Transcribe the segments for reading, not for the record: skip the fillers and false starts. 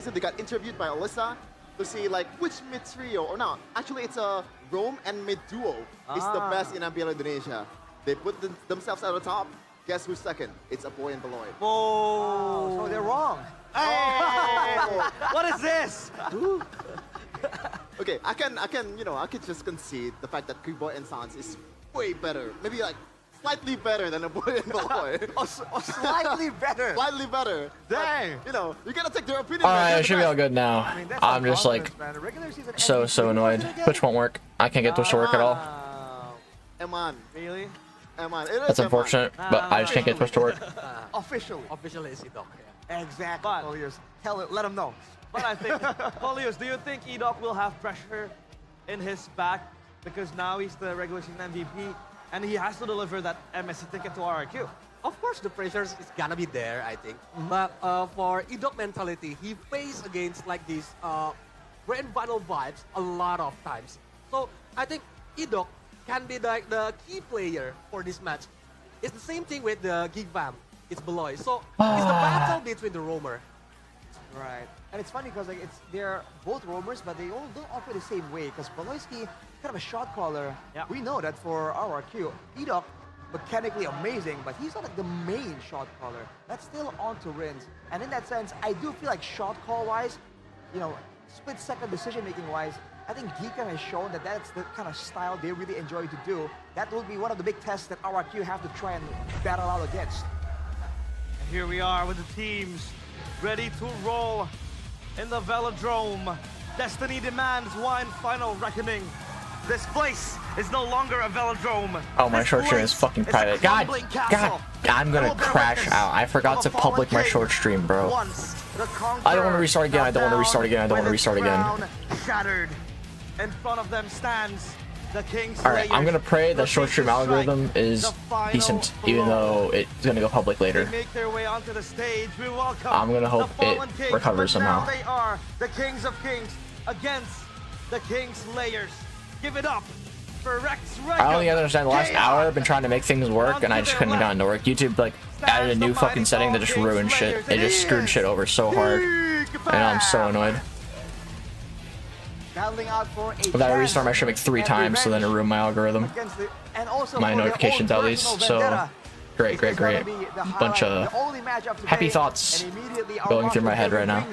So they got interviewed by Alyssa to see like which mid trio or not. Actually, it's a Rome and mid duo is the best in MPL Indonesia. They put themselves at the top. Guess who's second? It's Aptoide and Beloy. Whoa! So they're wrong. Hey! What is this? Okay, I can just concede the fact that Kuboy and Sans is way better. Maybe like slightly better than Aptoide and Beloy. or slightly better. Slightly better. Dang. But, you gotta take their opinion. Alright, it should be all good now. I mean, that's I'm just like so annoyed. Twitch won't work. I can't get Twitch to work at all. Eman. Really? Eman. That's unfortunate, but I just can't get Twitch to work. Officially, it's EDOC. Yeah. Exactly. But, let him know. But I think, Polius, do you think EDOC will have pressure in his back because now he's the regular season MVP and he has to deliver that MSC ticket to RRQ? Of course, the pressure is gonna be there, I think. But for EDOC mentality, he faced against like these grand final vibes a lot of times. So I think EDOC can be like the key player for this match. It's the same thing with the GEEK Fam. It's Beloy. So it's the battle between the roamer. Right. And it's funny because like they're both roamers, but they all don't operate the same way. Because Beloyski, kind of a shot caller. Yeah. We know that for RRQ, EDOC, mechanically amazing, but he's not like the main shot caller. That's still on to Rins. And in that sense, I do feel like shot call wise, split-second decision-making wise, I think GEEK has shown that that's the kind of style they really enjoy to do. That will be one of the big tests that RRQ have to try and battle out against. And here we are with the teams ready to roll in the Velodrome. Destiny demands one final reckoning. This place is no longer a Velodrome. Oh, my short stream is fucking private. God, I'm gonna crash out. I forgot to public my short stream, bro. I don't want to restart again. I don't want to restart again. I don't want to restart again. Shattered. In front of them stands the King's Alright, I'm gonna pray that short stream algorithm is decent, even though it's gonna go public later. They make their way onto the stage. We welcome I'm gonna hope it recovers somehow. They are the Kings of Kings against the King's Slayers. Give it up for Rex. I don't think I understand. The last hour I've been trying to make things work and I just couldn't get it to work. YouTube like added a new fucking setting that just ruined shit. It just screwed shit over so hard. And I'm so annoyed. I gotta restart my stream like 3 times, so then it ruined my algorithm. My notifications at least. So great. Bunch of happy thoughts going through my head right now.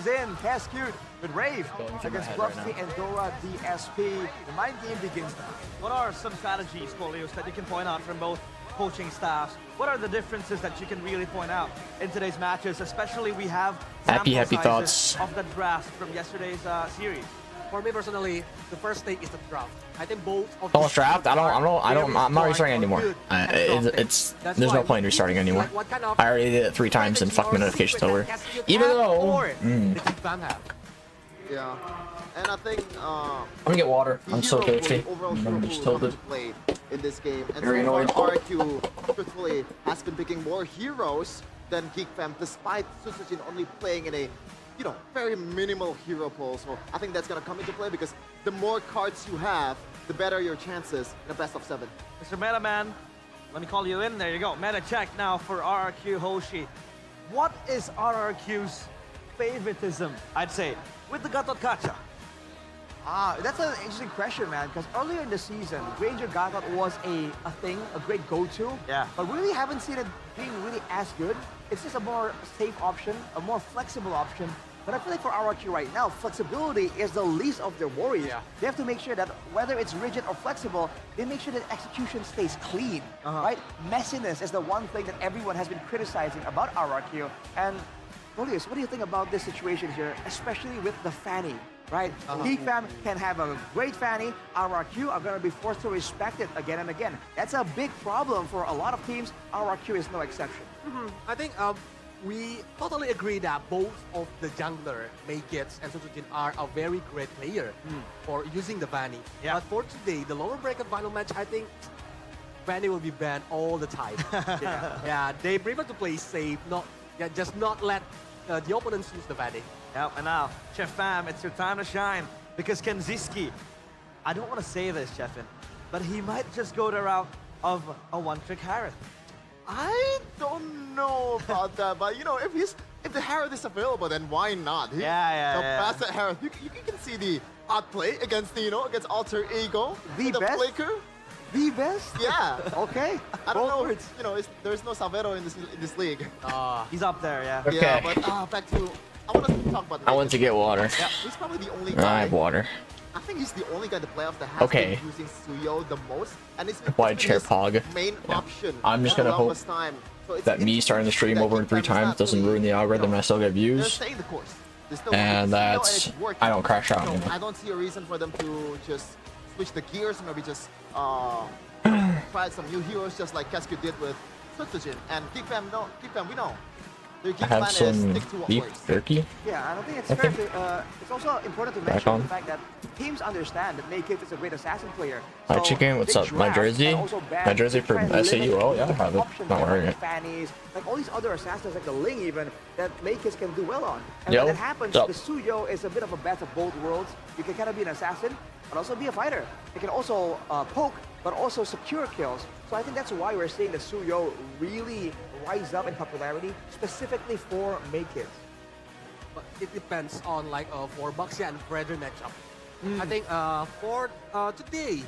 What are some strategies, Polius, that you can point out from both coaching staffs? What are the differences that you can really point out in today's matches? Especially we have happy thoughts of the draft from yesterday's series. For me personally, the first thing is the draft. I think both of Almost draft. I'm not restarting anymore. There's no point in restarting anymore. I already did it 3 times and fuck my notifications over. Even though, Yeah, and I think I'm gonna get water. I'm so thirsty. I'm just tilted. In this game, and Very so annoyed. far, RRQ truthfully has been picking more heroes than GEEK Fam, despite Susujin only playing in a very minimal hero pool. So I think that's gonna come into play because the more cards you have, the better your chances in a best of 7. Mr. Metaman, let me call you in. There you go. Meta check now for RRQ Hoshi. What is RRQ's favoritism, I'd say, with the Gatot Kacha? That's an interesting question, man, because earlier in the season, Ranger Gatot was a thing, a great go-to. Yeah. But really haven't seen it being really as good. It's just a more safe option, a more flexible option. But I feel like for RRQ right now, flexibility is the least of their worries. Yeah. They have to make sure that whether it's rigid or flexible, they make sure that execution stays clean, right? Messiness is the one thing that everyone has been criticizing about RRQ. And Polius, what do you think about this situation here, especially with the Fanny? Right? GEEK Fam can have a great Fanny. RRQ are going to be forced to respect it again and again. That's a big problem for a lot of teams. RRQ is no exception. I think we totally agree that both of the jungler, Maykits and Susujin, are a very great player for using the Vanny. Yeah. But for today, the lower bracket final match, I think Vanny will be banned all the time. Yeah, they prefer to play safe, just not let the opponents use the Vanny. Yep, and now, Chef Fam, it's your time to shine. Because Kenziski, I don't want to say this, Chefin, but he might just go the route of a one-trick Harith. I don't know about that, but you know, if the Harith is available, then why not? So pass that Harith. You can see the outplay against against Alter Ego, The best? Flicker. The best? Yeah. Okay. I don't know. Words. There's no Salvador in this league. He's up there, yeah. Okay. Yeah, but back to I want to talk about. I want to get water. Yeah, he's probably the only I guy. have water. I think he's the only guy in the playoffs that has been using Suyo the most, and it's Wide chair pog. main option. I'm just for the gonna hope longest time. So it's that me starting the stream over 3 times doesn't ruin the algorithm and I still get They're views. staying the course. They're still And working Suyo, that's it's working. I don't crash out. So I don't see a reason for them to just switch the gears, maybe just try some new heroes, just like Cascu did with Sutsujin. And GEEK fam, we know. Their I GEEK have plan is some stick to what beef works. jerky. Yeah, and I think it's I fair think- to, it's also important to Back mention on. the fact that teams understand that Naked is a great assassin player. FwydChickn, what's they up? My draft jersey? and also ban My jersey to for try and limit SAU? Oh, yeah, I have it. options Not like wearing it. Fannies, like all these other assassins like the Ling even, that Naked can do well on. And Yo, when that happens, what's up? the Suyo is a bit of a best of both worlds. You can kind of be an assassin, but also be a fighter. You can also poke, but also secure kills. So I think that's why we're seeing the Suyo really rise up in popularity, specifically for Naked. But it depends on like for Baxia and Fredder matchup. I think for today,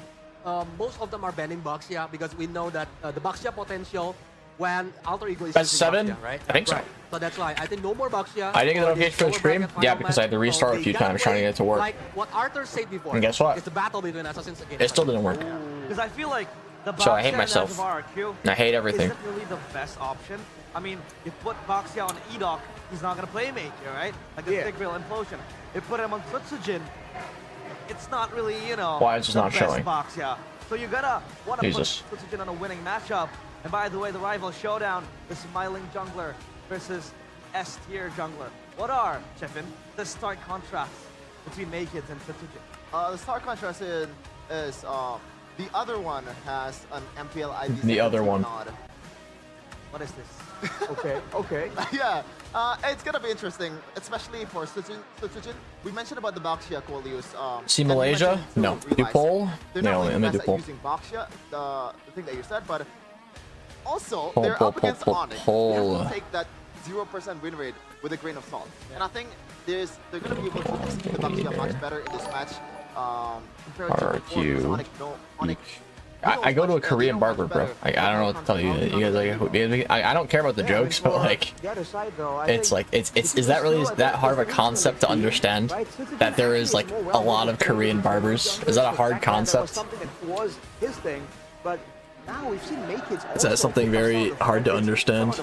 most of them are banning Baxia because we know that the Baxia potential when Alter Ego is Best using 7? Baxia, right? I think so. Right. So that's why I think no more Baxia. I didn't get a for this notification for the lower stream. bracket final Yeah, because I had to match. restart a So few they gotta times trying to play get it to work. Like what Arthur said before. And guess what? It's the battle between assassins again. It still didn't work. Because I feel like the So I hate Baxia myself. of RRQ I hate everything. isn't really the best option. I mean, you put Baxia on Edok, he's not gonna play Mage, right? Like a big real implosion. You put him on Sutsujin, it's not really, Why is it the not best showing? Baxia. So you gotta wanna put Jesus. Sutsujin on a winning matchup. And by the way, the rival showdown, the smiling jungler versus S tier jungler. What are, Chefin, the stark contrasts between Naked and Sutsujin? The stark contrast is the other one has an MPL ID. The other one. Nod. What is this? Okay. Yeah, it's gonna be interesting, especially for Sutsujin. We mentioned about the Baxia Coleus. See and we Malaysia? mentioned to No. realize Dupol? they're No, not I'm only a the best Dupol. at using Baxia, the thing that you said, but also Pol, they're pol, up against pol, Onyx. pol. You have to take that 0% win rate with a grain of salt. And I think they're gonna be able to execute the Baxia much better in this match compared to before, because RRQ. Onyx I go to a Korean barber, bro. I don't know what to tell you. You guys like, I don't care about the jokes, but like, The other side, though, I it's think like is that really that hard of a concept to understand? That there is like a lot of Korean barbers. Is that a hard concept? Something that was his thing, but now we've seen Naked's Is that something very hard to understand?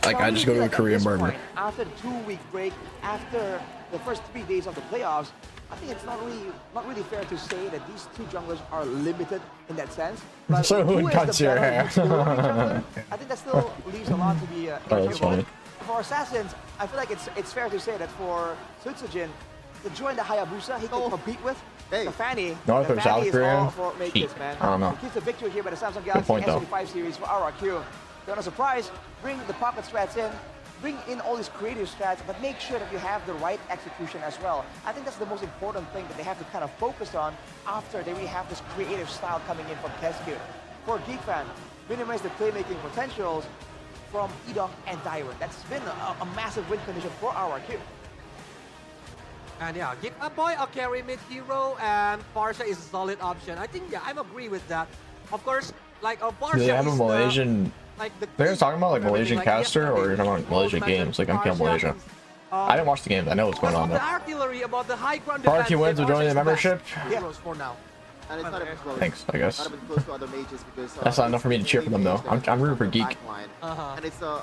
Like, I just go to a Korean barber. After the 2-week break, after the first 3 days of the playoffs, I think it's not really fair to say that these two junglers are limited in that sense. But So who is cuts the your better hair? utility jungler? I think that still leaves a lot to be Oh, that's funny. For Assassins, I feel like it's fair to say that for Sutsujin, to join the Hayabusa, he can compete with. The Fanny. North the or Fanny South is Korea? all for make Heat. this, man. I don't know. He keeps the victory here by the Samsung Galaxy point, though. S25 series for RRQ. They're not surprised. Bring the pocket strats in. Bring in all these creative strats, but make sure that you have the right execution as well. I think that's the most important thing that they have to kind of focus on after they really have this creative style coming in from Kesku. For GEEK fan, minimize the playmaking potentials from Edok and Tyrant. That's been a massive win condition for RRQ. And yeah, give a boy a carry mid hero, and Farsha is a solid option. I think, yeah, I agree with that. Of course, like Farsha Do they have a is Malaysian? like the They're talking about like Malaysian caster, or you're talking about Malaysian games, like MPL Malaysia. I didn't watch the games. I know what's going on The though. artillery about the high ground RRQ wins with joining the membership. Heroes for now. And it's not even close. Thanks, I guess. Not even close to other mages because That's not enough for me to cheer for them though. I'm rooting for GEEK. And it's a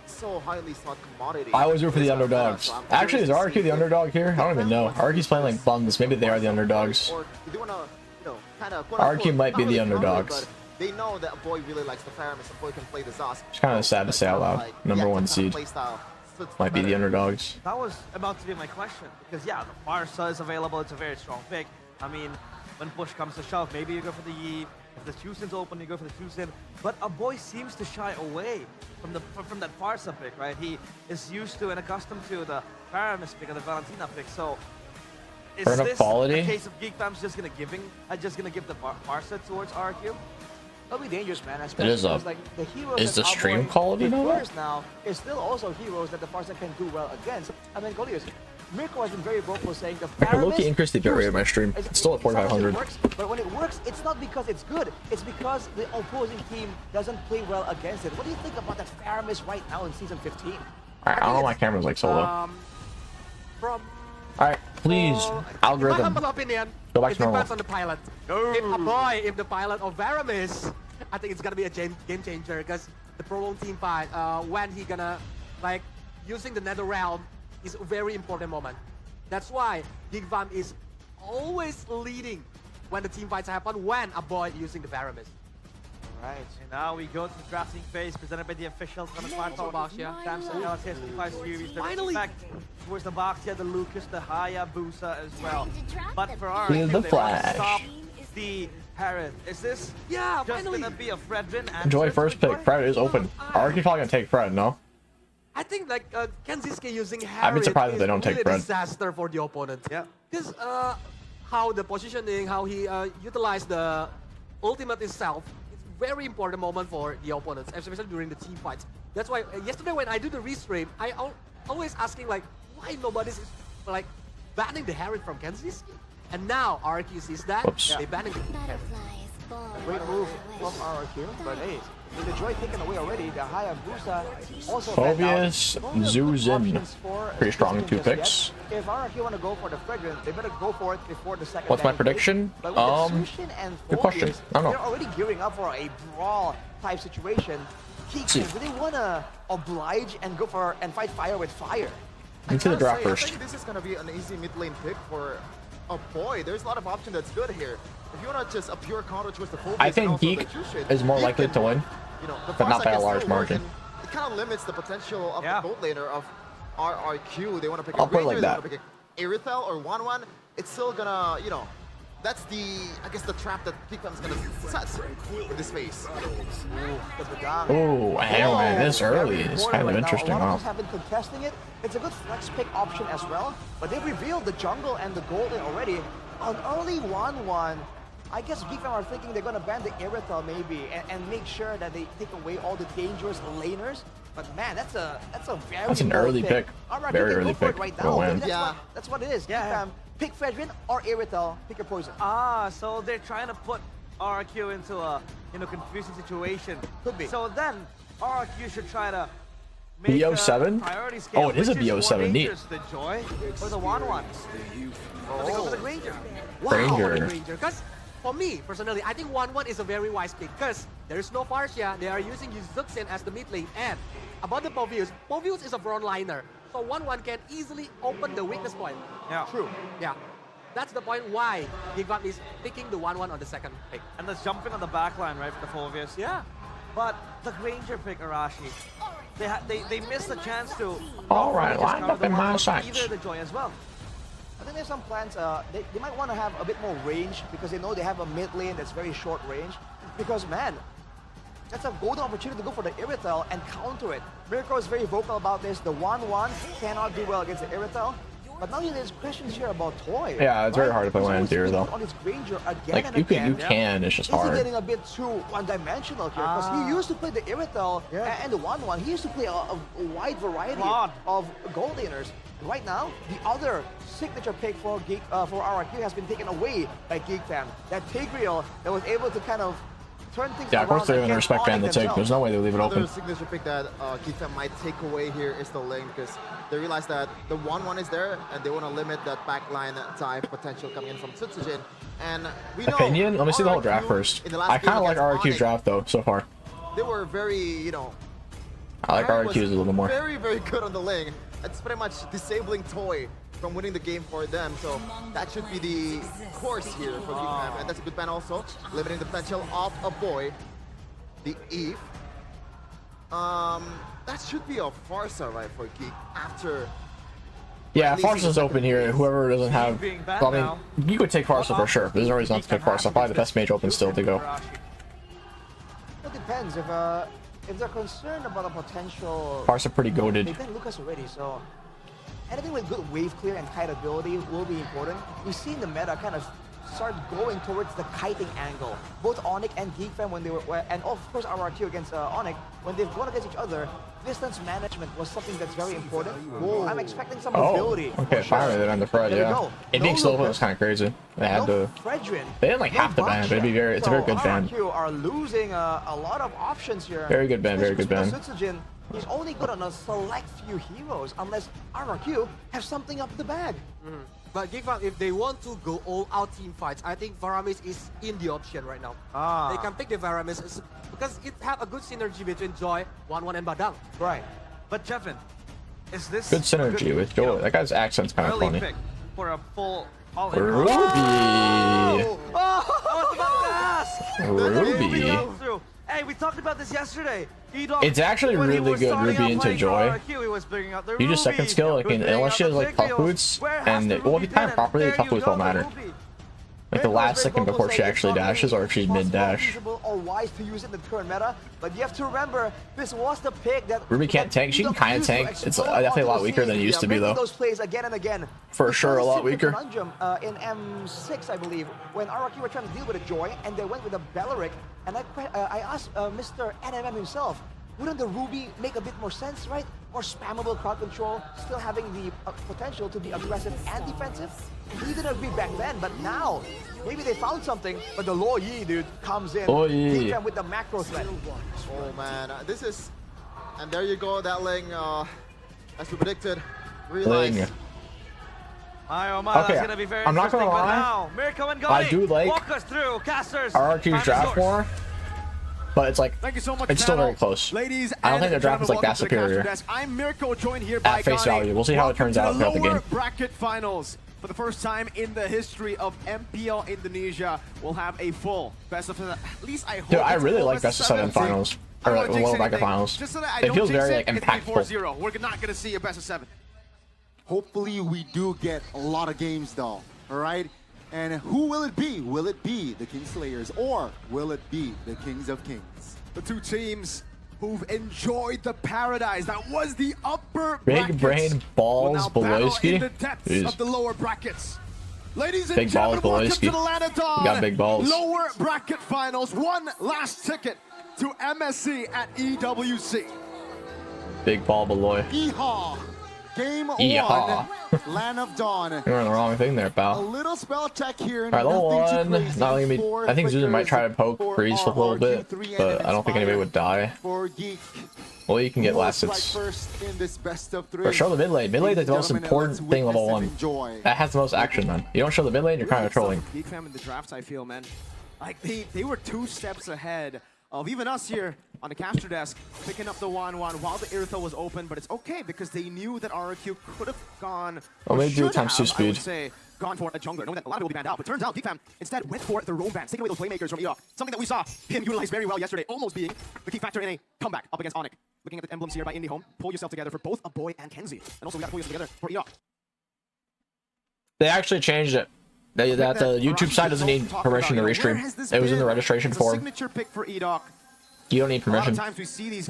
so highly sought commodity. I always root for the underdogs. Actually, is RRQ the underdog here? I don't even know. RRQ's playing like bums. Maybe they are the underdogs. Or you do wanna, kind of RRQ might be the underdogs. They know that a boy really likes the Faramis, a boy can play the Zos. It's kind of sad to say out loud. Number one seed might be the underdogs. That was about to be my question, because yeah, the Farsa is available, it's a very strong pick. I mean, when push comes to shove, maybe you go for the Yi. If the Chusin's open, you go for the Chusin. But a boy seems to shy away from that Farsa pick, right? He is used to and accustomed to the Paramis pick or the Valentina pick. So is Burn up this quality? a case of GEEK fans just gonna give the Farsa towards RRQ? That'll be dangerous, man. It is because, like, the heroes is that the stream Alboy quality prefers now is still also heroes that the Farsa can do well against. I mean, Goliath, Mirko has been very vocal saying the I can low-key increase the bit rate of my stream. It's still at 4,500. But when it works, it's not because it's good. It's because the opposing team doesn't play well against it. What do you think about that Faramis right now in Season 15? I don't know, my camera's like so low. Alright, please, algorithm. In my humble opinion, Go back it to normal. depends on the pilot. If the pilot of Varamis, I think it's gonna be a game changer because the prolonged team fight, when he gonna like using the nether realm is a very important moment. That's why GeekFam is always leading when the team fights happen when avoid using the Varamis. Right. And now we go to the drafting phase presented by the officials on the final box here. Samson LTS 55 series. Finally! Towards the box here, the Lucas, the Hayabusa as well. But for our Feel the they want to flash. stop the Herod. Is this just finally gonna be a Fredrin? Enjoy first pick. Fred is open. RRQ probably gonna take Fred, no? I think like Kenziske using Harriet I'd be surprised if they don't is take really a Fred. disaster for the opponent. Yeah. Because how the positioning, how he utilized the ultimate itself, it's very important moment for the opponents, especially during the team fights. That's why yesterday when I do the restream, I always asking like, why nobody's like banning the Harriet from Kenziske? And now RRQ sees that, they banning the Harriet. Great move from RRQ, but hey, with the Joy taken away already, the Hayabusa also Phobius, Zuzin. Pretty strong 2 Yet. picks. If RRQ want to go for the Fredrin, they better go for it before the second. What's my banning prediction? phase. But with the Sushin and good question. Phobius, I don't know. They're already gearing up for a brawl type situation. GEEK, do they want to oblige and go for and fight fire with fire? Into the draft I first. think this is gonna be an easy mid lane pick for a boy. There's a lot of option that's good here. If you want to just a pure counter towards the Phobius I and think also the GEEK Jushin, is more GEEK likely can, to win, you know, the but not Farsight by a can large still margin. work, and it kind of limits the potential of the boat laner of RRQ. They want to pick I'll a put it Ranger, like they that. want to pick a Irithel or 1-1. It's still gonna, you know, that's the, I guess, the trap that GeekFam's gonna set with this phase. Oh, hell man, this early is kind of interesting. A lot of Wow. us have been contesting it. It's a good flex pick option as well, but they've revealed the jungle and the golden already. An early 1-1, I guess GeekFam are thinking they're going to ban the Irithel maybe and make sure that they take away all the dangerous laners. But man, that's a very That's an low early pick. RRQ Very can early go for it pick. right Go now. in. That's what it is. GeekFam, pick Fredrin or Irithel, pick your poison. So they're trying to put RRQ into a confusing situation. Could be. So then RRQ should try to make BO7? priority scale. Oh, it is a which more BO7, neat. dangerous, the Joy or the 1-1? So they go for the Granger. Ranger. Because for me, personally, I think 1-1 is a very wise pick because there is no Farsia. They are using Yuzuxin as the mid lane. And about the Phobius is a frontliner. So 1-1 can easily open the weakness point. Yeah. True. Yeah. That's the point why GeekFam is picking the 1-1 on the second pick. And that's jumping on the back line, right, for the Phobius. Yeah. But the Granger pick, Arashi, they missed the chance to... All right, line up in my sights. Either the Joy as well. I think there's some plans, they might want to have a bit more range because they know they have a mid lane that's very short range. Because man, that's a golden opportunity to go for the Irithel and counter it. Mirko is very vocal about this. The 1-1 cannot do well against the Irithel. But now there's questions here about Toy. Yeah, it's very hard to play one anti-hero though. On his Granger again Like and you again. can, it's just Is he hard. getting a bit too one-dimensional here? Because he used to play the Irithel and the 1-1. He used to play a wide variety of gold laners. And right now, the other signature pick for RRQ has been taken away by GeekFam. That Tigreal that was able to kind of turn things Yeah, around. of course they're going to against respect ban the Onyx take. themselves. There's no way they leave it Another open. signature pick that GeekFam might take away here is the lane because they realize that the 1-1 is there and they want to limit that backline type potential coming in from Tsujin. And we know Opinion? Let me see the whole draft RRQ first. in the last I game kind of like against RRQ's Onyx, draft though, so far. They were very, you know, I like Harry was RRQ's a little more. Very, very good on the lane. It's pretty much disabling Toy from winning the game for them. So that should be the course here for GeekFam. And that's a good ban also, limiting the potential of a boy. The Eve. That should be a Farsa, right, for Geek after. Yeah, at least Farsa's in the open here. Whoever doesn't have, being banned well, I now. mean, you could take Farsa for sure. There's no reason not to take Farsa. Probably the best mage open still to go. It depends. If they're concerned about a potential... Farsa pretty goated. They've been Lucas already, so... Anything with good wave clear and kite ability will be important. We've seen the meta kind of start going towards the kiting angle. Both Onyx and GEEK when they were, and of course RRQ against Onyx, when they've gone against each other, distance management was something that's very important. Whoa. I'm expecting some mobility. Okay, finally they're on the front, yeah. It makes Silva was kind of crazy. They had to. They didn't like half the ban, but it's a very good ban. RRQ are losing a lot of options here. Very good ban, very good ban. Sutsujin, he's only good on a select few heroes unless RRQ have something up the bag. But GEEK, if they want to go all-out team fights, I think Varamis is in the option right now. They can pick the Varamis because it had a good synergy between Joy, 1-1, and Badang. Right. But Jevin, is this good synergy with Joy? That guy's accent's kind of funny. Pick for a full all-in. Ruby. Oh, I was about to ask. Ruby. Hey, we talked about this yesterday. It's actually really good Ruby into Joy. You just second skill, like, unless she has like tough boots, and well, if you time properly, the tough boots won't matter. Like the last second before she actually dashes, or if she's mid dash. Or wise to use it in the current meta, but you have to remember this was the pick that Ruby can't tank. She can kind of tank. It's definitely a lot weaker than it used to be though. Those plays again and again. For sure, a lot weaker. In M6, I believe, when RRQ were trying to deal with a Joy, and they went with a Belleric, and I asked Mr. NMM himself, wouldn't the Ruby make a bit more sense, right? More spammable crowd control, still having the potential to be aggressive and defensive? He didn't agree back then, but now, maybe they found something, but the Lo Yi, dude, comes in. Defense with the macro threat. Oh man, this is... And there you go, that Ling, as we predicted, realized... Ling. Okay, gonna be very I'm not gonna lie, I do like RRQ's draft more, but it's like, it's still very close. Ladies, I don't think their draft is like that superior. I'm Mirko, joined here by at face value. We'll see how it turns out throughout the game. Bracket finals. For the first time in the history of MPL Indonesia, we'll have a full best of 7. At least I hope. Dude, I really like best of 7 finals. Or like lower bracket finals. Just so that I it don't feels very like impactful. We're not gonna see a best of 7. Hopefully we do get a lot of games though, all right? And who will it be? Will it be the Kingslayers or will it be the Kings of Kings? The two teams who've enjoyed the paradise that was the upper big brain balls Beloyski. In the depths of the lower brackets. Ladies and big balls gentlemen, welcome to the Beloyski. You got big balls. Lower bracket finals. One last ticket to MSC at EWC. Big ball Beloy. Yeehaw! Game Yeehaw. 1, Land of Dawn. You're on the wrong thing there, A pal. little spell check here. Alright, level 1. Not gonna be. I think Zuzan might try to poke Freeze flip a little bit, but I don't think anybody would die. For GEEK. Well, you can get last hits. But show the mid lane. Mid lane is the most important thing, level 1. That has the most action, man. You don't show the mid lane, you're kind of trolling. GEEK fam in the drafts, I feel, man. Like, they were 2 steps ahead of even us here on the caster desk, picking up the 1-1 while the Irithel was open, but it's okay because they knew that RRQ could have gone, well, maybe do times 2 speed. I would say, gone for a jungler, knowing that a lot of it will be banned out. But turns out, GEEK fam instead went for the roam bans, taking away those playmakers from EOC. Something that we saw him utilize very well yesterday, almost being the key factor in a comeback up against Onyx. Looking at the emblems here by Indie Home, pull yourself together for both a boy and Kenzie. And also we got to pull yourself together for EOC. They actually changed it. That the YouTube side doesn't need permission to restream. It was in the registration form. Signature pick for EOC. You don't need permission. When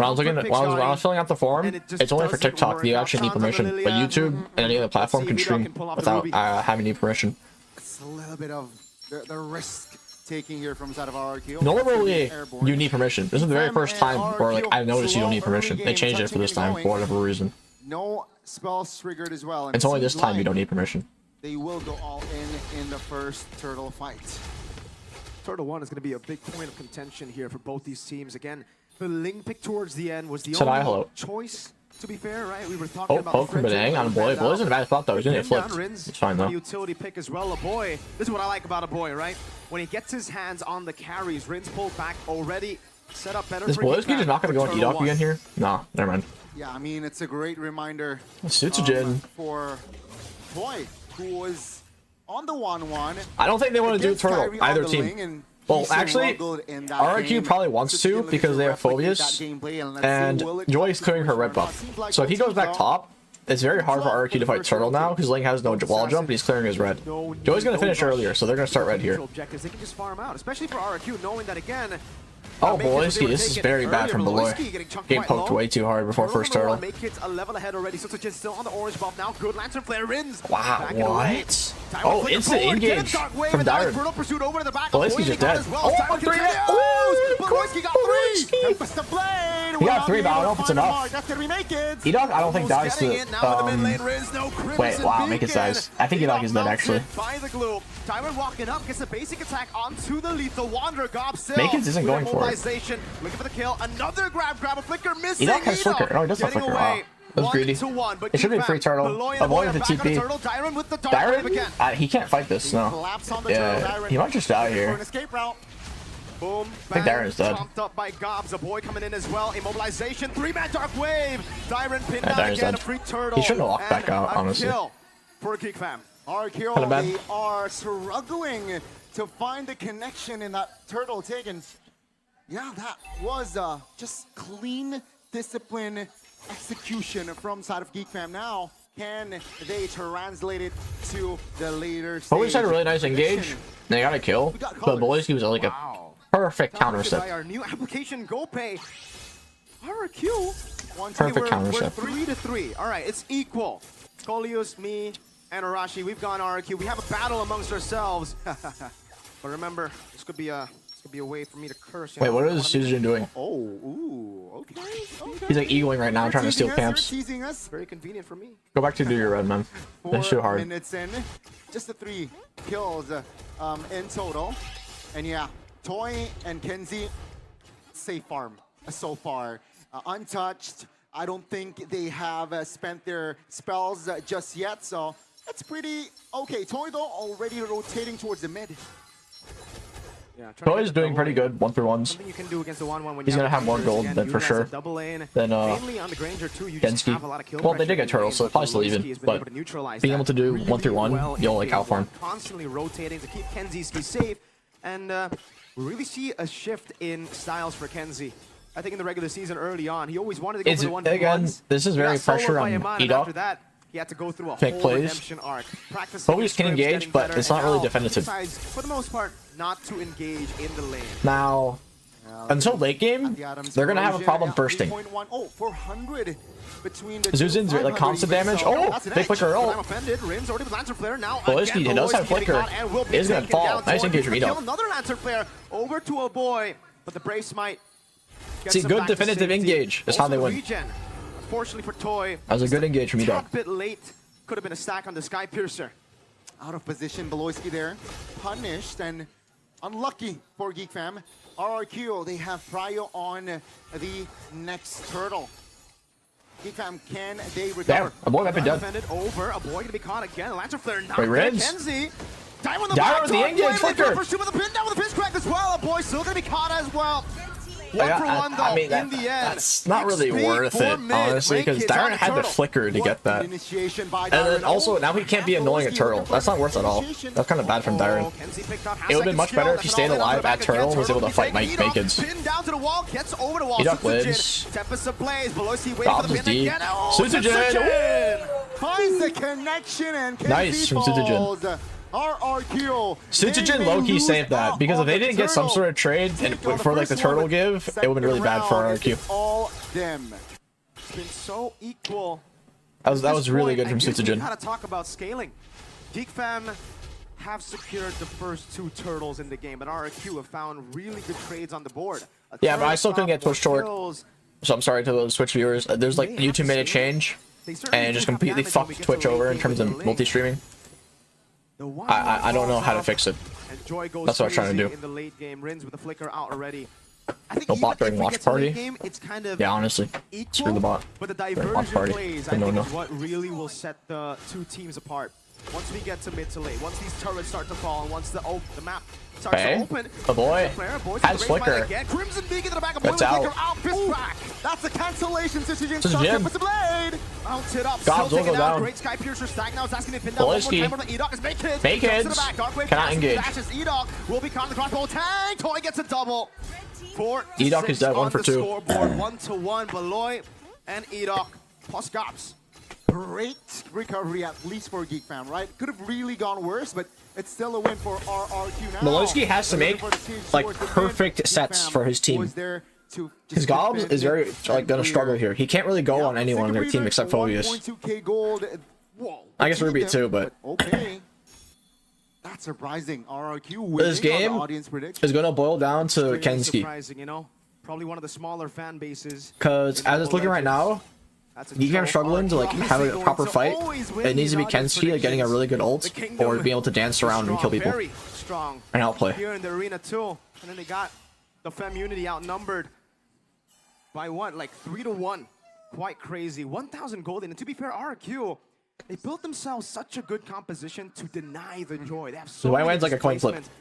I was filling out the form, it's only for TikTok. You actually need permission. But YouTube and any other platform can stream without having any permission. It's a little bit of the risk taking here from side of RRQ. Normally, you need permission. This is the very first time where like I noticed you don't need permission. They changed it for this time for whatever reason. No spells triggered as well. It's only this time you don't need permission. They will go all in the first turtle fight. Turtle 1 is going to be a big point of contention here for both these teams. Again, the Ling pick towards the end was the only choice, to be fair, right? We were talking about poke from Badang on a boy. Boy's in a bad spot though. He's gonna get flipped. It's fine though. Utility pick as well. A boy. This is what I like about a boy, right? When he gets his hands on the carries, Rin's pulled back already, set up better. Is Beloyski just not gonna go and eat up again here? Nah, never mind. Yeah, I mean it's a great reminder. Sutsujin for Boy, who was on the 1-1. I don't think they want to do turtle either team. Well, actually, RRQ probably wants to because they have phobias, and Joy is clearing her red buff. So if he goes back top, it's very hard for RRQ to fight turtle now because Ling has no wall jump, but he's clearing his red. Joy's gonna finish earlier, so they're gonna start red here. They can just farm out, especially for RRQ, knowing that again. Oh, Beloyski, this is very bad from Beloy. Getting poked way too hard before first turtle. Make it a level ahead already. So just still on the orange buff now. Good lantern flare Rins. Wow, what? Oh, instant engage from Dyron. Blunders just dead. Oh, 3! Blunders got 3! Tempest the Blade! He got 3, but I don't know if it's enough. That's gonna be Makin. EDOC, I don't think dies to... wait, wow, Makin's dies. I think EDOC is dead, actually. By the glue. Dyron walking up, gets a basic attack onto the lethal Wanderer. Gob still. Makin's isn't going for it. Looking for the kill. Another grab a flicker, missing. EDOC has flicker. No, he does have flicker. Wow. That was greedy. It should be a free turtle. Avoid the TP. Dyron, he can't fight this, no. Yeah, he might just die here. Boom. I think Dyron's dead. Pumped up by Gobs. A boy coming in as well. Immobilization. 3-man dark wave. Dyron pinned down Dyron's again. dead. A free turtle. He shouldn't have walked back out, honestly. Kill for GEEK fam. RRQ, they are struggling to find the connection in that turtle taken. Yeah, that was just clean discipline execution from side of GEEK fam. Now, can they translate it to the later stage? But we just had a really nice engage. They got a kill. But Boyski was like a perfect counter set. Our new application GoPay. RRQ. Perfect counter set. 3-3. All right, it's equal. Kolius, me, and Arashi. We've gone RRQ. We have a battle amongst ourselves. But remember, this could be a way for me to curse. Wait, what is Suzujin doing? Oh, ooh, okay. He's like eagling right now, trying to steal camps. Teasing us. Very convenient for me. Go back to do your red, man. That's too 4 hard. minutes in, just the 3 kills in total. And yeah, Toy and Kenzie, safe farm so far. Untouched. I don't think they have spent their spells just yet, so that's pretty okay. Toy though already rotating towards the mid. Yeah, Toy is doing pretty good 1-for-1s. Something you can do against the 1-1 when He's gonna have more gold than for sure. Then Genski. Well, they did get turtles, so it's probably still even. But being able to do 1-through-1, you'll like outfarm. Constantly rotating to keep Kenzie safe, and we really see a shift in styles for Kenzie. I think in the regular season early on, he always wanted to go for the 1-v1s. Again, this is very pressure on EDOC. He had to go through a make whole plays. redemption arc. Bogus can engage, but it's not really definitive. For the most part, not to engage in the lane. Now, until late game, they're gonna have a problem bursting. Oh, 400 between the Zuzin's like constant damage. Oh, big flicker. Oh, Boyski, he does have flicker. Is gonna fall. Nice engage from EDOC. Another Lancer Flare over to a boy, but the Brace might. See, good definitive engage is how they win. Unfortunately for Toy, that was a good engage from EDOC. A bit late. Could have been a stack on the Sky Piercer. Out of position, Beloyski there. Punished and unlucky for GEEK fam. RRQ, they have prio on the next turtle. GEEK fam, can they recover? Damn, a boy might be dead. Over, a boy gonna be caught again. Lancer Flare not Wait, Reds? Kenzie. Down with the engage flicker. First with a pin down with a pinch crack as well. A boy still gonna be caught as well. 1-for-1 though, I mean, in the end. That's not really worth it, honestly, because Dyron had the flicker to get that. And then also, now he can't be annoying at turtle. That's not worth it at all. That's kind of bad from Dyron. It would have been much better if he stayed alive at turtle and was able to fight Makins. EDOC lives. Gobs is deep. Suzujin! Finds the connection and nice from Suzujin. RRQ. Suzujin low-key saved that, because if they didn't get some sort of trade and for like the turtle give, it would have been really bad for RRQ. All them. It's been so equal. That was really good from Suzujin. We gotta talk about scaling. GEEK fam have secured the first 2 turtles in the game, but RRQ have found really good trades on the board. Yeah, but I still couldn't get Twitch torque. So I'm sorry to those Twitch viewers. There's like YouTube made a change, and it just completely fucked Twitch over in terms of multi-streaming. I don't know how to fix it. That's what I was trying to do. In the late game, Rins with the flicker out already. No bot during watch party? It's kind of yeah, honestly. Screw the bot. But the Watch diversion party. plays, I think, is what really will set the 2 teams apart. Once we get to mid to late, once these turrets start to fall, and once the map starts to open, the boy has flicker. Crimson Beacon to the back of That's out. That's a cancellation situation. With the blade. Mounted up. Gobs will go down. Great Sky Piercer stack now is asking to pin down one more time. EDOC is Makins. Cannot engage. EDOC will be caught in the crossbow tank. Toy gets a double. EDOC is dead 1 for 2. 1-1. Beloy and EDOC plus Gobs. Great recovery, at least for GEEK fam, right? Could have really gone worse, but it's still a win for RRQ now. Malowski has to make like perfect sets for his team. His Gobs is very like gonna struggle here. He can't really go on anyone on their team except Phobius. I guess Ruby too, but okay. That's surprising. RRQ This winning on game the audience prediction. is going to boil down to Extremely Kensuke. surprising, you know? Probably one of the smaller fan bases. Because as it's looking right now, GEEK struggling to like have a proper fight. It needs to be Kensuke like, getting a really good ult or being able to dance around and kill people Very strong and outplay. here in the arena too. And then they got the Fem Unity outnumbered by what, like 3-1. Quite crazy. 1,000 gold in. And to be fair, RRQ, they built themselves such a good composition to deny the joy. They have so So why many wins like a coin flip? displacements.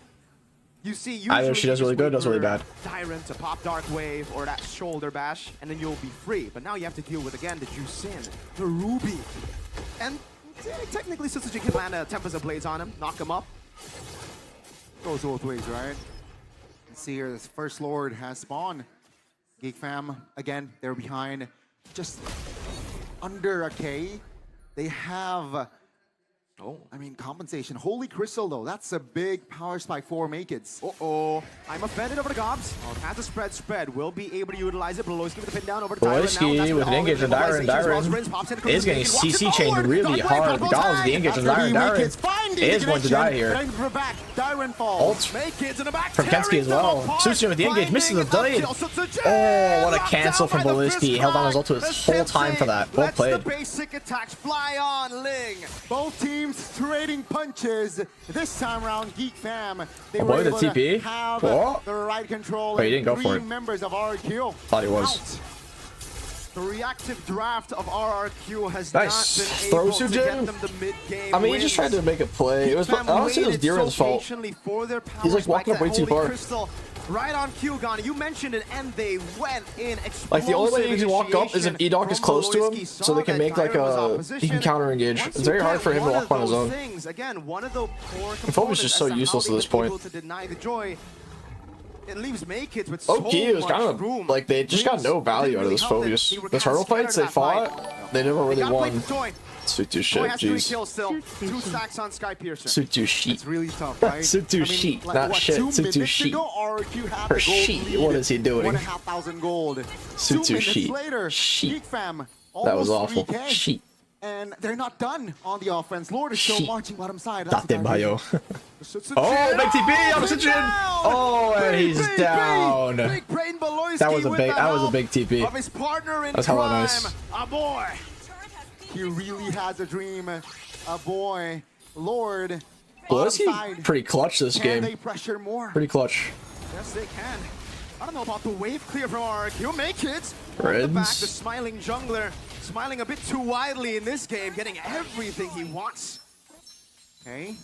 You see, Either she does really good or does really bad. Tyrant to pop Dark Wave or that shoulder bash, and then you'll be free. But now you have to deal with, again, the Jusin, the Ruby. And technically, SwydChickn can land a Tempest of Blades on him, knock him up. Goes both ways, right? Let's see here, this First Lord has spawned. GEEK fam, again, they're behind just under a K. They have, I mean, compensation. Holy Crystal, though, that's a big power spike for Makids. Uh-oh. I'm offended over the Gobs. Has the spread. Will be able to utilize it. Below give the pin down over to Tyron. Boyski with an engage on Dyron. Dyron is getting CC chained really hard. The Gobs, the engage on Dyron. Dyron is going to die here. Dyron falls. From Kensuke as well. Sushi with the engage, misses the blade. Oh, what a cancel from Boyski. Held on his ult his whole time for that. Well played. The basic attacks fly on Ling. Both teams trading punches. This time around, GEEK fam, they were boy, the able to TP. have Whoa. the right control. Oh, he didn't go for Three it. members of RRQ. Thought he was. The reactive draft of RRQ has Nice. not been Throw able to get Sujin. them the mid-game I mean, he just tried to make a play. It was honestly it was Diren's fault. He's like walking up way too far. Right on cue, Ghana. You mentioned it, and they went in. Like the only way he can walk up is if EDOC is close to him, so they can make like a he can counter engage. It's very hard for him to walk on his own. Again, one of the core Focus is just so useless at this point. It leaves Makids with so Okay, it was kind much of room. like they just got no value out of this Phobius. The turtle fights they fought, they never really won. Suit shit, jeez. Two stacks on Sky Piercer. Suit sheet. It's really tough, right? Suit sheet, not shit. Suit sheet. Her sheet. What is he doing? 1,500 gold. Suit 2 minutes sheet. later, Sheet. GEEK fam, That was almost awful. 3K. Sheet. And they're not done on the offense. Lord is still Sheet. marching bottom side. That's Date the Bayo. Oh, Oh, big TP on Sujin. Oh, and he's down. That was a big TP. Of his partner in That's hella crime, nice. a boy. He really has a dream. A boy. Lord. Boyski bottom side. pretty clutch this Can they game. pressure more? Pretty clutch. Yes, they can. I don't know about the wave clear from RRQ. Makids. On the back, the smiling jungler. Smiling a bit too widely in this game, getting everything he wants. Okay.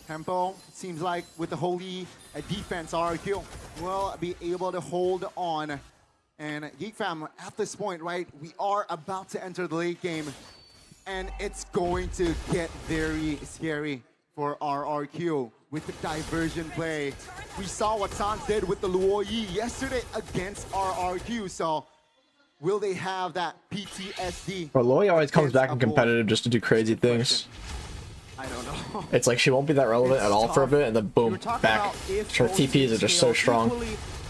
Tempo, seems like with the holy defense, RRQ will be able to hold on. And GEEK fam, at this point, right, we are about to enter the late game. And it's going to get very scary for RRQ with the diversion play. We saw what Sans did with the Luoyi yesterday against RRQ, so will they have that PTSD? But Loi always comes back in competitive just to do crazy things. I don't know. It's like she won't be that relevant at all for a bit, and then boom, back. Her TPs are just so strong.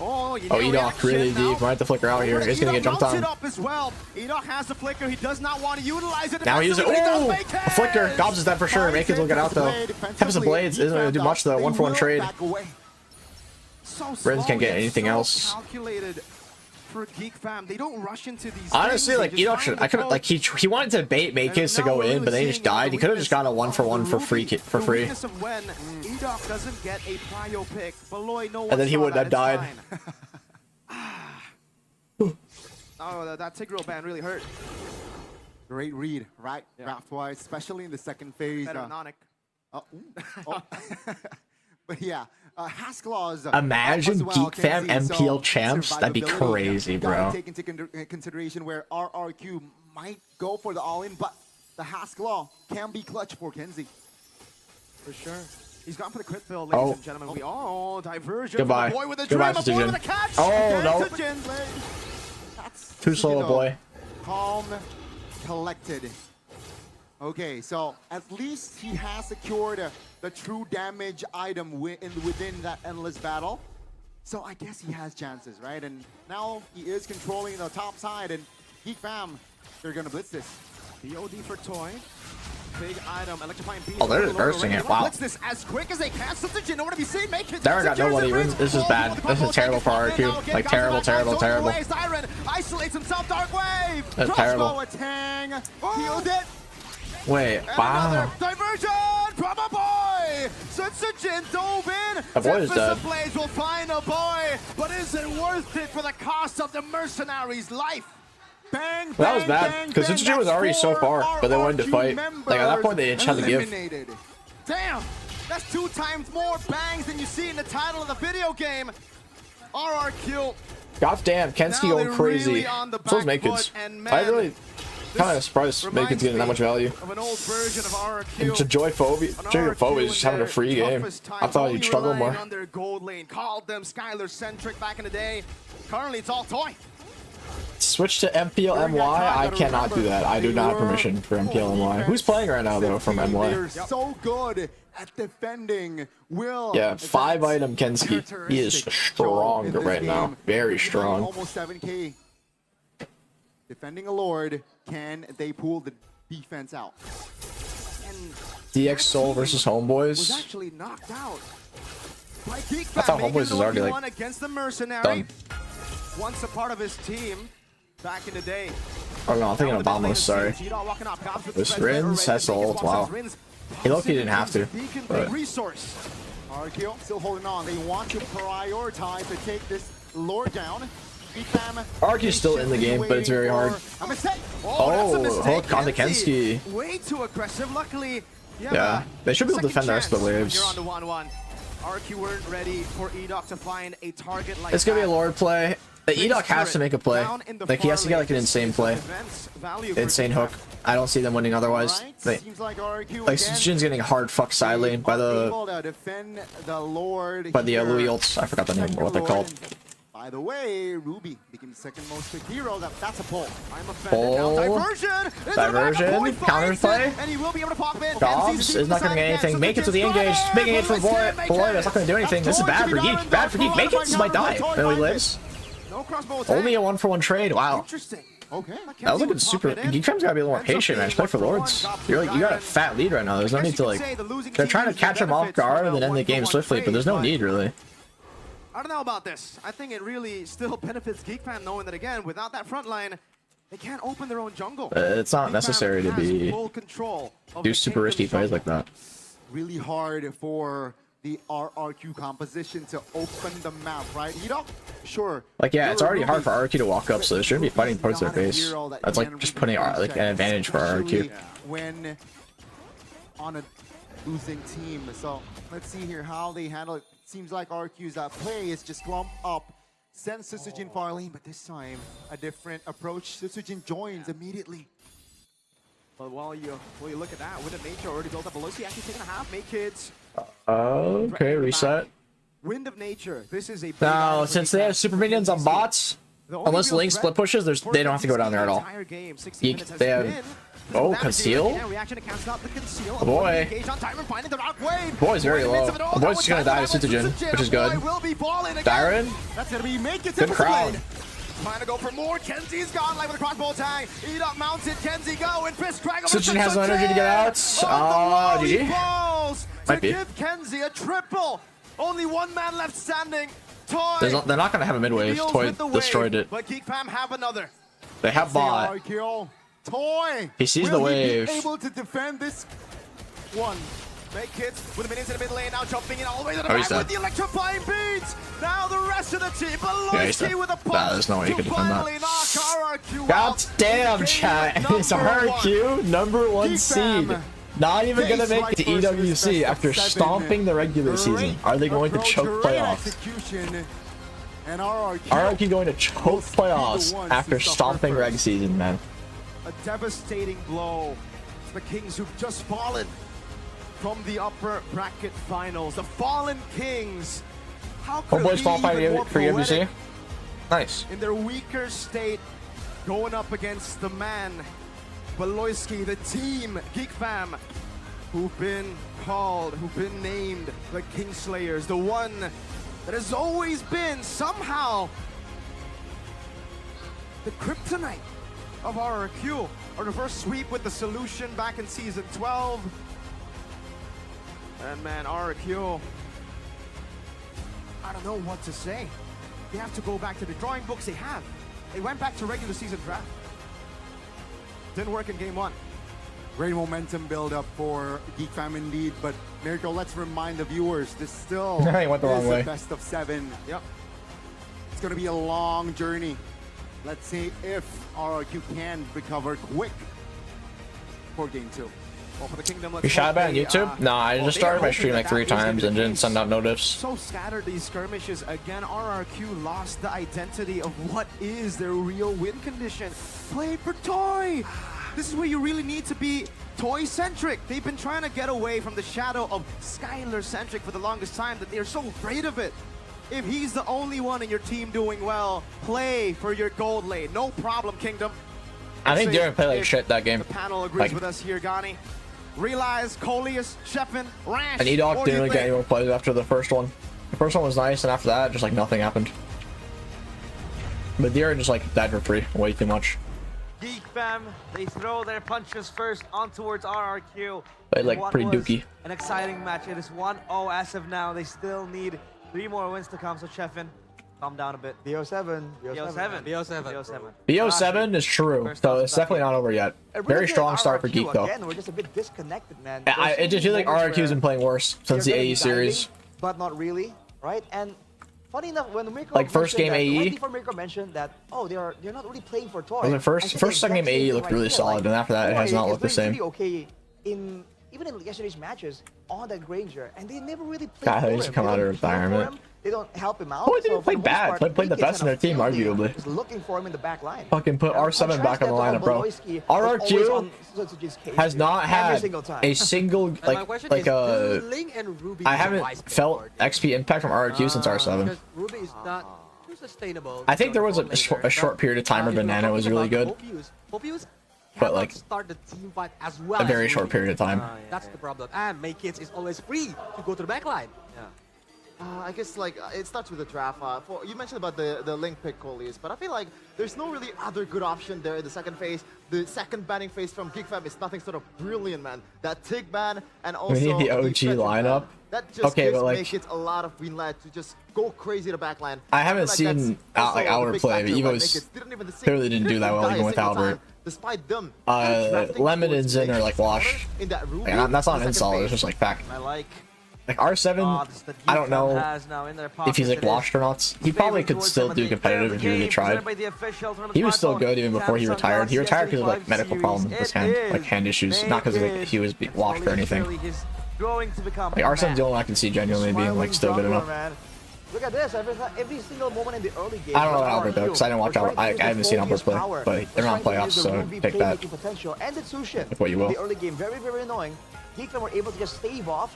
Oh, EDOC really deep. Might have to flicker out here. He's gonna get jumped on. EDOC has the flicker. He does not want to utilize it. Now he uses it. Oh, a flicker. Gobs is dead for sure. Makids will get out though. Tempest of Blades isn't gonna do much though. 1-for-1 trade. Reds can't get anything else. For GEEK fam, they don't rush into these honestly, like EDOC should. I could like he wanted to bait Makids to go in, but then he just died. He could have just gotten a 1-for-1 for free. When EDOC doesn't get a prio pick, And then he wouldn't have died. Oh, that Tigreal ban really hurt. Great read, right? Yeah. Draft-wise, especially in the second phase. Better than Onic. But yeah, Hasklaw's imagine well, GEEK fam MPL champs. That'd be crazy, bro. Take into consideration where RRQ might go for the all-in, but the Hasklaw can be clutch for Kenzie. For sure. He's gone for the crit build, ladies and gentlemen. Diversion. Goodbye. Boy with a Goodbye, dream, a boy with a catch. Oh, no. That's Too slow, boy. Calm, collected. Okay, so at least he has secured the true damage item within that endless battle. So I guess he has chances, right? And now he is controlling the top side, and GEEK fam, they're gonna blitz this. BOD for Toy. Big item, electrifying beam. Oh, they're just bursting it. Wow. Blitz this as quick as they can. Substitution, nowhere to be seen. Make it. There, I got nobody. This is bad. This is terrible for RRQ. Like, terrible, terrible, terrible. Siren isolates himself. Dark wave. That's terrible. A tang. Healed it. Wait, wow. Diversion from a boy. Sutsujin dove in. The boy is dead. Blaze will find a boy, but is it worth it for the cost of the mercenary's life? Bang, Well, that was bad because Sutsujin was already so far, but they wanted to fight. Like at that point, they just had to give. Damn, that's 2 times more bangs than you see in the title of the video game. RRQ. God damn, Kensuke going crazy. So is Makin's. I really kind of surprised Makin's getting that much value. Of an old version of RRQ. And to Joy Phobia is just having a free game. I thought he'd struggle more. On their gold lane, called them Skylar centric back in the day. Currently, it's all toy. Switch to MPL MY? I cannot do that. I do not have permission for MPL MY. Who's playing right now though from MY? They're so good at defending. Will. Yeah, 5 item Kensuke. He is strong right now. Very strong. Almost 7K. Defending a Lord, can they pull the defense out? And DX Soul versus Homeboys. was actually knocked out by GEEK. I thought Homeboys was already like against the mercenary. done. Once a part of his team back in the day. Oh no, I'm thinking of Abominus, sorry. This Rins has the ult, wow. He low-key didn't have to, but resource. RRQ still holding on. They want to prioritize to take this Lord down. RRQ's still in the game, but it's very hard. Oh, hook onto Kensuke. Way too aggressive. Luckily, yeah, they should be able to defend the rest of the waves. RRQ weren't ready for EDOC to find a target like It's gonna be a Lord play. The EDOC has to make a play. Like, he has to get like an insane play. Insane hook. I don't see them winning otherwise. Like Sutsujin's getting hard fuck side lane by the Louis ults. I forgot the name or what they're called. By the way, Ruby became the second most picked hero. That's a pull. I'm offended now. Diversion. Counter play. And he will be able to pop in. Dobbs is not going to get anything. Make it to the engage. Big engage for Boy. That's not going to do anything. This is bad for GEEK. Bad for GEEK. Make it. This might die. No, he lives. Only a 1-for-1 trade. Wow. Interesting. Okay. That was looking super. GEEK Fam's gotta be a little more patient, man. Just play for Lords. You're like, you got a fat lead right now. There's no need to like. They're trying to catch him off guard and then end the game swiftly, but there's no need really. I don't know about this. I think it really still benefits GEEK Fam knowing that again, without that front line, they can't open their own jungle. It's not necessary to be do super risky plays like that. Really hard for the RRQ composition to open the map, right? EDOC? Sure. Like, yeah, it's already hard for RRQ to walk up, so they shouldn't be fighting towards their base. That's like just putting like an advantage for RRQ. When on a losing team. So let's see here how they handle it. Seems like RRQ's play is just clump up, send Sutsujin far lane, but this time a different approach. Sutsujin joins immediately. But while you look at that, Wind of Nature already built up. Veloci actually taking a half. Make kids. Okay, reset. Wind of Nature. This is a. Now, since they have super minions on bots, unless Link split pushes, they don't have to go down there at all. They have. Oh, conceal? Oh boy. Boy's very low. The boy's just gonna die to Sutsujin, which is good. Dyron? Good crowd. Trying to go for more. Kenzie's gone like with a crossbow tag. EDOC mounted. Kenzie go and fist drag over. Sutsujin has no energy to get out. GG. Might be. Give Kenzie a triple. Only one man left standing. Toy. They're not gonna have a mid wave. Toy destroyed it. But GEEK Fam have another. They have bot. Toy. He sees the wave. Able to defend this one. Make kids with the minions in the mid lane now, jumping in all the way to the back with the electrifying beats. Now the rest of the team. Beloyski with a pulse. There's no way you could defend that. God damn, chat. It's RRQ, #1 seed. Not even gonna make it to EWC after stomping the regular season. Are they going to choke playoffs? RRQ going to choke playoffs after stomping reg season, man. A devastating blow to the Kings who've just fallen from the upper bracket finals. The fallen Kings. How could Homeboys fall for EWC? Nice. In their weaker state, going up against the man, Beloyski, the team, GEEK Fam, who've been called, who've been named the Kingslayers, the one that has always been somehow the kryptonite of RRQ. Or the first sweep with the solution back in Season 12. And man, RRQ, I don't know what to say. They have to go back to the drawing books they have. They went back to regular season draft. Didn't work in game 1. Great momentum build up for Geek Fam indeed, but Miracle, let's remind the viewers, this still He went the wrong way. a best of 7. Yep. It's gonna be a long journey. Let's see if RRQ can recover quick for game 2. Well, for the Kingdom, let's You shot hope about on they, YouTube? Nah, I well, just they are started my hoping stream like that 3 is gonna be times the and didn't case. send out notifs. So scattered these skirmishes. Again, RRQ lost the identity of what is their real win condition. Played for Toy. This is where you really need to be Toy-centric. They've been trying to get away from the shadow of Skylar-centric for the longest time, that they're so afraid of it. If he's the only one in your team doing well, play for your gold lane. No problem, Kingdom. I think Let's see Darren played like if shit that game. The panel agrees Like- with us here, Gani. Realize, Coleus, Sheffin, Rash. And Edok what do didn't you really get think? any more plays after the first one. The first one was nice, and after that, just like nothing happened. But Darren just like died for free, way too much. Geek Fam, they throw their punches first on towards RRQ. Played like What pretty was dookie. An exciting match. It is 1-0 as of now. They still need 3 more wins to come. So Sheffin, calm down a bit. BO7. BO7. BO7. BO7 is true, First so off, it's definitely not over yet. Very strong start for Geek though. Again, we're just a bit disconnected, man. It just feels like RRQ's been playing worse since the AE series. But not really, right? And funny enough, when Mirko Like, first game mentioned that, AE? right before Mirko mentioned that, oh, they're not really playing for Toy. Well, the first second game AE looked really solid, and after that, it has not looked the same. Really okay even in yesterday's matches on that Granger, and they never really played God, for he needs him. to come They out of don't cheer for retirement. him, They don't help him out. Oh, he didn't so play for the most bad. part, Played the Geek best is in their team, kind of arguably. just looking for him in the back line. Fucking put R7 back on the lineup, bro. RRQ has not had a single And my like question is, do Ling and Ruby I be haven't wise felt forward? XP impact from RRQ since R7. Because Ruby is not too sustainable. I think there was a short period of time where Banana was really good, Hopius but, cannot like, start the team fight as well. a very as short Ruby. period of time. That's the problem. And Maykids is always free to go to the back line. I guess like it starts with the draft. You mentioned about the Link pick, Coleus, but I feel like there's no really other good option there in the second phase. The second banning phase from Geek Fam is nothing sort of brilliant, man. That Tig ban and also We need the OG defensive ban. lineup. That just Okay, gives but, like, Make It a lot of green light to just go crazy to backline. I haven't feel like seen that's also like a Albert big play, factor but why Evo's Make It didn't even clearly didn't do that well die even a with single Albert. time, despite them Lemon's in or like Wash. in that Ruby Like, that's not an in the second install, phase. it's just like fact. I like Like R7, this that I don't Geek Fam know has now in their if he's pockets. like It is washed or not. He probably could still do competitive if he really tried. He was still good even before he retired. He retired because of like medical problems with his hand, like hand issues, not because like, he was washed or anything. Like R7's the only one I can see genuinely being like still good enough. Look at this, every single moment in the early game. I don't know about Albert though, because I didn't watch Albert. I haven't seen Albert play, but they're not playoffs, so take that potential and the Sushin with what you will. in the early game, very, very annoying. Geek Fam were able to just stave off,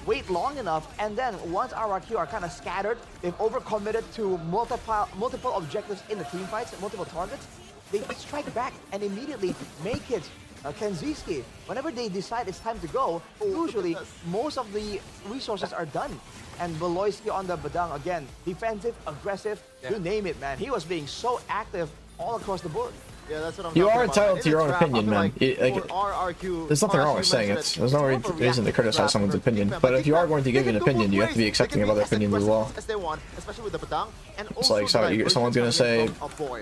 wait long enough, and then once RRQ are kind of scattered, they've overcommitted to multiple objectives in the team fights, multiple targets, they strike back and immediately make it. Kenziski, whenever they decide it's time to go, usually most of the resources are done. And Beloyski on the Badang again, defensive, aggressive, you name it, man. He was being so active all across the board. Yeah, that's what I'm You talking are about. entitled In to your the own draft, I opinion, feel man. like Like, for there's nothing wrong with saying it. There's no reason to criticize someone's opinion. But if you are going to give an opinion, you have to be accepting of other opinions as well. It's like someone's gonna say,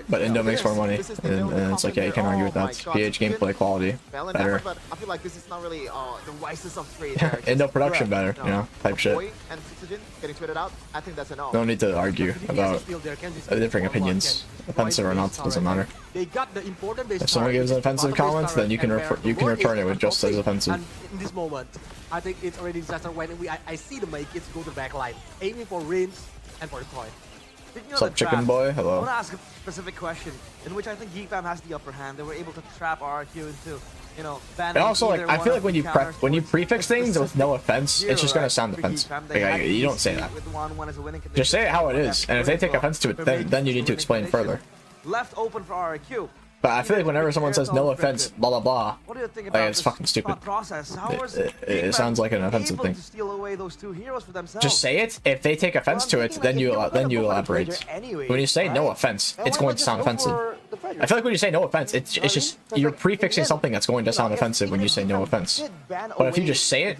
but Indo makes more money, and it's like, yeah, you can't argue with that. PH gameplay quality better. But I feel like this is not really the wisest of trades there. Indo production better, you know, type shit. And Citizen getting tweeted out, I think that's enough. No need to argue about differing opinions. Offensive or not, doesn't matter. They got the important base If someone gives an offensive comment, then you can return it with just as offensive. And in this moment, I think it's already disaster when I see the Maykids go to the back line, aiming for Reigns and for the toy. What's up, chicken boy? I Hello. want to ask a specific question in which I think Geek Fam has the upper hand. They were able to trap RRQ into, you know, banning And also, like, either I one feel of like when the you counters towards prefix things with no offense, it's just gonna sound for Geek offensive. Fam. They Like, had you don't EWC say that. with 1-1 as a winning Just say it how it is, and if they take offense to it, then you need to explain further. Left open for RRQ. But I feel like whenever someone says no offense, blah blah blah, What do you think like about it's this fucking stupid. thought process? How was It Geek Fam sounds like an offensive able thing. to steal away those 2 heroes for themselves? Just say it. If they take offense to it, then you elaborate. When you say no offense, it's going to sound offensive. I feel like when you say no offense, it's just you're prefixing something that's going to sound offensive when you say no offense. But if you just say it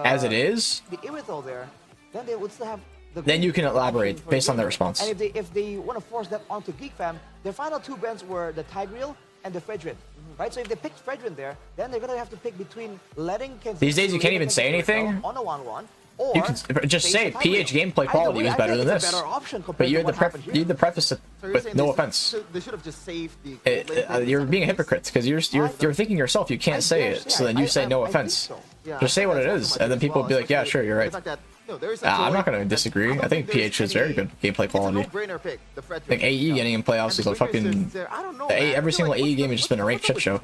as it is, then they would still have then you can elaborate based on their response. And if they want to force that onto GEEK fam, their final two bans were the Tigreal and the FwydChickn. Right, so if they pick FwydChickn there, then they're gonna have to pick between letting Kenzie. These days you can't even say anything. On a 1-1, or you can just say PH gameplay quality was better than this. But you had the preface with no offense. So they should have just saved the. You're being a hypocrite because you're thinking yourself you can't say it, so then you say no offense. Just say what it is, and then people will be like, yeah, sure, you're right. I'm not gonna disagree. I think PH is very good gameplay quality. Like AE getting in playoffs is a fucking. Every single AE game has just been a ranked shit show.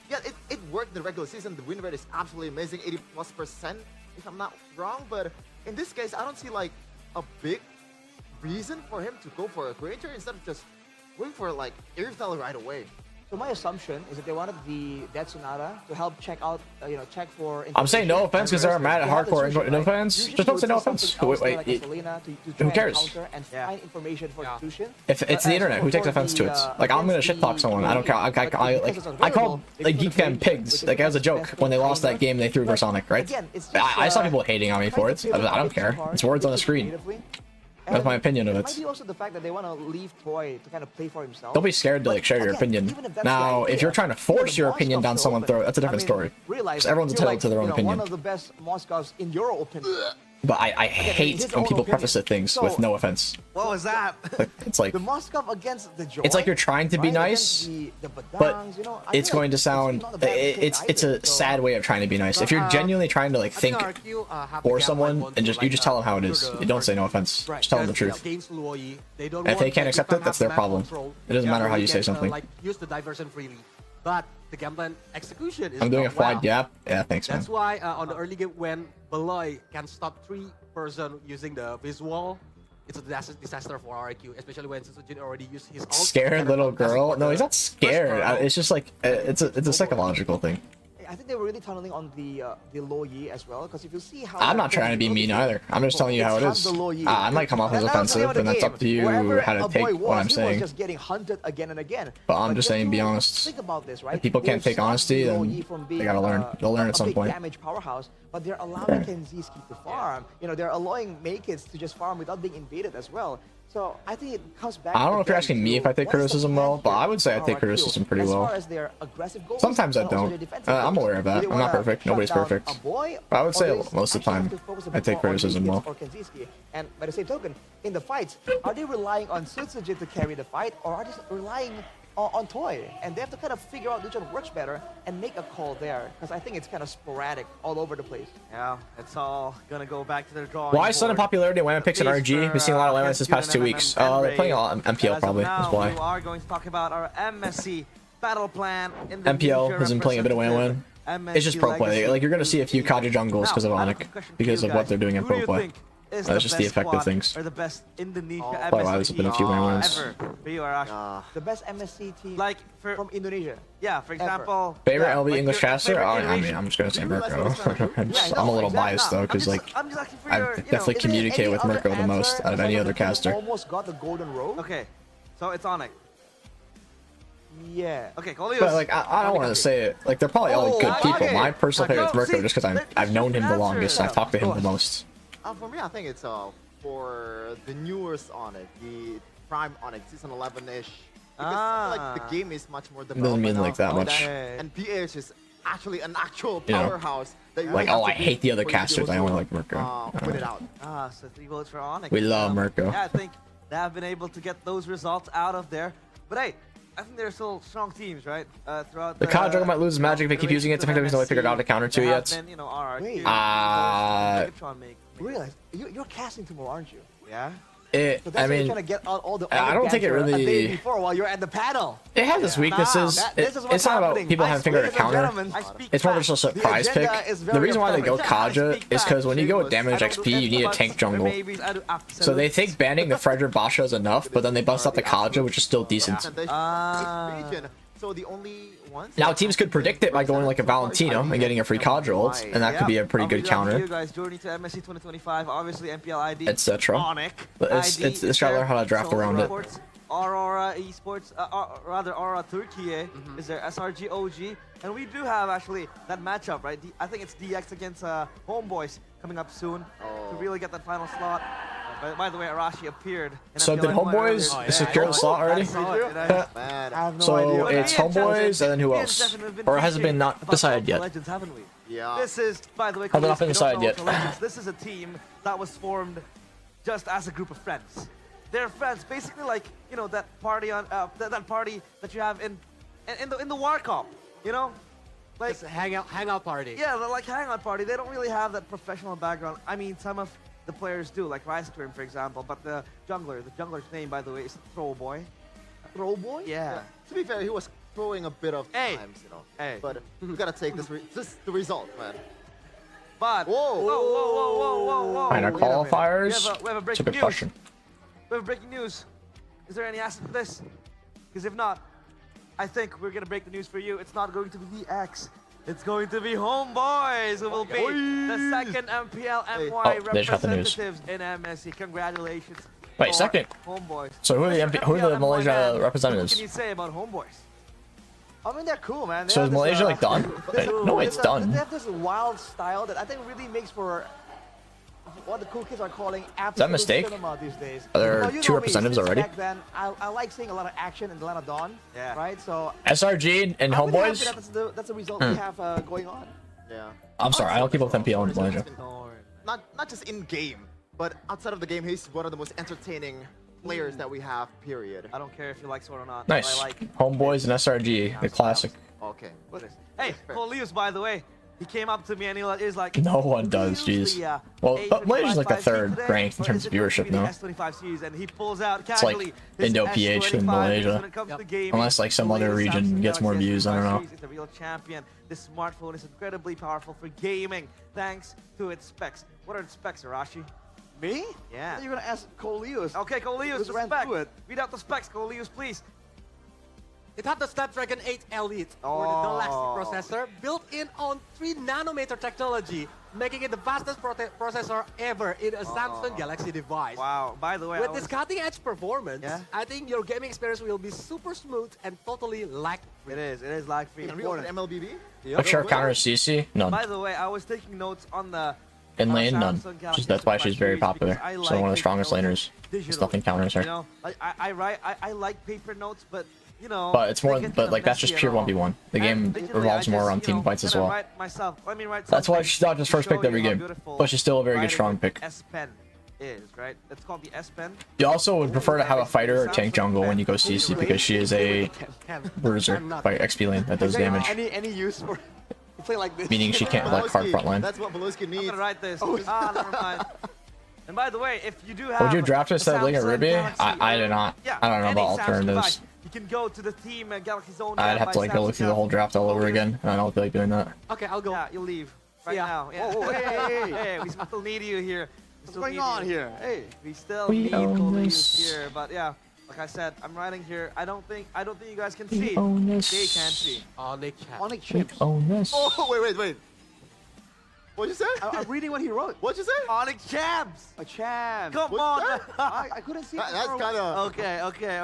Yeah, it worked in the regular season. The win rate is absolutely amazing, 80+%, if I'm not wrong. But in this case, I don't see like a big reason for him to go for a Granger instead of just going for like Airfell right away. So my assumption is that they wanted the Dead Sonata to help check out, check for. I'm saying no offense because they're mad at hardcore no offense. Just don't say no offense. Wait, who cares? If it's the internet, who takes offense to it? Like I'm gonna shit talk someone. I don't care. I called like GEEK fan pigs like as a joke when they lost that game they threw Versonic, right? I saw people hating on me for it. I don't care. It's words on the screen. That's my opinion of it. It might be also the fact that they want to leave Toy to kind of play for himself. Don't be scared to like share your opinion. Now, if you're trying to force your opinion down someone's throat, that's a different story. Because everyone's entitled to their own opinion. One of the best Moscow's in your opinion. But I hate when people preface things with no offense. What was that? It's like the Moscow against the Joy, it's like you're trying to be nice, but it's going to sound it's a sad way of trying to be nice. If you're genuinely trying to like think for someone and you just tell them how it is. You don't say no offense. Just tell them the truth. And if they can't accept it, that's their problem. It doesn't matter how you say something. Use the diversion freely, but the game plan execution is I'm doing a wide gap. Yeah, thanks, man. That's why on the early game when Beloy can stop 3-person using the visual, it's a disaster for RRQ, especially when Susujin already used his ult. Scared little girl? No, he's not scared. It's just like it's a psychological thing. I think they were really tunneling on the low Yi as well, because if you see how I'm not trying to be mean either. I'm just telling you how it is. I might come off as offensive, and that's up to you how to take what I'm saying. Just getting hunted again and again. But I'm just saying, be honest. Think about this, right? If people can't take honesty, then they gotta learn. They'll learn at some point. Damage powerhouse, but they're allowing Kenziski to farm. They're allowing Makids to just farm without being invaded as well. So I think it comes back. I don't know if you're asking me if I take criticism well, but I would say I take criticism pretty well. Sometimes I don't. I'm aware of that. I'm not perfect. Nobody's perfect. But I would say most of the time I take criticism well. And by the same token, in the fights, are they relying on Sutsujin to carry the fight, or are they relying on Toy? And they have to kind of figure out which one works better and make a call there, because I think it's kind of sporadic all over the place. Yeah, it's all gonna go back to their drawing Why sudden popularity when picks an RG? We've seen a lot of lemons this past 2 weeks. They're playing a lot of MPL probably. That's why. We are going to talk about our MSC battle plan. In the MPL has been playing a bit of win-win. It's just pro play. Like you're gonna see a few Kaja jungles because of Onyx, because of what they're doing in pro play. That's just the effect of things. Or the best Indonesia Probably why there's been a few win-wins. The best MSC team like from Indonesia. Yeah, for example. Favorite LB English caster? I mean, I'm just gonna say Mirko. I'm a little biased though, because like I definitely communicate with Mirko the most out of any other caster. Almost got the golden robe. Okay, so it's Onyx. Yeah. Okay, Coleus. But like I don't want to say it. Like they're probably all good people. My personal favorite is Mirko just because I've known him the longest. I've talked to him the most. For me, I think it's for the newest Onyx, the Prime Onyx, season 11-ish. Because like the game is much more developed. Doesn't mean like that much. And PH is actually an actual powerhouse. That like I hate the other casters. I only like Mirko. Put it out. So 3 votes for Onyx. We love Mirko. Yeah, I think they have been able to get those results out of there. But hey, I think they're still strong teams, right? Throughout the Kaja might lose magic if they keep using it. I think there's no way figured out a counter to yet. Realize you're casting tomorrow, aren't you? Yeah. I mean, I don't think it really. Before while you're at the panel. It has its weaknesses. It's not about people having figured out a counter. It's more just a surprise pick. The reason why they go Kaja is because when you go with damage XP, you need a tank jungle. So they think banning the FwydChickn Basha is enough, but then they bust out the Kaja, which is still decent. So the only ones now teams could predict it by going like a Valentino and getting a free Kaja ult, and that could be a pretty good counter. You guys journey to MSC 2025, obviously MPL ID, etc. It's got to learn how to draft around it. Aurora Esports, rather Aurora Turkey is their SRG OG, and we do have actually that matchup, right? I think it's DX against Homeboys coming up soon to really get that final slot. By the way, Arashi appeared. So did Homeboys secure the slot already? Man, I have no So idea. it's Homeboys and then who else? Or has it been not decided yet? Legends, haven't we? Yeah. This is, by the way, Has it not been if you don't decided know yet? Ultra Legends, this is a team that was formed just as a group of friends. They're friends, basically like, you know, that party on that party that you have in the Warcom, you know, like It's a hangout party. yeah, they're like hangout party. They don't really have that professional background. I mean, some of the players do, like Rice Twin, for example. But the jungler's name, by the way, is Throwboy. Throwboy? Yeah. To be fair, he was throwing a bit of Hey. times, you know. Hey. But we gotta take this the result, man. But Whoa. Minor Wait a minute. qualifiers. We have a It's a breaking good news. question. We have breaking news. Is there any answer to this? Because if not, I think we're gonna break the news for you. It's not going to be VX. It's going to be Homeboys who will be the second MPL NY Oh, they just got the news. representatives in MSC. Congratulations. Wait, for second? Homeboys. So who are the MPL Malaysia NY, man, representatives? What can you say about Homeboys? I mean, they're cool, man. They So have is this, Malaysia like done? Wait, no, it's done. They have this wild style that I think really makes for what the cool kids are calling that a mistake? cinema these days. Are there Well, you two know me, representatives since already? Back then, I like seeing a lot of action in the Land of Dawn. Yeah. Right. So SRG and I'm really happy Homeboys? that that's the result we have going on. Yeah. I'm sorry, I don't keep up with MPL in Malaysia. Not just in game, but outside of the game, he's one of the most entertaining players that we have. Period. I don't care if you like sword or not. Nice. I like. Homeboys and SRG, the classic. Okay. What is? Hey, Coleus, by the way, he came up to me and he was like, No one does, jeez. Well, Malaysia's like the third ranked in terms of viewership now. S25 series, and he pulls out It's like casually his Indo-PH in S25 Malaysia. when it comes to gaming. Unless like some The other latest region Samsung gets more Galaxy views, I don't S25 know. series is the real champion. This smartphone is incredibly powerful for gaming thanks to its specs. What are its specs, Arashi? Me? Yeah. I thought you were gonna ask Coleus. Okay, Coleus, Just the ran spec. through it. Read out the specs, Coleus, please. It had the Snapdragon 8 Elite for the Galaxy processor, built in on 3nm technology, making it the fastest processor ever in a Samsung Galaxy device. Wow. By the way, With this cutting-edge performance, Yeah? I think your gaming experience will be super smooth and totally lag-free. it is lag free. Can we open MLBB? Like sure counters CC? None. By the way, I was taking notes on the In lane, none. Samsung Galaxy That's why S25 she's very series popular. because I She's like one of the paper strongest notes laners. There's digitally. nothing counters her. You know, like I like paper notes, but you know. But it's more, they get but kinda like that's messy just pure and all. 1v1. The And game digitally, revolves I more just, around you team know, fights as when I well. write myself, let me write That's why something she's not just to first pick show every you how game, beautiful but she's still a very good writing strong with pick. S Pen is, right? It's called the S Pen. You also would prefer to have a fighter or tank jungle when you go CC because she is a bruiser by XP lane that does Is there damage, any use for to play like this? meaning she can't like hard front line. That's what Beluski I'm needs. gonna write this. Never mind. And by the way, if you do have Would you draft us a instead of League of Samsung Ruby? Galaxy I or- do not. Yeah, I don't know any about Samsung alternatives. device, you can go to the team Galaxy Zone. I'd have to like go look through the whole draft all over again, and I don't feel like doing that. Okay, I'll go. Yeah, you'll leave right Yeah. now. Yeah. Oh, hey. Hey, we still need you here. What's going on here? Hey. We still We need own Coleus this. here, but yeah, like I said, I'm writing here. I don't think you guys can see. own this. They can't see. Onyx chat. Onyx We chips. own this. Oh, wait. What'd you say? I'm reading what he wrote. What'd you say? Onyx Champs. A champ. Come What's on. that? I couldn't see. That's it. kind of.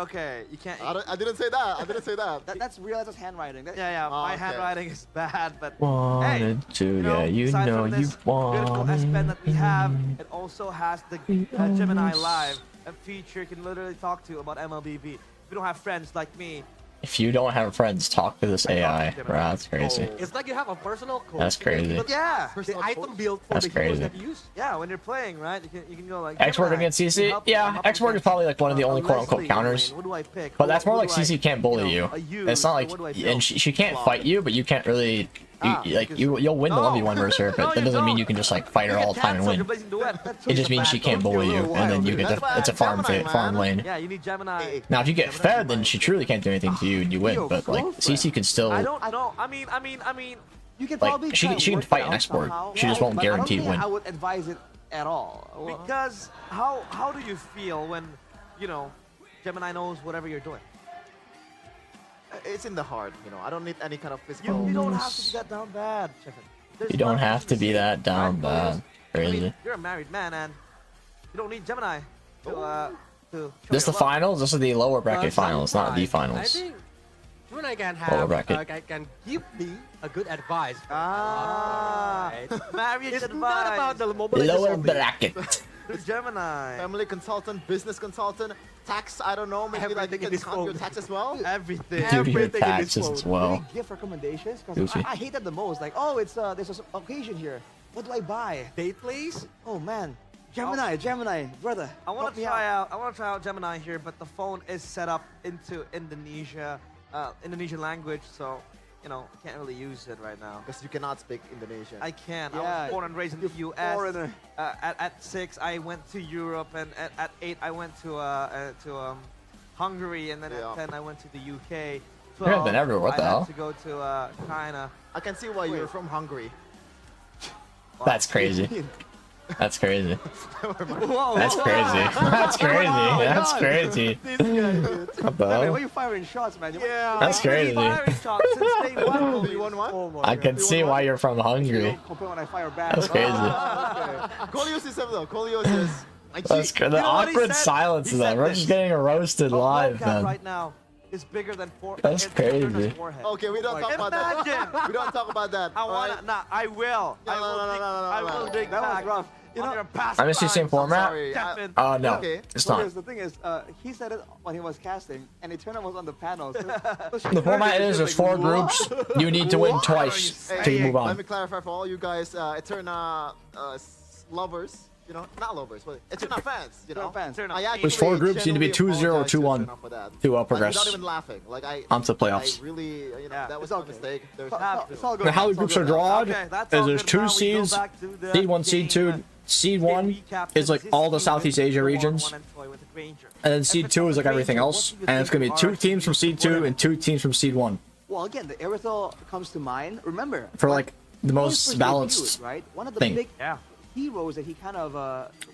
Okay. You can't. I didn't say that. That's real. That's handwriting. Yeah. My okay. handwriting is bad, but Wanted to, yeah, you aside know from you this beautiful S Pen want that we have, it also has the Gemini own Live, a feature you can literally talk to about MLBB. If you don't have friends like me, If you don't have friends, talk to this AI. Bro, that's crazy. It's like you have a personal coach. That's crazy. But yeah, the item build for That's the heroes crazy. that you use. yeah, when you're playing, right? You can go like Export Gemini, against can CC? help you, Yeah, I'm up Export is against, probably like one of the only quote-unquote Leslie, counters. What do I pick? But that's more Who like do I- CC can't bully you you. know, a use, It's not like, what do I and build? she can't fight you, but you can't really, like because- you'll win the No. 1v1 versus her, No, but that you doesn't mean don't. you can just like fight her all the time and win. It just means she can't bully you, and then you get That's why it's a farm Gemini, farm man. lane. Yeah, you need Gemini. Now if you get fed, then she truly can't do anything to you, and you win. But like CC can still I don't know. I mean. You can Like, probably she try to can work fight it and out export. somehow. She just won't But guarantee I don't think win. I would advise it at all. Because how do you feel when, you know, Gemini knows whatever you're doing? It's in the heart, you know. I don't need any kind of physical. You don't have to be that down bad, Chicken. There's You don't nothing have to be say, that down right, bad. Coleus? I mean, Crazy. you're a married man, and you don't need Gemini to show This is the your love. finals. This is the lower bracket finals, not the sometimes finals. I think Gemini can Lower have, bracket. can give me a good advice. Marriage It's advice. not about the mobility. Lower only. bracket. To Gemini. Family consultant, business consultant, tax, I don't know, maybe like you Everything in can this count your phone. tax as well. Everything. Do your Everything in this taxes phone. as well. Really give recommendations because Goofy. I hate that the most. Like, oh, it's there's an occasion here. What do I buy? Date, please. Oh man, Gemini, brother. I want help to me try out. I want to try out Gemini here, but the phone is set up into Indonesian language, so you know can't really use it right now. Because you cannot speak Indonesian. I can't. I Yeah, was born and raised in the you're U.S. foreigner. At 6, I went to Europe, and at 8, I went to Hungary, and then Yeah. at 10, I went to the UK. You haven't been everywhere, what the I hell? had to go to China. I can see why you're from Hungary. That's crazy. That's crazy. Whoa, That's whoa, crazy. That's crazy. That's God. crazy. This guy, dude. What the Man, why hell? are you firing shots, man? Yeah, That's crazy. firing shots since day one. You won one? Oh my I God. can see why you're from Hungary. Compare when I fire back. That's crazy. Coleos is though. Coleos is. That's good. The You know what he awkward said? silence He is that said we're this. just getting roasted live, Cap man. right now is bigger than That's it's bigger than his crazy. forehead. Okay, we don't talk about that. Imagine. We don't talk about that. I alright? wanna. Nah, I will. No, I will. no, no, dig- no, no, I no, will no. dig That was back rough. You on know, your past I'm just using crimes. format. Sorry. Stefan. No, Okay. it's So not. here's the thing is, he said it when he was casting, and Eternal was on the panel. So The format is there's 4 groups. You need to win twice to move Let on. me clarify for all you guys, Eterna lovers, you know, not lovers, but Eterna fans, you know. Eterna fans. Eterna. I actually There's 4 groups. You need to be genuinely 2-0 or apologize to 2-1 Eterna for that. to Like, progress without even laughing. Like onto the playoffs. I really, you know, Yeah, that was it's a okay. mistake. There's It's all good. Now, how the It's all groups are good. drawn Okay, that's is all there's good. 2 Now we go seeds. back to the Seed 1, Seed 2. game. Seed 1 is like all the Southeast Asia regions. And then Seed 2 is like everything else. And it's going to be 2 teams from Seed 2 and 2 teams from Seed 1. Well, again, the Aerithal comes to mind. Remember, For like the when he most first balanced debuted, right? One of the thing. big Yeah. heroes that he kind of.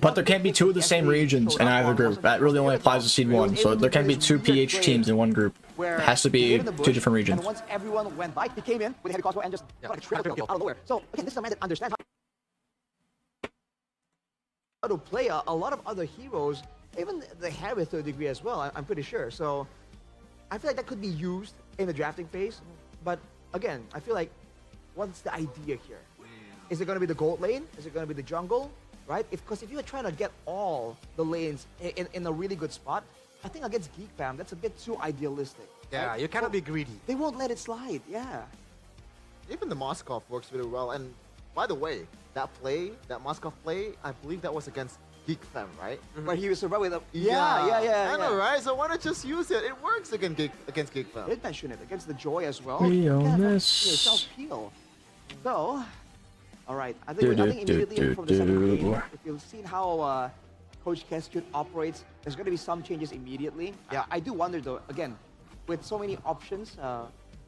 But there can't be 2 of the same regions in either group. That really only applies to Seed 1. So there can't be 2 PH teams in one group. It has to be 2 different regions. And once everyone went by, he came in with a heavy crossbow and just like out of nowhere. So again, this is a man that understands how to play a lot of other heroes, even the Harith to a degree as well. I'm pretty sure. So I feel like that could be used in the drafting phase. But again, I feel like what's the idea here? Is it going to be the gold lane? Is it going to be the jungle? Right? Because if you're trying to get all the lanes in a really good spot, I think against Geek Fam, that's a bit too idealistic. Yeah, right? you cannot be greedy. They won't let it slide. Yeah. Even the Moskov works really well. And by the way, that Moskov play, I believe that was against Geek Fam, right? Where he was surrounded with a... Yeah. I know, right? So why not just use it? It works against Geek Fam. Did mention it against the Joy as well. Realness. Self-heal. So, all right. I think immediately from the second game, if you've seen how Coach Kestut operates, there's going to be some changes immediately. Yeah, I do wonder though. Again, with so many options,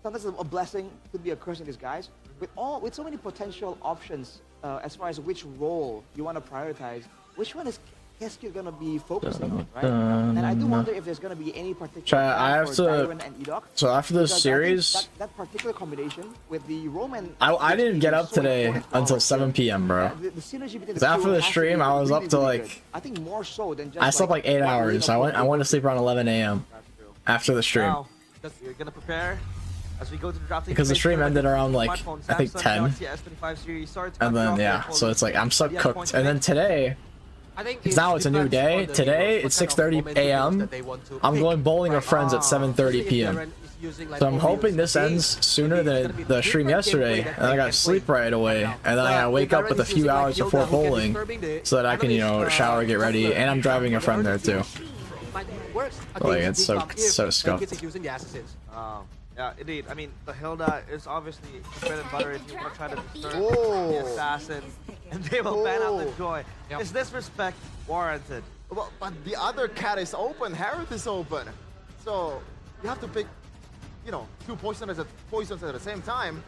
sometimes a blessing could be a curse in disguise. With so many potential options as far as which role you want to prioritize, which one is Kestut going to be focusing on, right? And I do wonder if there's going to be any particular I have for to. Dairon and Edok. So after this Because I think series, that particular combination with the Roman, I didn't get up so today important for until our 7 p.m., bro. the synergy between Because after two the has to stream, be I was up really, to really like, good. I think more so than just I slept like 8 hours. I went to sleep around 11 a.m. after the stream. Now, you're gonna prepare as we go to the drafting Because the phase. stream ended around like, Smartphone, I think Samsung 10. Galaxy S25 series, sorry to And cut you then, off yeah, there, so it's like, I'm so Yeah, cooked. point And then today, I think because now it's a new depends day. on the Today, heroes, it's what kind of 6:30 a.m. momentum that they want to I'm pick. going bowling with friends at 7:30 If p.m. Darren is using, like, So I'm Oriol's hoping this game, ends sooner maybe it's than gonna be the stream different yesterday. gameplay that And I they gotta can sleep play right away. now. And then I gotta If wake up Darren with a is few using, like, hours Hilda, before who can bowling disturbing the- so that I can, know you know, if, shower, get ready. And I'm driving a friend there too. Might work Like, against it's so- Geek Fam so if scuffed. Kid is using the assassins. Yeah, indeed. I mean, the Hilda is obviously bread and butter if you want to try to disturb Oh. the assassin, and they will ban out the Oh. Joy. Yep. Is this respect warranted? Well, but the other cat is open. Harith is open. So you have to pick, you know, 2 poisons at the same time.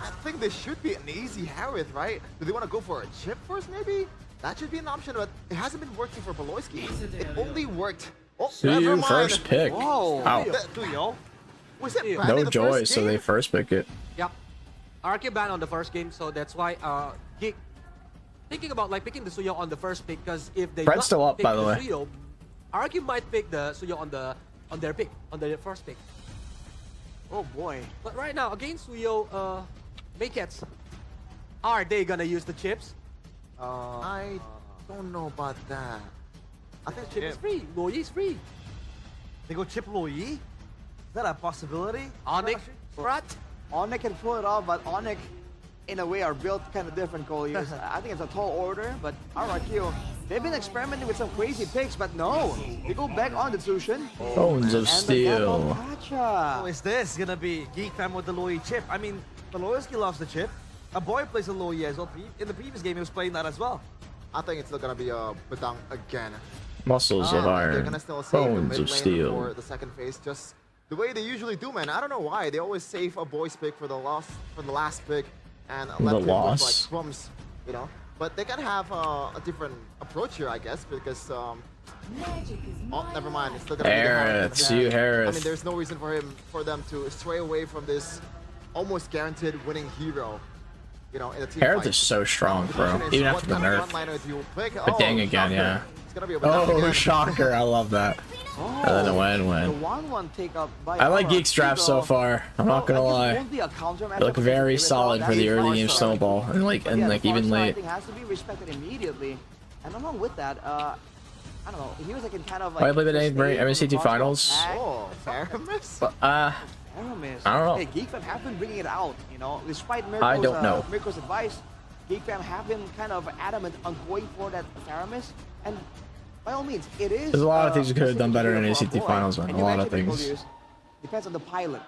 I think this should be an easy Harith, right? Do they want to go for a chip first, maybe? That should be an option, but it hasn't been working for Beloyski. It only worked. Oh, See never you mind. first pick. Whoa. Ow. Tuyo? Was it No banned in No the joy, first so game? they first pick it. Yep. RRQ banned on the first game, so that's why Geek thinking about like picking the Suyo on the first pick, because if they Fred's not still up, pick by the way. Suyo, RRQ might pick the Suyo on their pick, on their first pick. Oh boy. But right now, against Suyo, Maycats, are they gonna use the chips? I don't know about that. I think chip is free. Loyi is free. They go chip Loyi? Is that a possibility? Onyx, Sprat. Onyx can pull it off, but Onyx, in a way, are built kind of different, Cole. I think it's a tall order, but RRQ, they've been experimenting with some crazy picks, but no. They go back on the Tsushin. Bones of Steel. Oh, is this gonna be Geek Fam with the Loyi chip? I mean, Loyalski loves the chip. A boy plays a Loyi as well. In the previous game, he was playing that as well. I think it's still gonna be a Badang again. Muscles of They're iron. gonna still save the Bones mid of lane steel. for the second phase, just the way they usually do, man. I don't know why. They always save a boy's pick for the last pick and let him with like crumbs, you know. But they can have a different approach here, I guess, because oh, never mind. It's still gonna be the Harith, hard you one. I Harith. mean, there's no reason for them to stray away from this almost guaranteed winning hero. You know, in a team Harith fight. is so strong, The bro. question is, Even what after the kind of nerf. frontliner do you pick? But dang again, shocker. yeah. It's gonna be a Badang Oh, again. shocker. I love that. Oh, And then a the win-win. 1-1 take up by I like RRQ, Geek's draft so though. far. I'm not gonna Well, I lie. guess it won't be a counter matchup They look against very Geek as solid well. for the That's early game Farsa. snowball, and like But yeah, even Farsa, I late. think has to be respected immediately. And along with that, I don't know. He was like in kind of Why like. play the name sustain from MSCT the Farsa finals? attack. Oh, Aramis? But Aramis. I don't know. Hey, Geek Fam have been bringing it out, you know. Despite Mirko's, I don't know. Mirko's advice, Geek Fam have been kind of adamant on going for that Aramis. And by all means, it is. There's a lot of things you could have done better in for a ACT boy. finals, man. And A you lot of mentioned it, things. Colius. Depends on the pilot.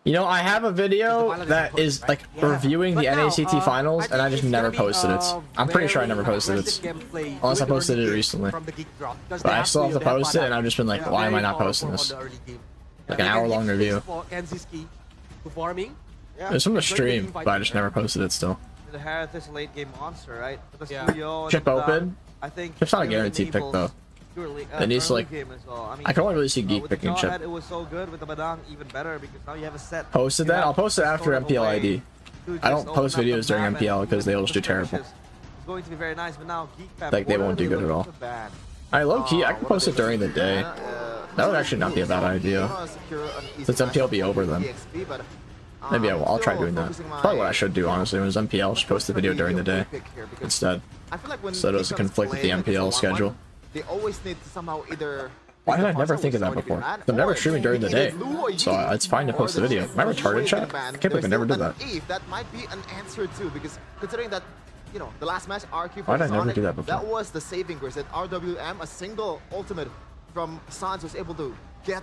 You know, I have a video that is like reviewing the But now, NACT finals, I and I think just it's never gonna be, posted it. I'm pretty sure I never very posted aggressive it. gameplay Unless I during posted the it early recently. from the Geek drop, because But they I have still have to have post it, and Badang. I've just been like, They are why am I very not posting powerful this? on the early game. Like They an can hour-long hit review. for Kenziski to farming. It's from the stream, but I just never posted it still. The Harith is a late game monster, right? But the Yeah. Studio and Chip Badang, open. I think Chip's not a really guaranteed pick, enables though. purely, It needs to, early like- game as well. I mean, I can only really see Geek with the picking Jawhead, Chip. it was so good. With the Badang, even better because now you have a set. Posted You that? have I'll post it after sort of a MPL way ID. to I just don't post open up videos the during map MPL and because they'll with just do the terrible. skirmishes. It's going to be very nice, but now Geek Fam, Like, they what won't are do they good at looking all. to ban? I low-key, I can post it during the day. That would actually not be a bad idea. Since MPL be over then. Maybe I'll try doing that. Probably what I should do, honestly, was MPL, just post the video during the day instead. So it doesn't conflict with the MPL schedule. They always need to somehow either. Why did I never think of that before? I'm never streaming during the day, so it's fine to post the video. Am I retarded, chat? I can't believe I never did that. That might be an answer too, because considering that, you know, the last match RRQ Why did I never Sonic, do that before? that was the saving grace. That RWM, a single ultimate from Sans, was able to get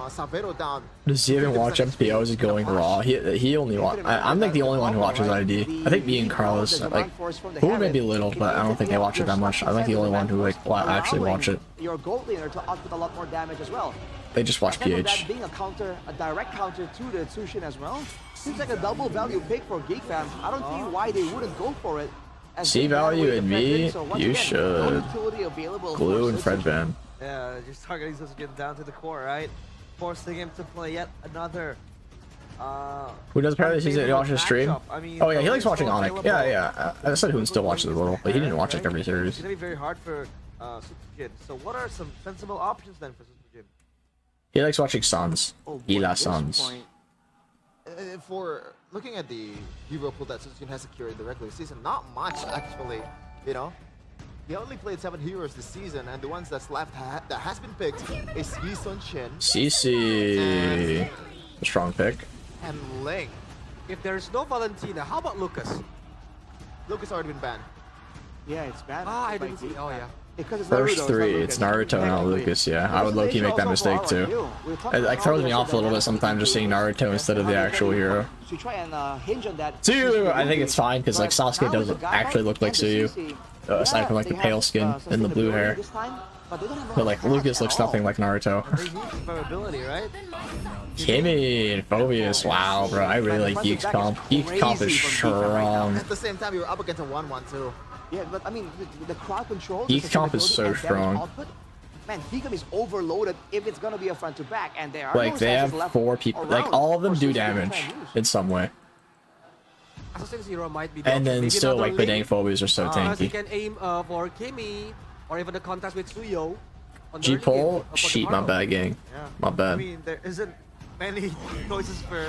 Savero down. Does he even watch MPO? Is he going raw? He only watch. I'm like the only one who watches ID. I think me and Carlos, like, who may be little, but I don't think they watch it that much. I'm like the only one who like actually watch it. Your gold laner to output a lot more damage as well. They just watch Aside from PH. that being a direct counter to the Tsushin as well. Seems like a double value pick for Geek Fam. I don't see why they wouldn't go for it. as See they ran value away in to me? Fredrin. So once You again, should. no utility available Glue for and Tsushin. Fred Van. Yeah, just targeting Suzuki down to the core, right? Forcing him to play yet another. Who does apparently sees it? He watches the stream. I mean, Oh yeah, he likes still watching Onyx. available. Yeah. I said who still watches it a little, but he didn't watch like every It's series. gonna be very hard for Suzuki. So what are some sensible options then for Suzuki? He likes watching Sans. Oh, boy, Ila at this Sans. point, For looking at the hero pool that Suzuki has secured in the regular season, not much actually. You know, he only played 7 heroes this season, and the ones that's left that has been picked is Yi Sun Shin CC. A strong pick. and Ling. If there's no Valentina, how about Lucas? Lucas already been banned. Yeah, it's bad. I by didn't see. Geek Oh Fam. yeah. Because it's First Naruto, 3, not it's Lucas. Naruto, not Technically. Lucas, yeah. I Because would the low-key issue make that also mistake for too. RRQ, we talked about It throws me how off a little bit there's sometimes just seeing Naruto instead of the actual hero. To try and hinge on that. Tsuyu, I think it's fine because like But Sasuke now does with the guy actually look like and the Tsuyu, CC, aside from like the they pale have, skin and the blue sustainability hair. this time, but they don't have a But lot like of damage Lucas at looks all. nothing like Naruto. They need survivability, right? Kimmy and Phobius, wow, bro, I really like Geek's comp. Geek's comp is strong. At the same time, you're up against a 1-1 too. Yeah, but I mean, the crowd control. Geek the comp is sustainability so and damage strong. output, man, Geekum is overloaded if it's gonna be a front to back, and there are Like no they assassin's have left 4 people, like around all of them for do Suzuki to try damage and use. in some way. Assassin's Hero might be the And option. then Maybe still another like the Link, dang Phobias are so because he tanky. can aim for Kimmy or even the contest with Suyo. On the G early pole, game, for sheet, my tomorrow. bad, gang. Yeah. My bad. I mean, there isn't many choices for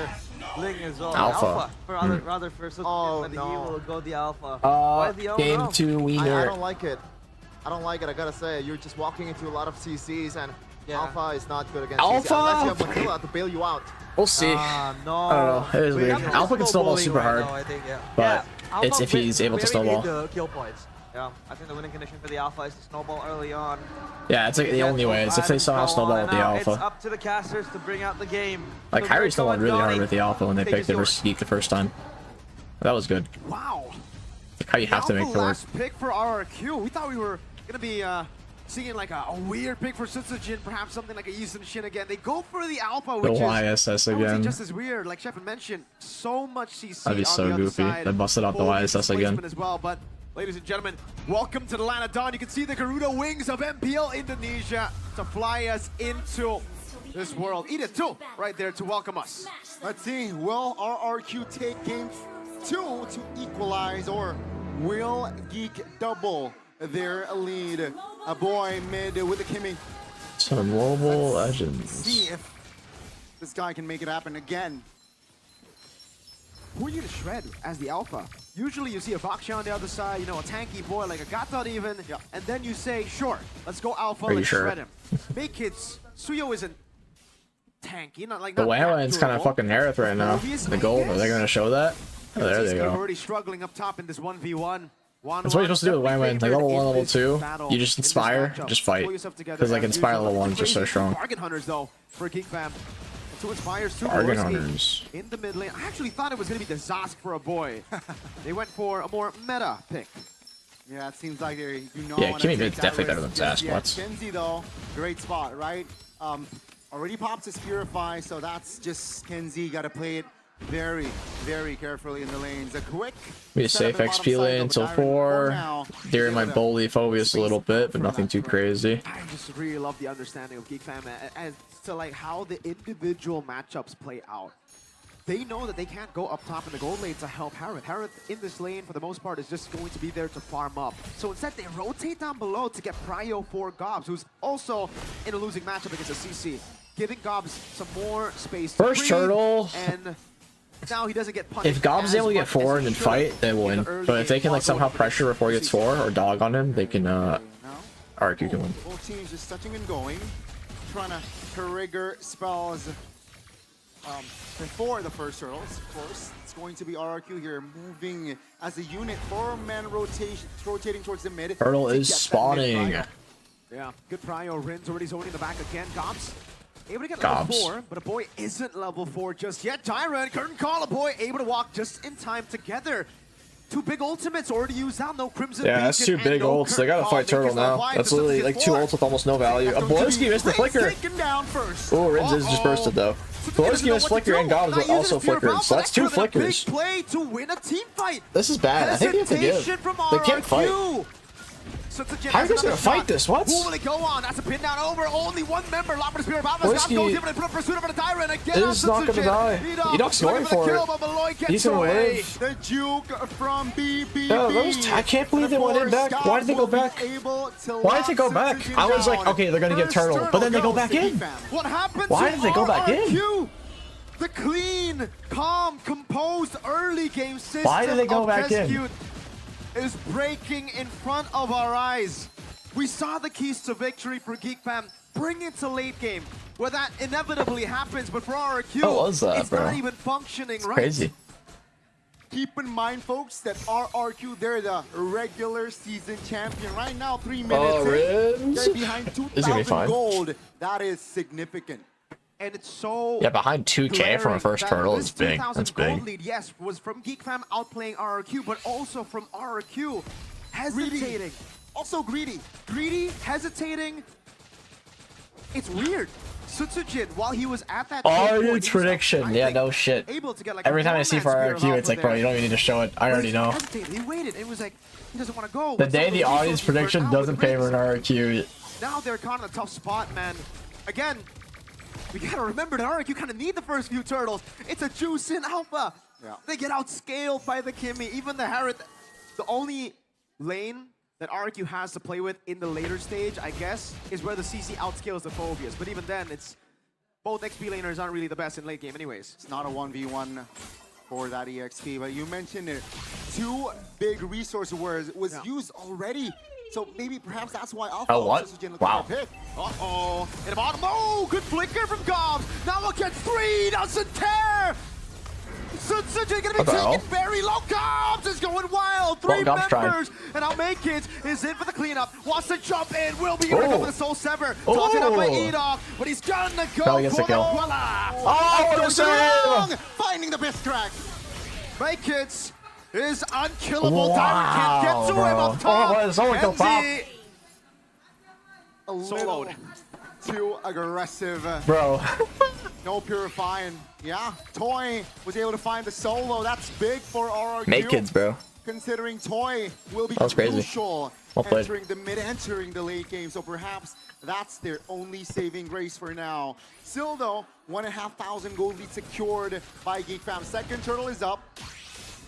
Ling as well. Alpha. For rather for Suzuki, Oh, but he no. will go the Alpha. Why the Alpha? Game 2 I wiener. don't like it. I don't like it. I gotta say, you're just walking into a lot of CCs, and Yeah. Alpha is not good against Alpha? CC unless you have Manila to bail you out. We'll see. No. I don't know. It is weird. Alpha's Alpha can snowball snowballing super right hard, now, I think, yeah. but Alpha it's if he's able to very snowball. need the kill points. Yeah, I think the winning condition for the Alpha is to snowball early on. Yeah, it's like the only way is if they somehow snowball with the Now It's Alpha. up to the casters to bring out the game. Like So Kyrie Rico snowballed and really hard Donnie, with the Alpha when they take picked his it versus GEEK the first time. That was good. Wow. Like how you have to make it work. Last pick for RRQ. We thought we were gonna be seeing like a weird pick for Sutsujin, perhaps something like a Yisun Shin again. They go for the Alpha, The which YSS is I would say again. just as weird. Like Shepard mentioned, so much CC That'd be on so the other goofy. side. They busted out the Full YSS again. displacement as well, but ladies and gentlemen, welcome to the land of dawn. You can see the Garuda wings of MPL Indonesia to fly us into this world. Edith too, right there to welcome us. Let's see, will RRQ take game 2 to equalize, or will GEEK double their lead? A boy mid with a Kimmy. Some mobile See legends. if this guy can make it happen again. Who are you to shred as the Alpha? Usually you see a Baksha on the other side, you know, a tanky boy like a Gatot even, and then you say, sure, let's go Alpha, Are you let's sure? shred him. Big kids, Suyo isn't tanky, not like The not that Wayland's kind of durable. fucking Aerith right now. Obviously, The gold, are they yes. going to show that? Oh, there they He's go. already struggling up top in this 1v1. That's what you're supposed to do with Wayland. Like level 1, level 2, you just inspire, just fight. Because like inspire level 1 is just so strong. Bargain hunters though for GEEK fam. Two inspires, two Bargain Gorski hunters. in the mid lane. I actually thought it was gonna be the Zosk for a boy. They went for a more meta pick. Yeah, it seems like they do not Yeah, want Kimmy to take Mid's that definitely better risk than just yet. Sasquatch. Kenzie though, great spot, right? Already popped his Purify, so that's just Kenzie. Got to play it very, very carefully in the lanes. A quick Be a setup safe in bottom XP side, lane though, until but Iron, for 4. now, During my able to bully Phobius a little space bit, but for nothing that too threat. crazy. I just really love the understanding of GEEK fam as to like how the individual matchups play out. They know that they can't go up top in the gold lane to help Harith. Harith in this lane, for the most part, is just going to be there to farm up. So instead, they rotate down below to get prio for Gobs, who's also in a losing matchup against a CC, giving Gobs some more space to First breathe, turtle. and now he doesn't get punished. If Gob's as able to get much as 4 he and then should fight, they will in the win. early But if they game can like while somehow going up pressure against before he gets 4 or dog on him, they can Now, RRQ can win. both teams just touching and going, trying to trigger spells before the first turtles. Of course, it's going to be RRQ here, moving as a unit, 4-man rotation, rotating towards the mid. Turtle to is get that spawning. mid prio. Yeah, good prio. Rin's already zoning in the back again. Gobs able to get Gobs. level 4, but a boy isn't level 4 just yet. Tyrant, curtain call, a boy able to walk just in time together. Two big ultimates already used out. No Crimson Yeah, that's Beacon 2 big and no ults. They gotta curtain fight call. Turtle Makers now. alive That's to literally Suzuki's like 2 4. ults with almost no value. That's going to Aborsky be missed the Rin's flicker. taken down first. Oh, Rin's is just bursted though. Aborsky missed flicker and Gobs were also flickered, so that's 2 flickers. Big play to win a team fight. This is bad. I think they have to give. Hesitation from They can't fight. RRQ. Sutsujin How are you has guys gonna another fight shot. this? What? Who will it go on? That's a pin down over. Only one member. Lapidus Spirit of Alpha. Aborsky goes in and put up pursuit over the Tyrant again. is not gonna die. Edoc's going for it. He's gonna live. The juke from BBB. No, I can't believe they went in back. Why did they go back? Why did they go back? I was like, okay, they're gonna get Turtle, but then they go back in. What happened Why to did they go back in? RRQ? The clean, calm, composed early game system Why did they go of back in? Rescue is breaking in front of our eyes. We saw the keys to victory for GEEK fam. Bring it to late game, where that inevitably happens. But for RRQ, What was that, it's bro? not even functioning right. Crazy. Keep in mind, folks, that RRQ, they're the regular season champion. Right now, 3 minutes Oh, in, Rims. they're behind This is gonna be 2,000 fine. gold. That is significant. And it's so Yeah, behind 2K from a first that turtle this is big. 2,000 That's gold big. lead, yes, was from GEEK fam outplaying RRQ, but also from RRQ hesitating. Also greedy. Greedy, hesitating. It's weird. Sutsujin, while he was at that Audience prediction. Yeah, no shit. able to get like Every a time I see for four-man spear RRQ, of it's like, Alpha bro, you there. don't even need to show it. I But already he know. hesitated, he waited. It was like, he doesn't want to go. The But some day of the those audience resources burn prediction out doesn't with the favor an Rings. RRQ. Now they're caught in a tough spot, man. Again, we gotta remember that RRQ kind of need the first few turtles. It's a juice in Alpha. Yeah. They get outscaled by the Kimmy. Even the Harith, the only lane that RRQ has to play with in the later stage, I guess, is where the CC outscales the Phobias. But even then, it's both XP laners aren't really the best in late game anyways. It's not a 1v1 for that EXP, but you mentioned it. 2 big resource was used already. So maybe perhaps that's why Alpha Wow. pick. Uh-oh. In the bottom. Oh, good flicker from Gobs. Now look at 3. Doesn't care. Sutsujin gonna be taken very low. Gobs is going wild. 3 members. And now Kids is in for the cleanup. Wants to jump in. Will be able to go for the Soul Sever. Taunted up by Edok, but he's gonna go for the voila. Oh, Finding the best crack. Kids is unkillable. Diamond can't get to him up top. Kenzie a little too aggressive. Bro. No purifying. Yeah, Toy was able to find the solo. That's big for RRQ. Make kids, bro. Considering Toy will be crazy. crucial entering the mid, entering the late game. So perhaps that's their only saving grace for now. Still though, 1,500 gold lead secured by GEEK Fam. Second turtle is up.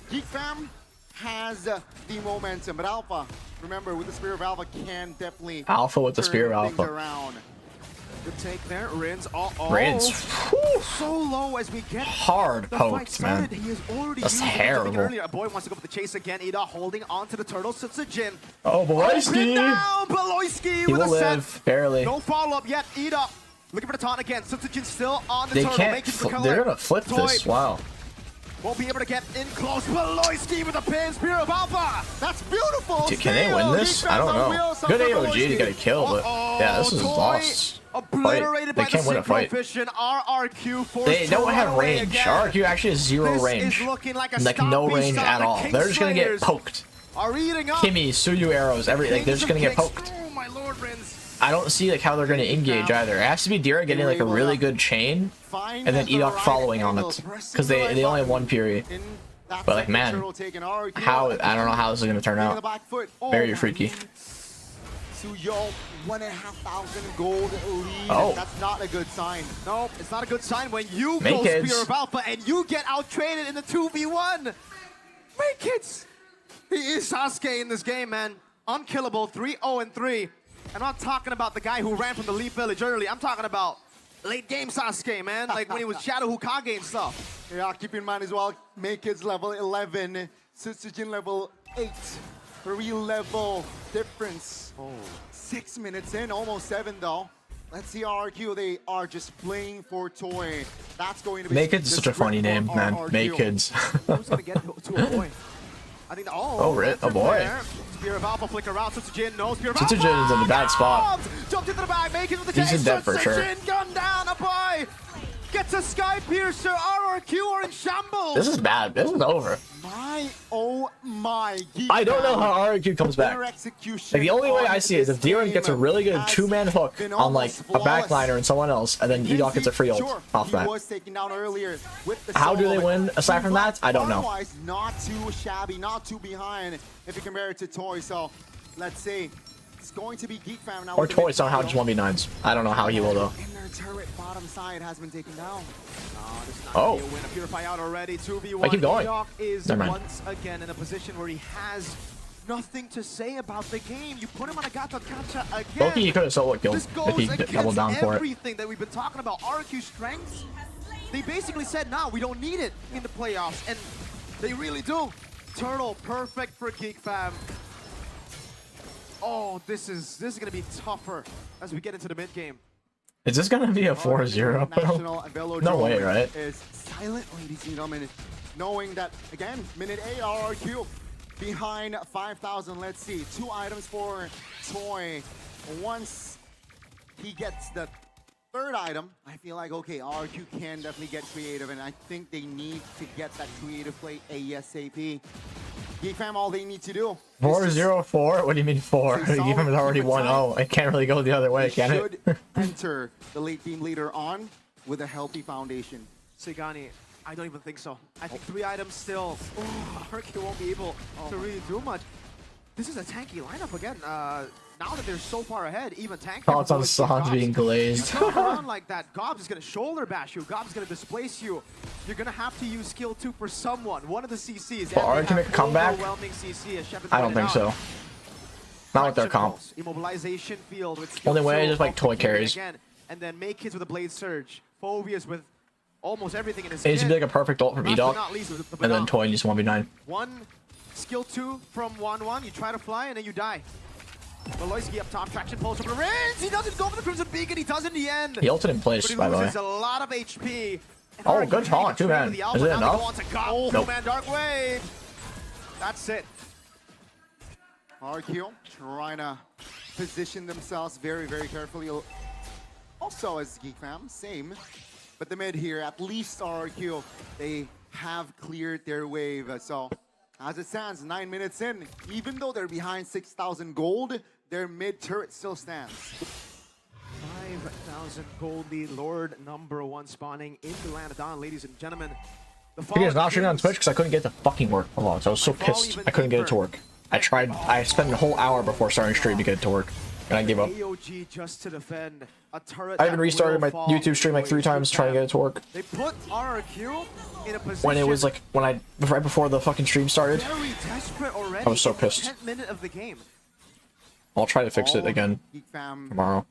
GEEK Fam has the momentum, but Alpha, remember, with the Spear of Alpha can definitely Alpha with the Spear of Alpha. Around. Good take there, Rins. Rins. So low as we get hard poked, man. He is already That's terrible. Earlier. A boy wants to go for the chase again. Ida holding on to the turtle. Sutsujin. Oh, Beloyski. Beloyski He with will a live, set. barely. No follow-up yet. Ida looking for the taunt again. Sutsujin still on the They turtle. can't. They're gonna flip this. Wow. Won't be able to get in close. Beloyski with a pin. Spear of Alpha. That's beautiful. Dude, can they win this? I don't know. Good AOG to get a kill, but yeah, this is lost. Obliterated by they can't win a fight. RRQ They don't have range. RRQ actually has 0 range. Like no range at all. They're just gonna get poked. Kimmy, Suyu arrows, everything. Like, they're just gonna get poked. Oh my lord, Rins. I don't see like how they're gonna engage either. It has to be Dira getting like a really good chain, and then Edok following on it, because they only have 1 period. But like, man, how I don't know how this is gonna turn out. Very freaky. Suyo, 1,500 gold lead. Oh. That's not a good sign. No, it's not a good sign when you Make go kids. Spear of Alpha and you get out-traded in the 2v1. Make kids. He is Sasuke in this game, man. Unkillable, 3-0-3. I'm not talking about the guy who ran from the Leaf Village early. I'm talking about late game Sasuke, man. Like when he was Shadow Hokage and stuff. Yeah, keep in mind as well, Make Kids level 11, Sutsujin level 8. 3 level difference. 6 minutes in, almost 7 though. Let's see RRQ. They are just playing for Toy. That's going to be. Make Kids is such a funny name, man. Make Kids. Who's gonna get to a point? I think. A boy. Spear of Alpha flicker out. Sutsujin, no Spear of Sutsujin is in a bad spot. Jumped into the bag. Make it with the He's in debt for sure. Sutsujin gunned down. A boy gets a Sky Piercer. RRQ are in shambles. This is bad. This is over. Oh my. I don't know how RRQ comes back. Like, the only way I see it is if Diren gets a really good 2-man hook on like a backliner and someone else, and then Edok gets a free ult off that. How do they win aside from that? I don't know. Otherwise, not too shabby, not too behind if you compare it to Toy. So let's see. It's going to be GEEK Fam now. Or Toy somehow just 1v9s. I don't know how he will though. Inner turret bottom side has been taken down. Oh. Purify out already. 2v1. I keep going. Edok is Never mind. once again in a position where he has nothing to say about the game. You put him on a Gata Kacha again. Loki, he could have solo killed This if goes he against doubled down for it. everything that we've been talking about. RRQ strengths. They basically said, nah, we don't need it in the playoffs. And they really do. Turtle, perfect for GEEK Fam. Oh, this is gonna be tougher as we get into the mid game. Is this gonna be a 4-0, bro? No way, right? Is silent, ladies and gentlemen, knowing that again, minute 8 RRQ behind 5,000. Let's see, 2 items for Toy. Once he gets the 3rd item, I feel like okay, RRQ can definitely get creative, and I think they need to get that creative play ASAP. GEEK Fam, all they need to do. 4-0-4? What do you mean 4? GEEK Fam is already 1-0. It can't really go the other way, can it? Should enter the late game later on with a healthy foundation. Sigani, I don't even think so. I think 3 items still. RRQ won't be able to really do much. This is a tanky lineup again. Now that they're so far ahead, even tanky. Thoughts on Sans being glazed. You come around like that, Gobs is gonna shoulder bash you. Gobs is gonna displace you. You're gonna have to use skill 2 for someone. One of the CCs. But RRQ make a comeback? Overwhelming CC, as Shepard I don't think pointed so. Not with their comp. Immobilization field with Only way is like toy carries. again, and then make kids with a blade surge. Phobias with almost everything in his It needs to be like a perfect ult from Last but E-Dog, not least, the and then banter. Toy needs 1v9. One skill 2 from 1-1. You try to fly and then you die. Beloyski up top, traction pulls from the range. He doesn't go for the Crimson Beacon. He does in the end. He ulted in place, But he by the way. loses a lot of HP. And Oh, RRQ good taunt, too, man. with the Is alpha. it Now they enough? go on to God. Nope. Man, Dark Wave. That's it. RRQ trying to position themselves very, very carefully. Also as Geek Fam, same. But the mid here, at least RRQ, they have cleared their wave. So as it stands, 9 minutes in, even though they're behind 6,000 gold, their mid turret still stands. 5,000 gold lead, Lord #1 spawning in the land of Dawn, ladies and gentlemen. The I was not streaming on Kings- Twitch because I couldn't get to fucking work. Oh, so I was so pissed. I couldn't get it to work. I tried. I spent a whole hour before starting stream to get it to work, and I gave up. AOG just to defend a turret. I even that restarted will my fall YouTube stream like 3 times trying to get it to work. They put RRQ in a position When it was like right before the fucking stream started. very desperate already. I was so in the pissed. 10th minute of the game. I'll try to fix it All again Geek Fam tomorrow.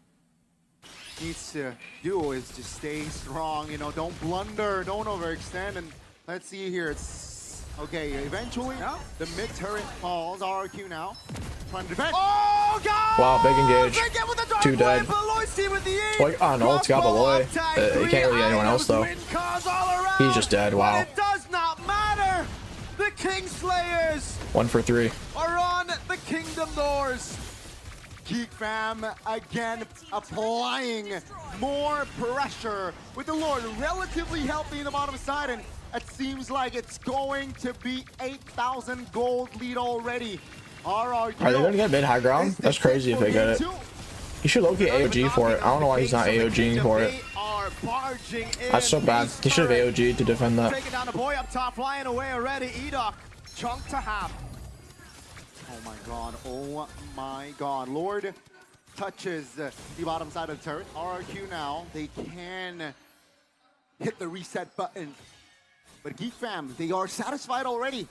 needs to do is just stay strong, you know, don't blunder, don't overextend, and let's see here, it's okay, eventually the mid turret falls, RRQ now, trying to defend. Oh god! Wow, big engage. They get with the Dark 2 dead. Wave, Beloy's team with the aim. Like, oh no, it's got Beloy. Crossbow uptime, You can't really get anyone else though. win cause all around. He's just dead, wow. But it does not matter. The Kingslayers 1 for 3. are on the kingdom doors. Geek Fam again applying more pressure with the Lord relatively healthy in the bottom side, and it seems like it's going to be 8,000 gold lead already. RRQ. Are they gonna get mid high ground? is That's crazy if they get it. two. He should low-key AOG for it. I don't know why he's not AOGing for it. They are barging in. That's so bad. He should have AOG'd to defend that. Taking down the boy up top, flying away already. Edok, chunk to half. Oh my god, oh my god. Lord touches the bottom side of the turret. RRQ now, they can hit the reset button. But Geek Fam, they are satisfied already.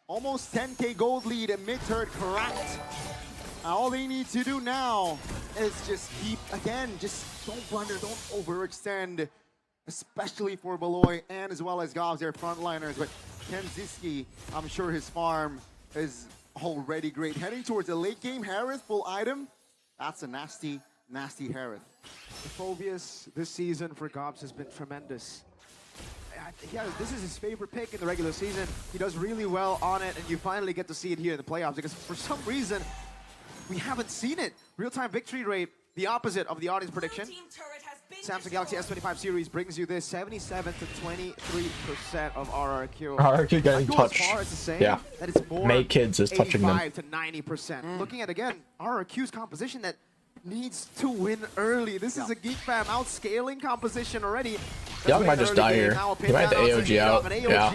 Almost 10k gold lead and mid turret cracked. All they need to do now is just keep, again, just don't blunder, don't overextend, especially for Beloy and as well as Gobs, their frontliners. But Kenziski, I'm sure his farm is already great. Heading towards the late game, Harith, full item. That's a nasty, nasty Harith. The Phobias this season for Gobs has been tremendous. Yeah, this is his favorite pick in the regular season. He does really well on it, and you finally get to see it here in the playoffs because for some reason, we haven't seen it. Real-time victory rate, the opposite of the audience prediction. Samsung Galaxy S25 series brings you this 77 to 23% of RRQ. RRQ getting I'd go touch. as far as to say Yeah. that it's more May Kids is touching them. 85 to 90%. Looking at, again, RRQ's composition that needs to win early. This is a Geek Fam outscaling composition already. Young might just die here. He might have to AOG out. Yeah.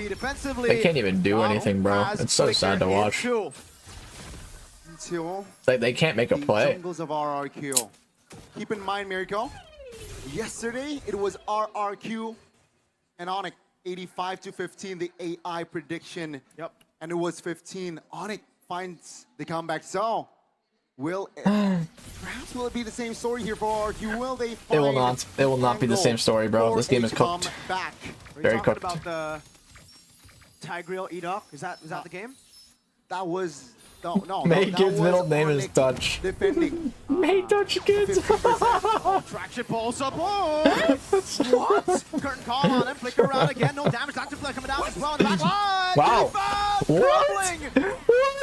They can't even do anything, bro. It's so sad to watch. Until Like, they can't make a the play. jungles of RRQ. Keep in mind, Miracle, yesterday it was RRQ and Onyx 85 to 15, the AI prediction. Yep. And it was 15. Onyx finds the comeback. So, perhaps will it be the same story here for RRQ? Will they find It will not. It will not be the same story, bro. This game is cooked. Back. Very cooked. About the Tigreal Edok. Is that the game? That was no. May that Kids' was middle name is Onyx Dutch. defending. May Dutch Kids. 50%. Traction pulse support. What? Curtain call on him. Flicker around again. No damage. Dr. Flare coming down as well in the back line. Wow. What?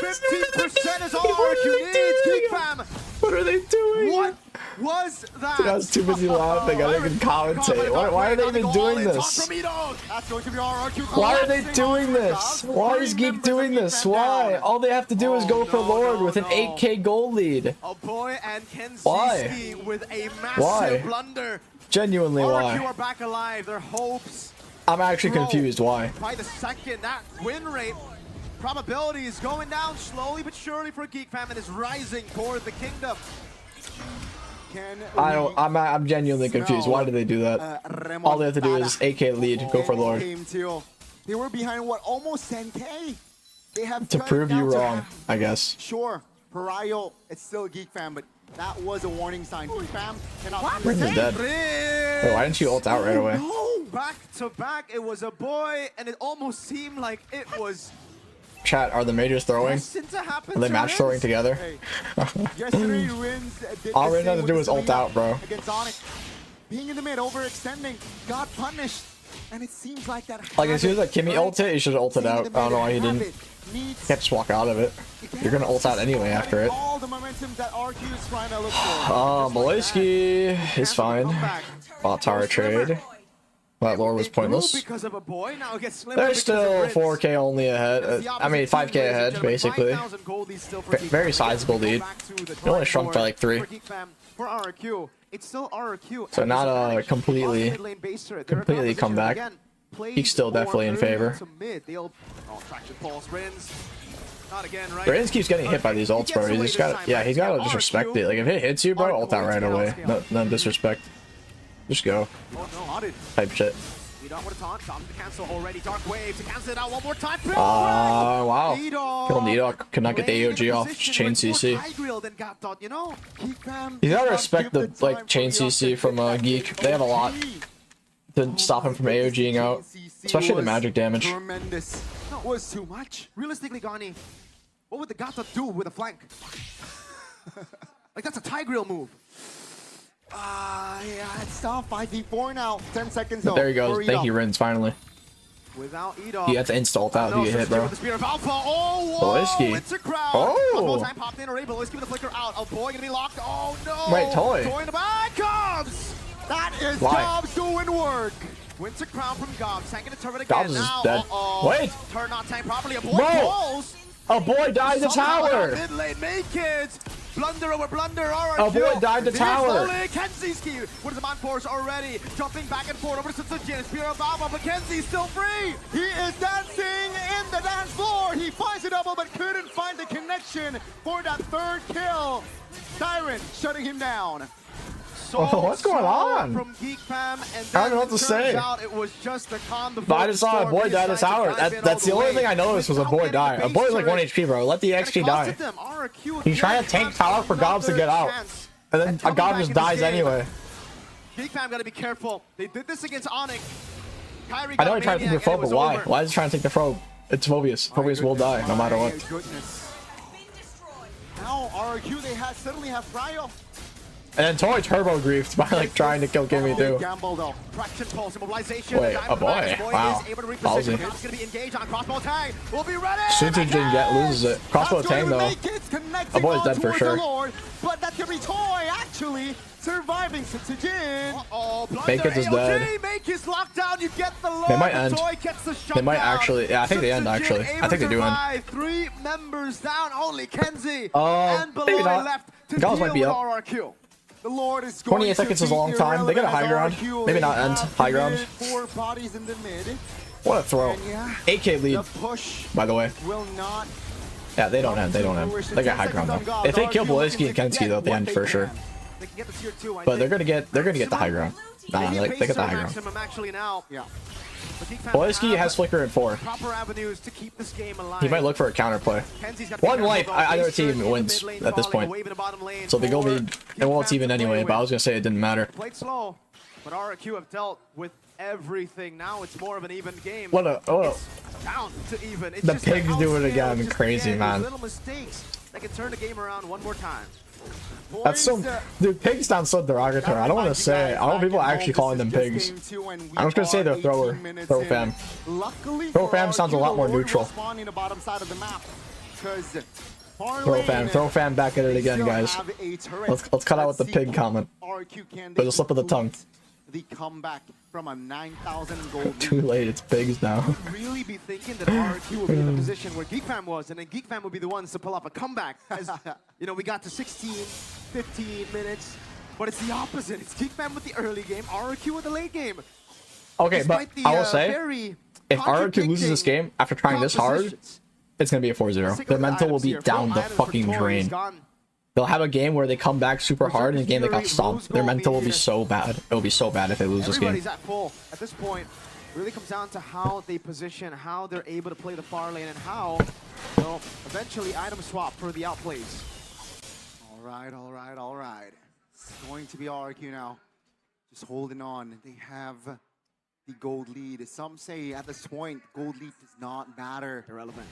15% is all RRQ needs. Geek Fam. What are they doing? What was that? Dude, I was too busy laughing. I didn't even commentate. Why are they even doing this? That's going to be RRQ. Why are they doing this? Why is Geek doing this? Why? All they have to do is go for Lord with an 8k gold lead. A boy and Kenziski Why? with a massive Why? blunder. Genuinely, RRQ why? are back alive. Their hopes I'm actually confused. Why? by the second. That win rate probability is going down slowly but surely for Geek Fam and is rising toward the kingdom. I'm genuinely confused. Why do they do that? All they have to do is 8k lead, go for Lord. They were behind what, almost 10k. They have To cut prove down you to wrong, half. I guess. Sure, Pariah, it's still Geek Fam, but that was a warning sign. Geek Fam cannot Rin's is dead. Wait, why didn't you ult out right away? No, back to back, it was a boy, and it almost seemed like it was Chat, are the mages throwing? destined to happen. Are they to match Rinz. throwing together? Hey, yesterday Rinz did All the Rinz had same to do with was the ult lead out, bro. Against Onyx. Being in the mid, overextending, got punished. And it seems like that Like as soon as that Kimmy ulted, he should have ulted out. I don't know why he didn't. Can't just walk out of it. You're gonna ult out anyway after it. All the momentum that RQ is trying to look for. Malayski is fine. Bot tower trade. That lore was pointless. Because of a boy, now it gets slimmer They're because still of Rinz. 4K only ahead. I mean 5K ahead basically. 5,000 gold is still for Geek Very Fam. sizable lead. Back to the It only shrunk by like 3. For Geek Fam, for RRQ, it's still RRQ. So not completely come back. Geek's still definitely in favor. Rinz keeps getting hit by these ults, bro. He's just got, yeah, he's got to just respect it. Like if it hits you, bro, ult out right away. No disrespect. Just go. Type shit. Wow. Kill Needok. Could not get the AOG off. Just chain CC. You gotta respect the like chain CC from Geek. They have a lot to stop him from AOGing out, especially the magic damage. Tremendous. That was too much. Realistically, Gani, what would the Gata do with a flank? Like that's a Tigreal move. Yeah, it's tough. 5v4 now. 10 seconds though. But there he goes. Thank you, Rinz, finally. Without Edom. He had to insta ult out to get hit, bro. Blowski. Oh. One more time popped in already. Blowski with the flicker out. Oh boy, gonna be locked. Oh no. Wait, Toy. Toy in the back. Gobs. That is Why? Gobs doing work. Winter Crown from Gobs. Tanking the turret again. Gobs is Now, dead. Wait. Turn not tank properly. A boy Bro. falls. A boy died the tower. Mid lane, make it. Blunder over blunder. A boy died the tower. Kenzie with his man force already. Jumping back and forth over to Sujin. Spear of Alpha, but Kenzie's still free. He is dancing in the dance floor. He finds a double, but couldn't find the connection for that third kill. Tyrant shutting him down. What's going on? From Geek Fam, and I don't know what to say. It was just a But I just saw a boy die this hour. That's the only thing I noticed was a boy die. A boy is like 1 HP, bro. Let the XP die. He's trying to tank tower for Gobs to get out. And then a Gob just dies anyway. Geek Fam gotta be careful. They did this against Onyx. I know he tried to take the throw, but why? Why is he trying to take the throw? It's Phobius. Phobius will die no matter what. Now RRQ, they suddenly have Fryo. And then Toy turbo griefed by like trying to kill Kimmy too. Gamble though. Wait, a boy. Wow. Ballsy. Suntujin loses it. Crossbow Tang though. A boy's dead for sure. But that could be Toy actually surviving Suntujin. Make is dead. They might end. They might actually. Yeah, I think they end actually. I think they do end. 3 members down, only Kenzie. Maybe not. Gauss might be up. RRQ. The Lord is 28 seconds is a long time. They got a high ground. Maybe not end. High ground. 4 bodies in the mid. What a throw. 8K lead, by the way. Will not. Yeah, they don't end. They don't end. They got high ground though. If they kill Blowski and Kensky though, they end for sure. But they're gonna get the high ground. Nah, they get the high ground. Blowski has flicker at 4. He might look for a counterplay. 1 life, either team wins at this point. So they go mid, and well, it's even anyway. But I was gonna say it didn't matter. Played slow, but RRQ have dealt with everything. Now it's more of an even game. What a down to even. It's the just pigs like do it outscale, again. just Crazy again, man. Little mistakes that can turn the game around one more time. That's so. Dude, pigs sound so derogatory. I don't want to say it. I don't want people actually calling them pigs. I'm just gonna say they're throw fam. Throw fam sounds a lot more neutral. Throw fam back at it again, guys. Let's cut out with the pig comment. There's a slip of the tongue. The comeback from a 9,000 gold. Too late, it's pigs now. Really be thinking that RRQ would be in the position where Geek Fam was, and then Geek Fam would be the ones to pull up a comeback. As, you know, we got to 16, 15 minutes, but it's the opposite. It's Geek Fam with the early game, RRQ with the late game. Okay, but I will say, if RRQ loses this game after trying this hard, it's gonna be a 4-0. Their mental will be down the fucking drain. They'll have a game where they come back super hard in a game that got stomped. Their mental will be so bad. It will be so bad if they lose this game. Everybody's at full. At this point, it really comes down to how they position, how they're able to play the far lane, and how, well, eventually item swap for the outplays. going to be RRQ now. Just holding on. They have the gold lead. Some say at this point, gold lead does not matter. Irrelevant.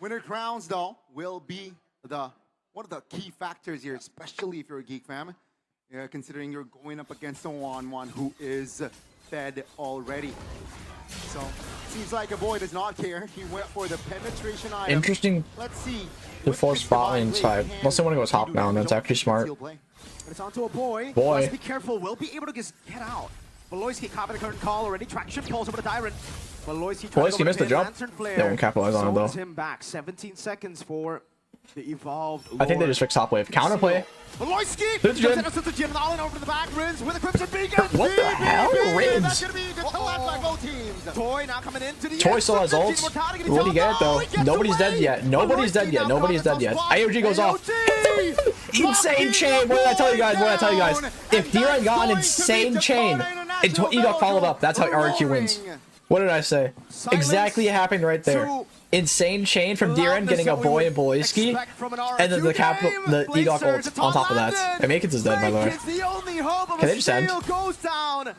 Winner crowns, though, will be one of the key factors here, especially if you're a Geek fam. Considering you're going up against someone who is fed already. So, seems like a boy does not care. He went for the penetration item. Interesting. Let's see. To force bot lane side. Unless they want to go top now, that's actually smart. But it's onto a boy. Boy. Must be careful. Will be able to just get out. FwydChickn copy the current call already. Traction pulls over the Tyrant. FwydChickn missed the jump. They won't capitalize on it though. Him back. 17 seconds for the evolved. I think they just fixed top wave. Counterplay. FwydChickn jumps into the gym and all in over to the back. Rins with a Crimson Beacon. What the hell? Rins. That's going to be good collapse by both teams. Toy now coming into the Toy still has ult. What do you get though? Nobody's dead yet. Nobody's dead yet. Nobody's dead yet. IOG goes off. Insane chain. What did I tell you guys? What did I tell you guys? If D-Run got an insane chain and Edok followed up, that's how RRQ wins. What did I say? Exactly happened right there. Insane chain from D-Run getting a boy and FwydChickn, and then the Edok ult on top of that. And Makins is dead, by the way. Can they just end? I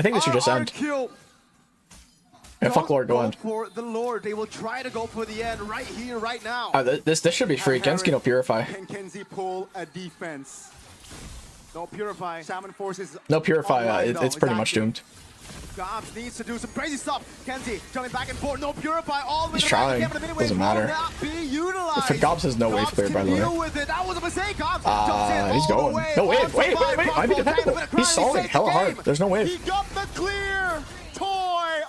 think they should just end. Yeah, fuck Lord, go end. For the Lord, they will try to go for the end right here, right now. This should be free. Genski no Purify. Can Kenzie pull a defense? No Purify. Salmon forces. No Purify. It's pretty much doomed. Gobs needs to do some crazy stuff. Kenzie jumping back and forth. No Purify. All the way He's trying. Doesn't matter. For Gobs has no wave clear, by the way. That was a mistake. Gobs he's going. No wave. Wait. I mean, defendable. He's stalling hella hard. There's no wave. He got the clear.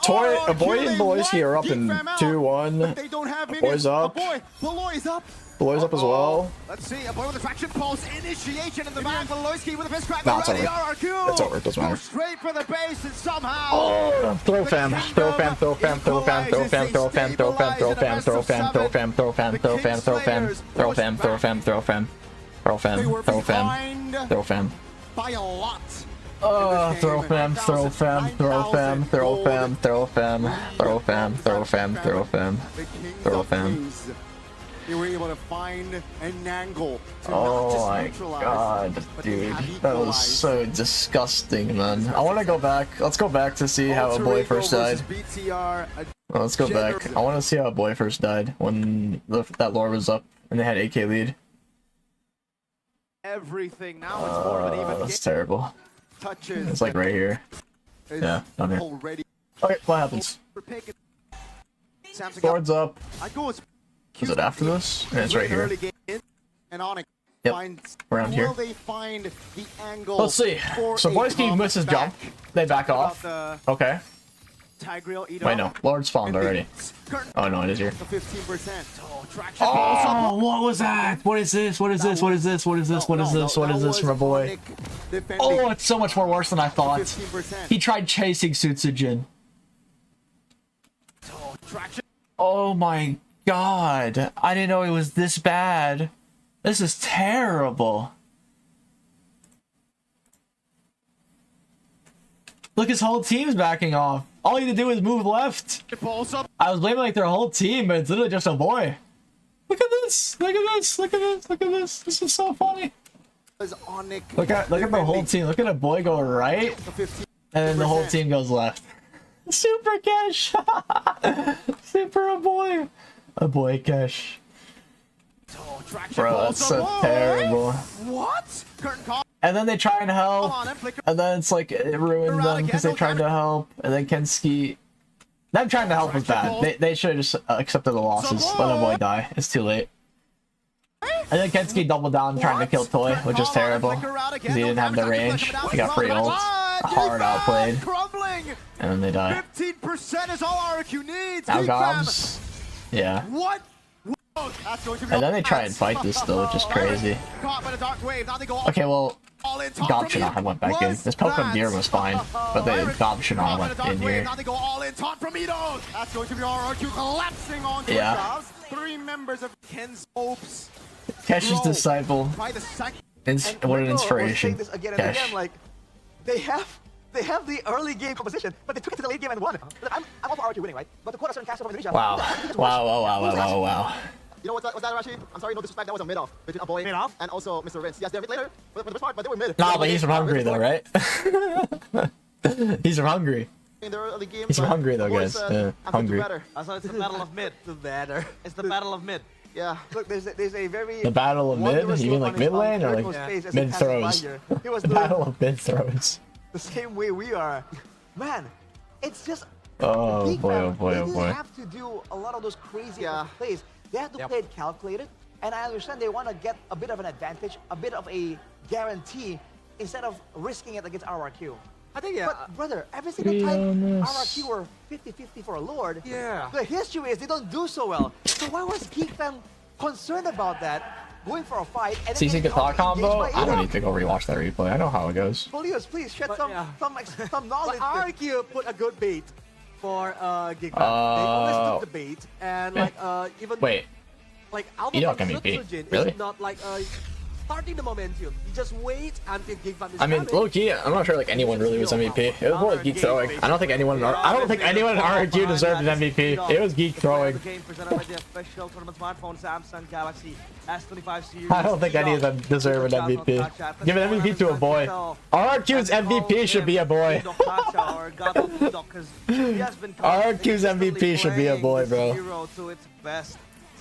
Toy, a boy and FwydChickn are up in 2-1. They don't have Boy's up. Beloy's up. Beloy's up as well. Let's see, a boy with a traction pulse initiation in the back. FwydChickn with a fist crack. No, it's already. over. RRQ. It's over. It doesn't matter. Straight for the base and somehow. Oh, throw fam. Throw fam. Throw fam. Throw fam. Throw fam. Throw fam. Throw fam. Throw fam. Throw fam. Throw fam. Throw fam. Throw fam. Throw fam. Throw fam. Throw fam. Throw fam. Throw fam. Throw fam. Throw fam. By a lot. Throw fam, throw fam, throw fam, throw fam, throw fam, throw fam, throw fam, throw fam, throw fam. They were able to find an angle to oh my god, dude. That was so disgusting, man. I want to go back. Let's go back to see how a boy first died. Let's go back. I want to see how a boy first died when that lore was up and they had AK lead. Everything now it's more of an even. That's terrible. Touches. It's like right here. Yeah, down here. Okay, what happens? Swords up. Is it after this? Yeah, it's right here. And Onyx finds around here. Will they find the angle? Let's see. So FwydChickn misses jump. They back off. Okay. Wait, no. Lord spawned already. Oh no, it is here. 15%. Oh, what was that? What is this? What is this? What is this? What is this? What is this? What is this from a boy? Oh, it's so much more worse than I thought. He tried chasing Sutsujin. Oh my god. I didn't know it was this bad. This is terrible. Look, his whole team's backing off. All you need to do is move left. I was blaming like their whole team, but it's literally just a boy. Look at this! Look at this! Look at this! Look at this! This is so funny. Look at the whole team. Look at a boy go right, and then the whole team goes left. Super cash. Super a boy cash. Bro, that's so terrible. What? And then they try and help, and then it's like it ruined them because they tried to help, and then Kenski. Them trying to help was bad. They should have just accepted the losses. Let a boy die. It's too late. And then Kenski doubled down trying to kill Toy, which is terrible because he didn't have the range. He got free ult. Hard outplayed. And then they die. 15% is all RRQ needs. Now Gobs. Yeah. What? And then they try and fight this though, which is crazy. Okay, well, Gob should not have went back in. This Pokemon gear was fine, but the Gob should not have went in here. Yeah. Cash's disciple. What an inspiration. Cash. Like, they have the early game composition, but they took it to the late game and won. I'm all for RRQ winning, right? But the quarter certain cast over the region. Wow. Wow. You know what's that, Rashi? I'm sorry, no disrespect. That was a mid-off between a boy Mid-off? and also Mr. Vince. Yes, they're mid later for the first part, but they were mid. Nah, but he's from Hungary though, right? He's from Hungary. In the early game, He's from Hungary though, guys. Hungry. So it's the battle of mid. The better. It's the battle of mid. Yeah. Look, there's a very The battle of mid? wondrous You mean look like on mid his- lane or on like Rico's face as mid he passes by throws? here. He was The doing battle of mid throws. the same way we are. Man, it's just Oh Geek boy, Fam, oh boy, they oh didn't boy. have to do a lot of those crazy Yeah. plays. They have to Yep. play it calculated, and I understand they want to get a bit of an advantage, a bit of a guarantee, instead of risking it against RRQ. I think, yeah. But brother, every single time Realness. RRQ were 50-50 for a Lord, Yeah. the history is they don't do so well. So why was Geek Fam concerned about that? Going for a fight and then CC getting guitar combo? engaged by I don't Enoch? need to go rewatch that replay. I know how it goes. Polios, please shed But, some, yeah. some knowledge. But RRQ put a good bait for Geek Fam. They always took the bait and like even Wait, like Alpha Enoch Max MVP? Sutsujin Really? is not like starting the momentum. You just wait until Geek Fam is I mean, coming. low key, I'm not sure like anyone really was MVP. It was more like Geek throwing. I don't think anyone in RRQ deserved an MVP. It was Geek throwing. The game presented by the official tournament smartphone Samsung Galaxy S25 series. I don't think any of them deserve an MVP. Give an MVP to a boy. RRQ's MVP should be a boy. RRQ's MVP should be a boy, bro.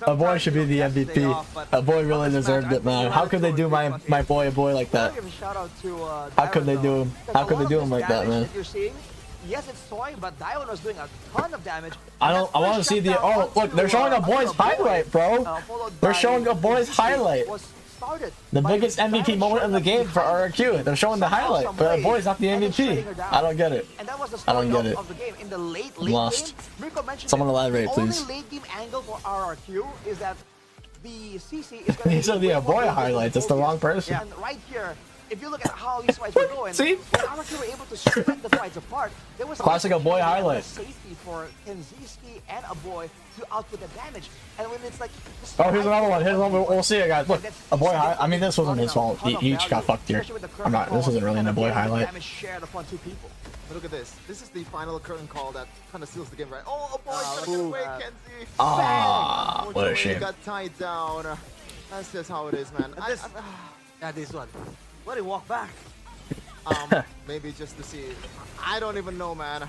A boy should be the MVP. A boy really deserved it, man. How could they do my boy a boy like that? Give a shout out to How could they Diamond, do though. him? Because How a could lot they of do this him like that, damage man? You're seeing, yes, it's toy, but Diamond was doing a ton of damage. I want to see the. Oh, look, they're showing a boy's highlight, bro. They're showing a boy's highlight. The biggest MVP moment of the game for RRQ. They're showing the highlight, but a boy's not the MVP. I don't get it. And that was the I don't story get it. of the game. In the late Lost. game, Mirko mentioned Someone it. elaborate, the please. only late game angle for RRQ is that the CC is going He said the boy highlights. That's the wrong person. And right here, if you look at how these fights were going, See? when RRQ were able to split the fights apart, there was Classic a boy highlight. safety for Kenziski and a boy to output the damage. And when it's like, Oh, here's another one. Here's another one. We'll see it, guys. Look, a boy high. I mean, this wasn't his fault. He each got fucked here. I'm not. This isn't really a boy highlight. Damage shared upon two people. But look at this. This is the final curtain call that kind of seals the game, right? Oh, boy, gonna get away, Kenzie. Ah, what a Unfortunately, shame. he got tied down. That's just how it is, man. Yeah, this one. Let him walk back. Maybe just to see. I don't even know, man.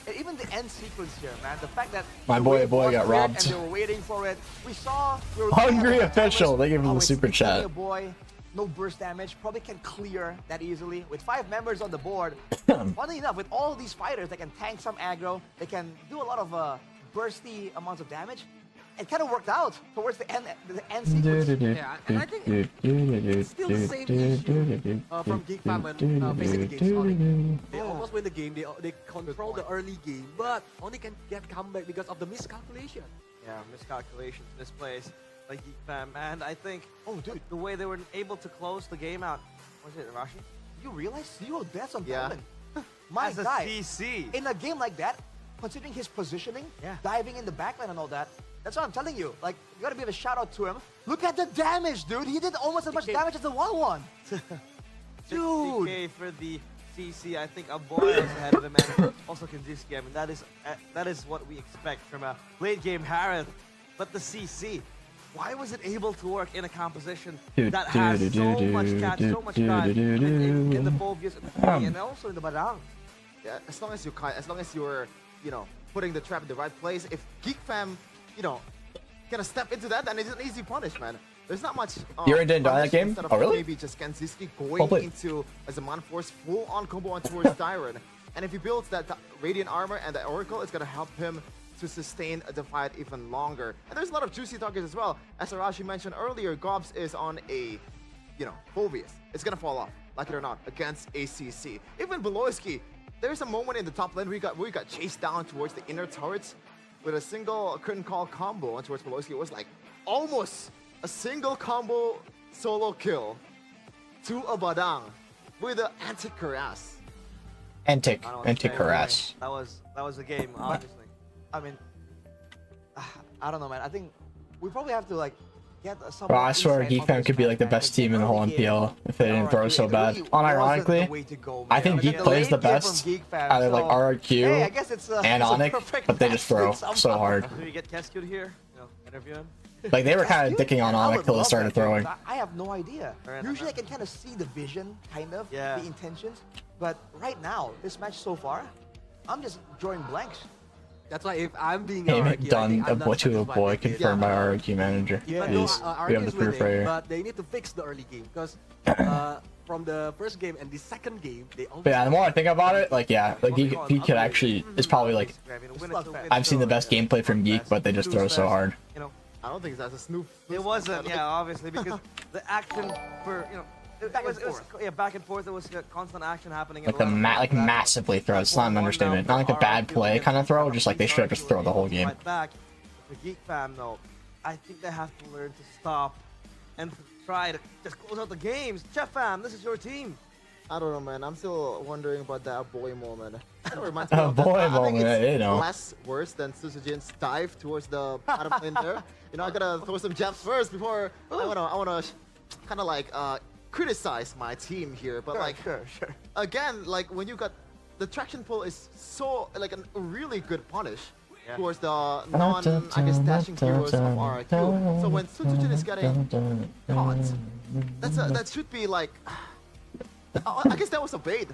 And even the end sequence here, man. The fact that My the boy wave got was cleared robbed. And they were waiting for it. We saw. We were Hungry looking at the official. timers. They gave him Oh, the it's super only chat. a boy, no burst damage. Probably can clear that easily with 5 members on the board. Funny enough, with all these fighters, they can tank some aggro. They can do a lot of bursty amounts of damage. It kind of worked out towards the end sequence. Yeah, and I think it's still the same issue from Geek Fam when facing against Onyx. They almost win the game, they control the early game, but only can get comeback because of the miscalculation. Yeah, miscalculations, misplays like Geek Fam, and I think Oh, dude, the way they were able to close the game out. Was it Rashi? you realize 0 deaths on Yeah. Diamond? My As a guy, CC. in a game like that, considering his positioning, Yeah. diving in the backline and all that, that's what I'm telling you. Like, you gotta give a shout out to him. Look at the damage, dude. He did almost as much damage as the 1-1. Dude. 60K for the CC. I think a boy is ahead of him, and also Kenziski. I mean, that is what we expect from a late game Harith. But the CC, why was it able to work in a composition that has so much catch, so much time in the Phobias and the Fury, and also in the Barang? Yeah, as long as you're, putting the trap in the right place. If Geek Fam, gonna step into that, then it's an easy punish, man. There's not much. You already didn't die that punish game? instead of Oh, really? Maybe just Kenziski Well going played. into as a man force full on combo on towards Tyron, and if he builds that radiant armor and the Oracle, it's gonna help him to sustain the fight even longer. And there's a lot of juicy targets as well. As Arashi mentioned earlier, Gobs is on a, Phobias. It's gonna fall off, like it or not, against ACC. Even Beloyski, there's a moment in the top lane we got chased down towards the inner turrets with a single curtain call combo on towards Beloyski. It was like almost a single combo solo kill to a Badang with an anti-harass. Anti-harass. That was the game, obviously. I mean, I don't know, man. I think we probably have to, like, get some. Bro, I swear Geek Fam could be like the best team in the whole MPL if they didn't throw so bad. Unironically, I think Geek plays the best out of like RRQ and Onyx, but they just throw so hard. Do we get Keskud here? Interview him? Like they were kind of dicking on Onyx till they started throwing. I have no idea. Usually I can kind of see the vision, kind of, the intentions. But right now, this match so far, I'm just drawing blanks. That's why if I'm being Payment done I'm not to a boy confirmed by RRQ manager. Even Please, though we have RRQ the is proof winning, right here. but they need to fix the early game because from the first game and the second game, they almost. But yeah, the more I think about it, like Geek could actually is probably like I've seen the best gameplay from Geek, but they just throw so hard. You know, I don't think that's a Snoop. it wasn't. Yeah, obviously because the action for it was back and forth. There was constant action happening. Like massively throw. It's not an understatement. Not like a bad play kind of throw, just like they should have just thrown the whole game. Back. The Geek fam though, I think they have to learn to stop and try to just close out the games. Chef fam, this is your team. I don't know, man. I'm still wondering about that boy moment. That reminds me A of boy I think moment, it's you know. less worse than Susujin's dive towards the bottom lane there. You know, I gotta throw some jabs first before I wanna kind of like criticize my team here. But Sure. again, like when you got the traction pull is so like a really good punish towards the I guess dashing heroes of RRQ. So when Susujin is getting caught, that should be like. I guess that was a bait,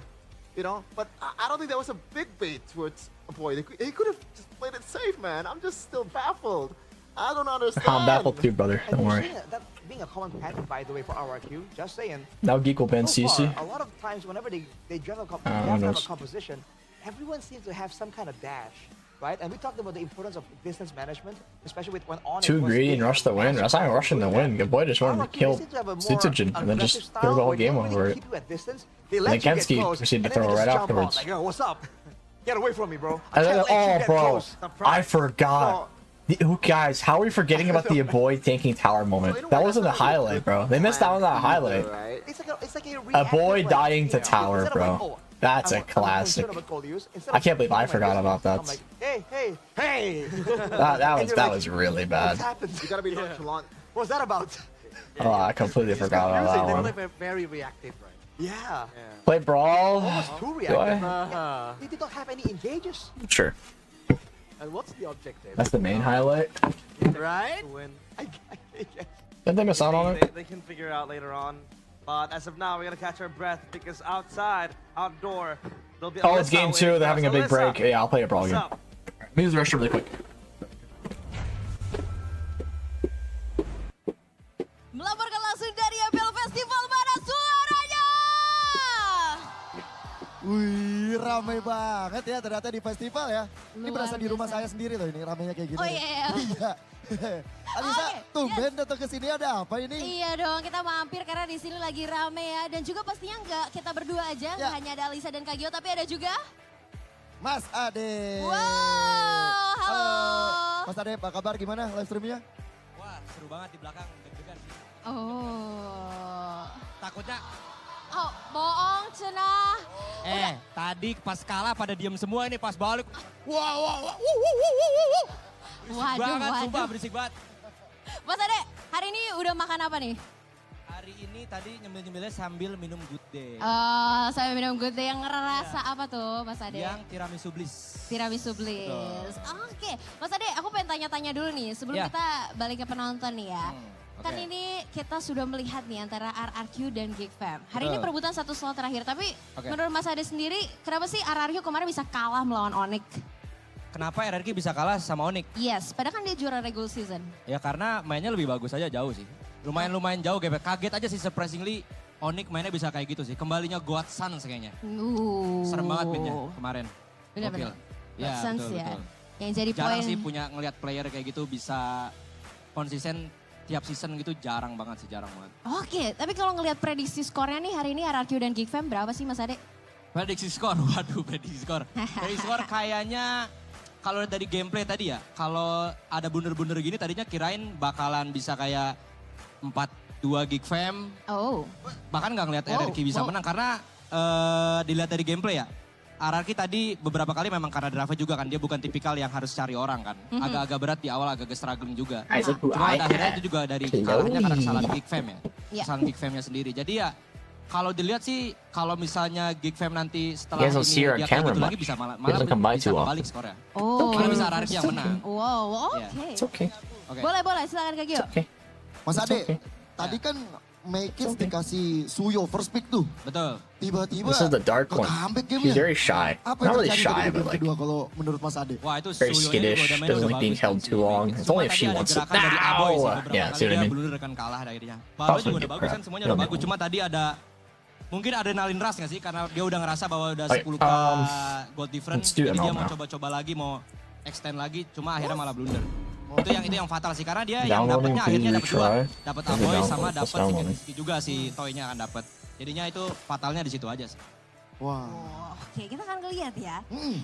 you know, but I don't think that was a big bait towards a boy. He could have just played it safe, man. I'm just still baffled. I don't understand. I'm baffled too, brother. And Don't you're worry. seeing that being a common pattern, by the way, for RRQ. Just saying. Now Geek will ban So CC. far, a lot of times, whenever they draft a knows? composition, everyone seems to have some kind of dash, right? And we talked about the importance of distance management, especially with when Onyx Too was greedy big and rush the win. That's not even rushing the win. Good boy just wanted to kill Sutsujin and then just threw the whole game over it. And then Kensuke proceeded to throw right afterwards. Like, yo, what's up? Get away from me, bro. And then, oh, bro, close. I forgot. Guys, how are we forgetting about the boy tanking tower moment? That wasn't a highlight, bro. They missed out on that highlight. It's like A boy dying to tower, bro. That's a classic. I can't believe I forgot about that. I'm like, hey. That was really bad. You gotta be nonchalant. What's that about? Oh, I completely forgot about that one. They're very reactive, right? Yeah. Play brawl. Almost too Do reactive. I? They did not have any engages. Sure. And what's the objective? That's the main highlight. Right? To win. Didn't they miss out on it? They can figure it out later on. But as of now, we're gonna catch our breath because outdoor, there'll be. Oh, it's game 2. They're having a big break. Yeah, I'll play a brawl game. Let me use the restroom really quick. Melaporkan langsung dari MPL Festival, mana suaranya? Wih, ramai banget ya ternyata di festival ya. Ini berasa di rumah saya sendiri loh ini ramainya kayak gini. Oh iya. Alisa, tumben datang ke sini ada apa ini? Iya dong, kita mampir karena di sini lagi rame ya. Dan juga pastinya nggak kita berdua aja, nggak hanya ada Alisa dan Kak Gio, tapi ada juga Mas Ade. Wow, halo. Mas Ade, apa kabar? Gimana live streamnya? Wah, seru banget di belakang, deg-degan sih. Oh. Takutnya, Oh, bohong cenah. tadi pas kalah pada diem semua ini pas balik. Waduh. Berisik banget. Mas Ade, hari ini udah makan apa nih? Hari ini tadi nyemil-nyemilnya sambil minum good day. Saya minum good day yang ngerasa apa tuh Mas Ade? Yang tiramisu bliss. Tiramisu bliss. Oke, Mas Ade, aku pengen tanya-tanya dulu nih sebelum kita balik ke penonton nih ya. Kan ini kita sudah melihat nih antara RRQ dan GEEK Fam. Hari ini perebutan satu slot terakhir, tapi menurut Mas Ade sendiri, kenapa sih RRQ kemarin bisa kalah melawan Onyx? Kenapa RRQ bisa kalah sama Onyx? Yes, padahal kan dia juara regular season. Ya karena mainnya lebih bagus aja jauh sih. Lumayan jauh, kaget aja sih surprisingly Onyx mainnya bisa kayak gitu sih. Kembalinya God Suns kayaknya. Serem banget mainnya kemarin. Benar-benar. Ya, Suns betul, ya. betul. Yang jadi Jarang poin. sih punya ngelihat player kayak gitu bisa konsisten tiap season gitu, jarang banget. Oke, tapi kalau ngelihat prediksi skornya nih hari ini RRQ dan GEEK Fam berapa sih Mas Ade? Prediksi skor, waduh prediksi skor. Prediksi skor kayaknya kalau dari gameplay tadi ya, kalau ada blunder-blunder gini tadinya kirain bakalan bisa kayak 4-2 GEEK Fam. Oh. Bahkan nggak ngeliat RRQ bisa menang karena dilihat dari gameplay ya. RRQ tadi beberapa kali memang karena drive juga kan, dia bukan tipikal yang harus cari orang kan. Agak-agak berat di awal, agak struggling juga. Cuma akhirnya itu juga dari kalahnya karena kesalahan GEEK Fam ya. Kesalahan GEEK Famnya sendiri. Jadi ya kalau dilihat sih, kalau misalnya GEEK Fam nanti setelah ini dia kayak gitu lagi bisa malah bisa balik skornya. Oh. Malah bisa RRQ yang menang. Wow, oke. It's okay. Boleh, silakan Kak Gio. Okay. Mas Ade, okay. tadi kan Make It dikasih Suyo first pick tuh. Betul. Tiba-tiba This is the dark one. comeback He's game-nya. very shy. Apa Not yang really terjadi shy, di but game like kedua kalau menurut Mas Ade? Wah itu very Suyonya skittish. juga damage Doesn't udah like being bagus held kan too si long. Make It. It's only if Cuma she tadi ada wants to. gerakan dari Aboy sih, beberapa Yeah, kali see what I dia mean? blunder kan kalah akhirnya. Baru Possibly juga udah bagus kan, crap. semuanya udah Yeah. bagus. Cuma tadi ada mungkin adrenalin rush nggak sih? Karena dia udah ngerasa bahwa udah Like, 10k gold difference. let's do Jadi dia ML mau now. coba-coba lagi, mau extend lagi. Cuma akhirnya malah blunder. Itu yang fatal sih, karena dia yang Downloading, dapatnya akhirnya dapat please dua. retry. Dapat Maybe Aboy download, sama just dapat si downloading. Kenski juga si Toy-nya akan dapat. Jadinya itu fatalnya di situ aja sih. Wah. Oke, kita akan lihat ya.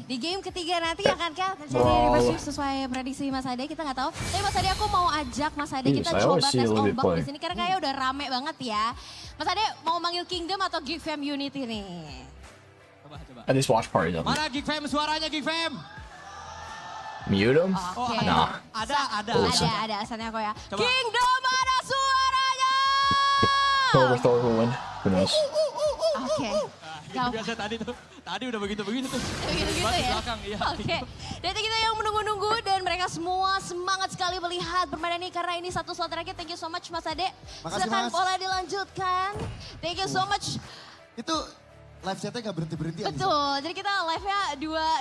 Di game ketiga nanti akankah terjadi reverse sweep sesuai prediksi Mas Ade, kita nggak tahu. Tapi Mas Ade aku mau ajak Mas Ade kita I coba always see tes a little bit ombak play. di sini karena kayaknya udah rame banget ya. Mas Ade mau manggil Kingdom atau Geek Fam Unity nih? Coba. At least watch party though. Mana Geek Fam, suaranya Geek Fam? Mute him? Oke. Nah. Ada. Ada asalnya kok ya. Kingdom ada suaranya. Thor will win. Who knows? Oke. Biasa tadi udah begitu tuh. Begitu Di ya. belakang, iya. Oke. Dan kita yang menunggu-nunggu dan mereka semua semangat sekali melihat permainan ini karena ini satu slot terakhir. Thank you so much Mas Ade. Makasih, Silakan Mas. boleh dilanjutkan. Thank you so much. Itu live chatnya nggak berhenti-berhenti. Anissa. Betul. Jadi kita live-nya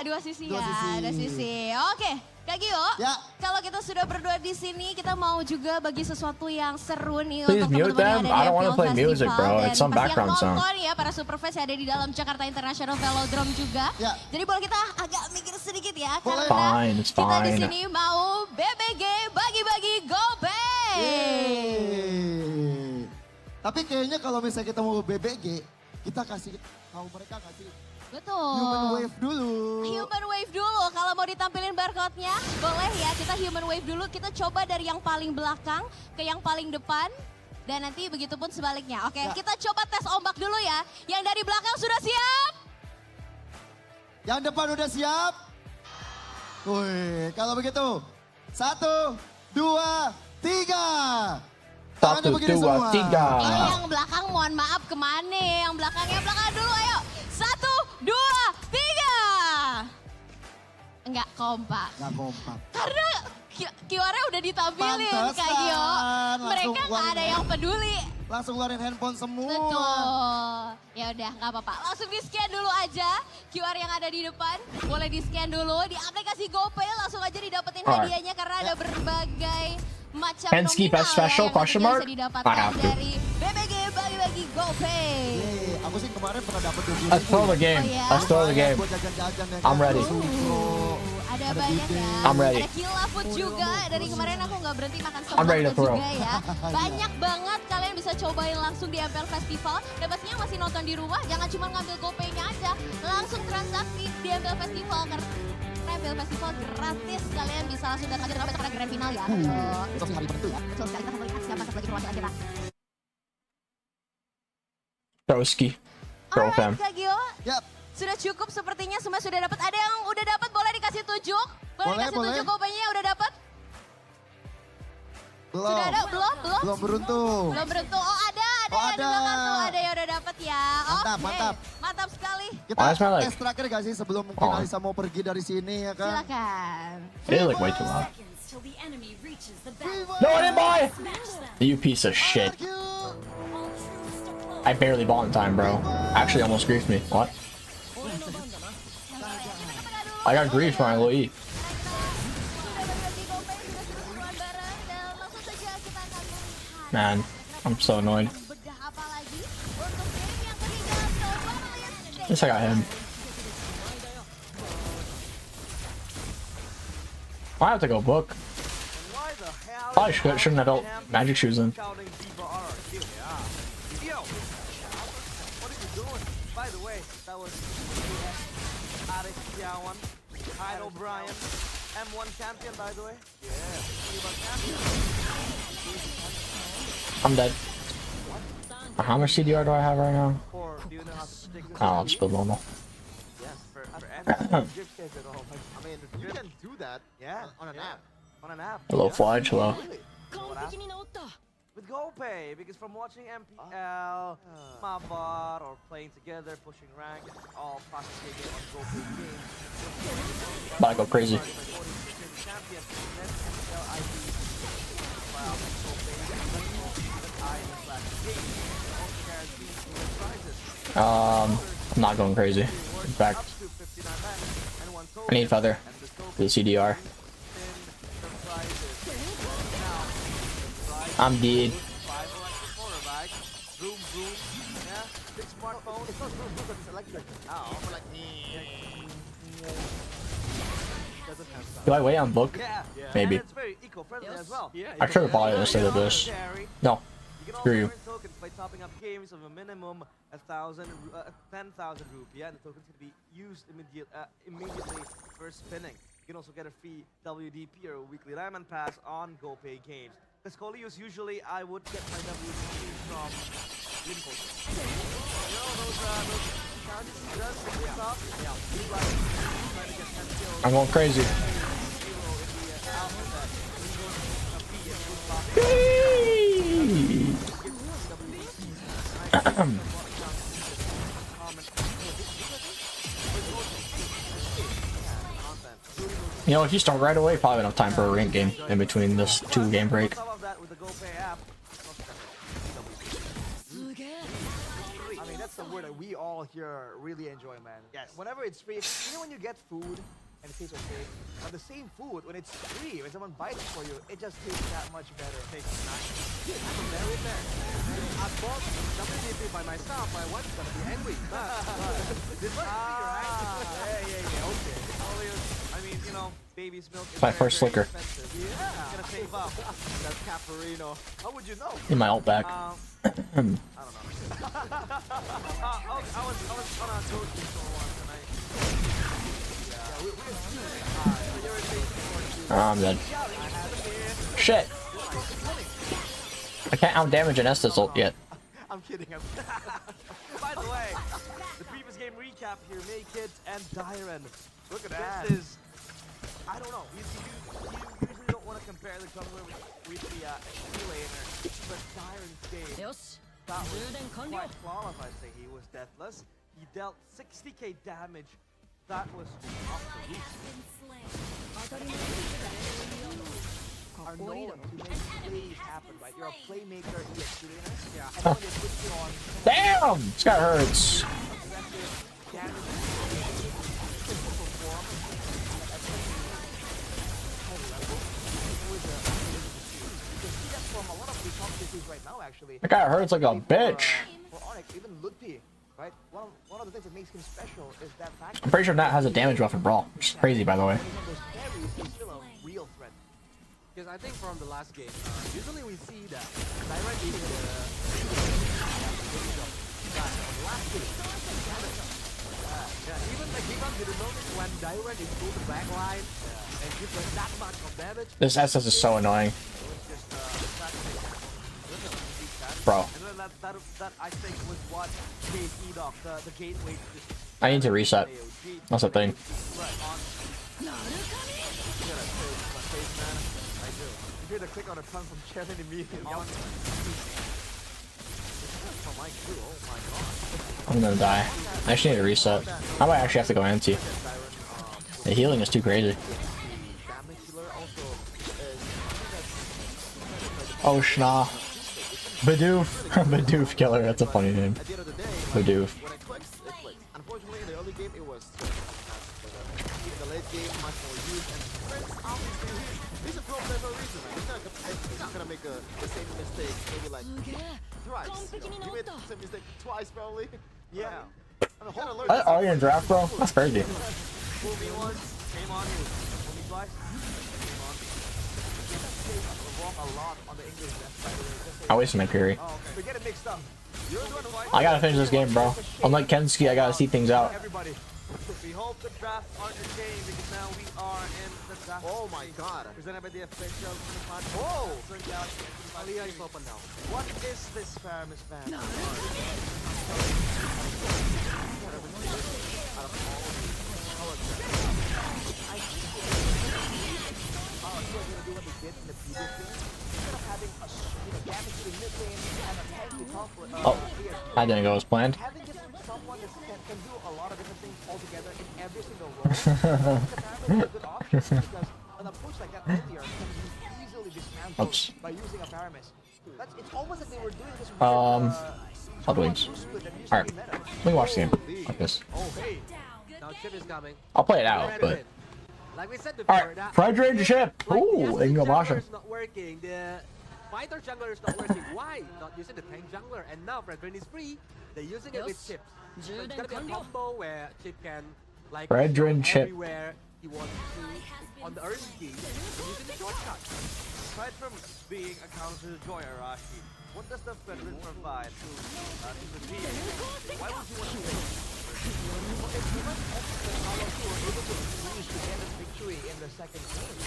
dua sisi Dua ya. sisi. Dua sisi. Oke. Kak Gio, Ya. kalau kita sudah berdua di sini, kita mau juga bagi sesuatu yang seru nih Please untuk mute teman-teman yang them. ada I di don't wanna MPL play music, Festival. bro. Dan It's some pasti background yang sound. nonton ya, para superfans yang ada di dalam Jakarta International Velodrome juga. Ya. Jadi boleh kita agak mikir sedikit ya, Boleh. karena Fine, it's kita di fine. sini mau BBG bagi-bagi GoPay. Yeay. Tapi kayaknya kalau misalnya kita mau BBG, kita kasih tahu mereka kasih Betul. human wave dulu. Human wave dulu, kalau mau ditampilin barcode-nya, boleh ya, kita human wave dulu, kita coba dari yang paling belakang ke yang paling depan, dan nanti begitu pun sebaliknya. Oke, Ya. kita coba tes ombak dulu ya. Yang dari belakang sudah siap? Yang depan udah siap? Wih, kalau begitu, 1, 2, 3. Tangannya 1, begini 2, semua. 3. Yang belakang mohon maaf kemana? Yang belakang dulu ayo. 1, 2, 3. Enggak kompak. Nggak kompak. Karena QR-nya udah ditampilin Kak Pantesan, Gio. langsung Mereka nggak ada yang peduli. Langsung keluarin handphone semua. Betul. Ya udah nggak apa-apa. Langsung di scan dulu aja QR yang ada di depan. Boleh di scan dulu di aplikasi GoPay, langsung aja didapetin Alright. hadiahnya karena ada berbagai macam Pensky nominal best special, yang question nantinya mark? bisa I didapatkan have to. dari BBG bagi-bagi GoPay. Yeay, aku sih kemarin pernah dapet 20 Let's throw the game. Oh, yeah? Let's throw the game. Buat jajan-jajan ya I'm kan. ready. Ada banyak ya. I'm ready. Ada Killa Food juga. Dari kemarin aku nggak berhenti makan I'm ready to sembako throw. juga ya. Banyak banget kalian bisa cobain langsung di MPL Festival. Dan pastinya masih nonton di rumah, jangan cuma ngambil GoPay-nya aja. Langsung transaksi di MPL Festival. Karena MPL Festival gratis. Kalian bisa langsung datang aja sampai ke grand final ya. Besok sih hari penentu ya. Betul sekali, kita akan melihat siapa satu lagi perwakilan kita. Broski. Bro fam. Alright Kak Gio, Yap. sudah cukup sepertinya semua sudah dapat. Ada yang udah dapat boleh dikasih tunjuk? Boleh dikasih Boleh. tunjuk GoPay-nya udah dapat? Belum. Sudah ada? Belum? Belum beruntung. Belum beruntung. Oh ada Oh, yang di ada. belakang tuh, ada yang udah dapat ya. Mantap, Oke. mantap. Mantap sekali. Kita Why is my leg? tes terakhir gak sih sebelum mungkin Oh. Alisa mau pergi dari sini ya kan? Silakan. They like way too loud. No, I didn't buy! You piece of shit. RRQ. I barely bought in time, bro. Actually almost griefed me. What? I got griefed when I low E. Man, I'm so annoyed. At least I got him. I have to go book. Why the hell Probably shouldn't have built magic shoes in. Scouting Viva RRQ, yeah. Yo! What are you doing? By the way, that was Alex Yawan, Hyde O'Brien, M1 champion, by the way. Yeah, Viva champion. I'm dead. How much CDR do I have right now? Or do you know how to stick this? Oh, I'll just build normal. Yes, for any drip case at all. I mean, you can do that Yeah, on an app. On an app. Hello, yeah. Fwyd. Hello. Really? What app? With GoPay, because from watching MPL, Mavar, or play playing together, pushing rank, all fast game on GoPay games. About to go crazy. I'm not going crazy. In fact, I need feather for the CDR. I'm dead. Do I wait on book? Maybe. I should have bought it instead of this. No. Screw you. Tokens by topping up games of a minimum 10,000 rupiah, and the tokens can be used immediately for spinning. You can also get a free WDP or a weekly diamond pass on GoPay games. The Scolius, usually I would get my WDP from Limbo. You know those challenges he does at the top? Yeah. Trying to get 10 kills. I'm going crazy. You know, if you start right away, probably enough time for a rank game in between this 2-game break. I mean, that's the word that we all here really enjoy, man. Yes. Whenever it's free, you know when you get food and it tastes okay, but the same food, when it's free, when someone buys it for you, it just tastes that much better. It tastes nice. I'm a very fan. I bought WDP by myself, my wife's gonna be angry. This was free, right? Yeah, okay. I mean, you know, baby's milk is My first slicker. expensive. Yeah. Gonna save up. That's Caparino. How would you know? In my ult back. I don't know. I was on a coaching show once and Oh, I'm dead. Shit! I can't out-damage an Estes ult yet. I'm kidding. By the way, the previous game recap here, Naked and Dyren. Look at that. This is, I don't know. You usually don't want to compare the jungler with the XP laner, but Dyren's game, that was quite flawless, I'd say. He was deathless. He dealt 60k damage. That was off the roof. Are known to make plays happen, right? You're a playmaker, EXP laner. Yeah. And when they put you on... Damn! This guy hurts. That guy hurts like a bitch. Even Ludpi, right? One of the things that makes him special is that fact. I'm pretty sure Nat has a damage buff in Brawl, which is crazy, by the way. Because I think from the last game, usually we see that Dyren is the last game. Even the Gibbon didn't notice when Dyren is through the back line and gives us that much of damage. This SS is so annoying. Bro. That I think was what gave EDOC the gateway to this. I need to reset. That's the thing. Hear the click on the tongue from Kevin immediately. Oh my god. I'm gonna die. I actually need to reset. I might actually have to go anti. The healing is too crazy. Oh, Schna. Bidoof. Bidoof killer, that's a funny name. Bidoof. Unfortunately, in the early game, it was in the late game, much more used. And Prince, obviously, he's a pro player for a reason. He's not gonna make the same mistake, maybe like thrice. You know? He made the same mistake twice, probably. Yeah. Are you in draft, bro? That's crazy. Fool me once, shame on you. Fool me twice, shame on me. A lot on the English death, by the way. I wasted my Fury. Oh, okay. We get it mixed up. I gotta finish this game, bro. Unlike Kensuke, I gotta see things out. Everybody, we hope the draft aren't the same because now we are in the draft. Oh my god. Presented by the official Whoa! Aliyah is open now. What is this Paramus ban? Oh, that didn't go as planned. can do a lot of different things all together in every single role. The Paramis is a good option because an approach like that earlier can be easily dismantled by using a Paramis. It's almost like they were doing this weird, I'll do wings. Alright, let me watch the game like this. Oh, hey. Now Chip is coming. I'll play it out, but... Like we said before, Alright, Fredrin Chip! Ooh, they can go Masha. Is not working. The fighter jungler is not working. Why? Not using the tank jungler. And now Fredrin is free. They're using it with Chips. So it's gonna be a combo where Chip can like Fredrin Chip. everywhere he wants to on the early game using the shortcut. Aside from being a counter to Joy Arashi, what does the Fredrin provide to the team? Why would you want to win? Victory in the second game.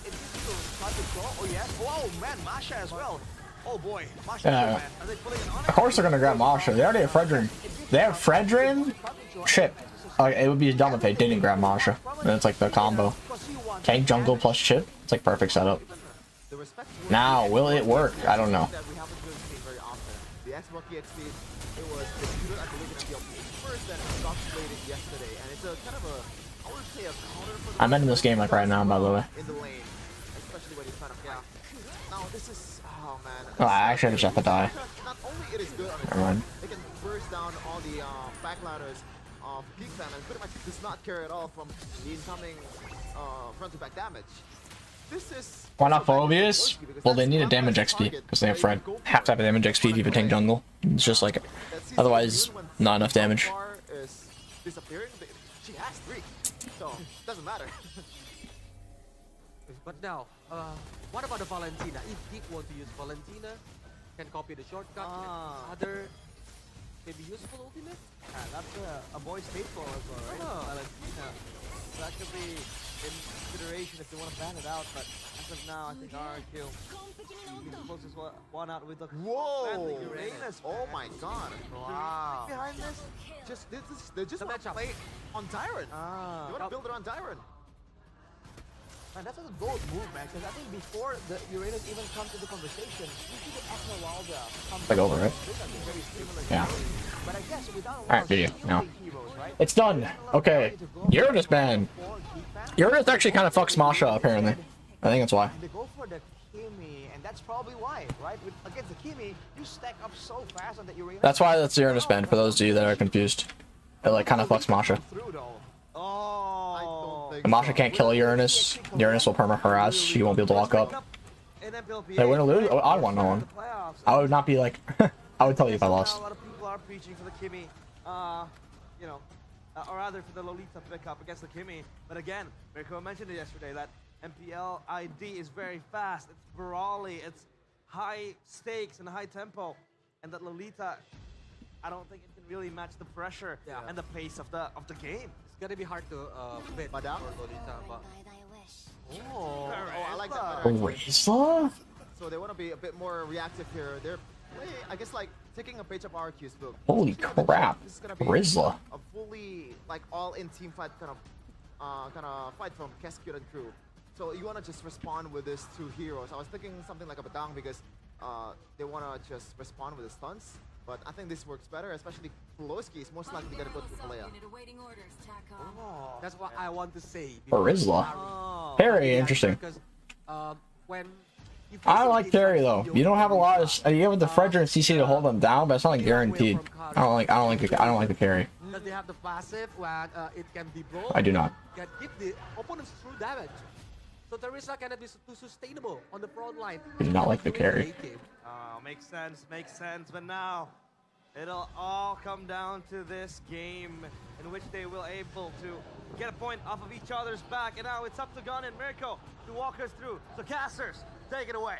It's just to try to draw. Oh yes. Oh man, Masha as well. Oh boy, Masha. Man. Are they pulling it on? Of course they're gonna grab Masha. They already have Fredrin. They have Fredrin Chip. It would be dumb if they didn't grab Masha. And it's like the combo. Tank jungle plus Chip. It's like perfect setup. Now, will it work? I don't know. The X-Rocky XP, it was debuted, I believe, in MPL first, then got slated yesterday, and it's a kind of a, I would say a counter for the I'm ending this game like right now, by the way. in the lane, especially when he's trying to fight. Now, this is, oh man. Oh, I actually just have to die. Not only it is good on its Never mind. own, it can burst down all the backliners of GEEK Fam and pretty much does not care at all from the incoming front-to-back damage. This is Why not Phobias? Well, they need a damage XP because they have Fred. Have to have a damage XP to even tank jungle. It's just like, otherwise, not enough damage. Is disappearing. She has 3, so doesn't matter. But now, what about the Valentina? If Geek want to use Valentina, can copy the shortcut, other maybe useful ultimate? That's a boy's staple as well, right? Valentina. That could be in consideration if they want to ban it out, but as of now, I think RRQ the closest one out with the Uranus. Oh my god! Wow! Behind this, they just want to play on Tyrant. They want to build it on Tyrant. And that's a bold move, Max. Because I think before the Uranus even comes into conversation, usually the Esmeralda comes Like over, right? Yeah. But I guess without Alright, video. No. It's done. Okay. Uranus ban. Uranus actually kind of fucks Masha, apparently. I think that's why. They go for the Kimi, and that's probably why, right? Against the Kimi, you stack up so fast on the Uranus. That's why that's Uranus ban, for those of you that are confused. It like kind of fucks Masha. If Masha can't kill Uranus, Uranus will perma harass. She won't be able to walk up. They win or lose? Oh, I want no one. I would not be like, I would tell you if I lost. A lot of people are preaching for the Kimi, you know, or rather for the Lolita pickup against the Kimi. But again, Mirko mentioned it yesterday that MPL ID is very fast, it's brawly, it's high stakes and high tempo, and that Lolita, I don't think it can really match the pressure and the pace of the game. It's gonna be hard to bid for Lolita, but I like that better. Rizla? So they want to be a bit more reactive here. They're playing, I guess, like taking a page of RRQ's book. Holy crap! This is gonna be Rizla. a fully like all-in team fight kind of fight from Cascade and crew. So you want to just respond with these 2 heroes. I was thinking something like a Badang because they want to just respond with the stunts. But I think this works better, especially Pulowski is most likely going to go to Palea. That's what I want to say. For Rizla. Very interesting. Because when I like Carry though. You don't have a lot of. You have the Fredrin and CC to hold them down, but it's not like guaranteed. I don't like the carry. Does they have the passive when it can be broke? I do not. Can give the opponents true damage. So Teresa cannot be too sustainable on the front line. I do not like the carry. Makes sense. But now, it'll all come down to this game in which they will able to get a point off of each other's back. And now it's up to Gun and Mirko to walk us through. So casters, take it away.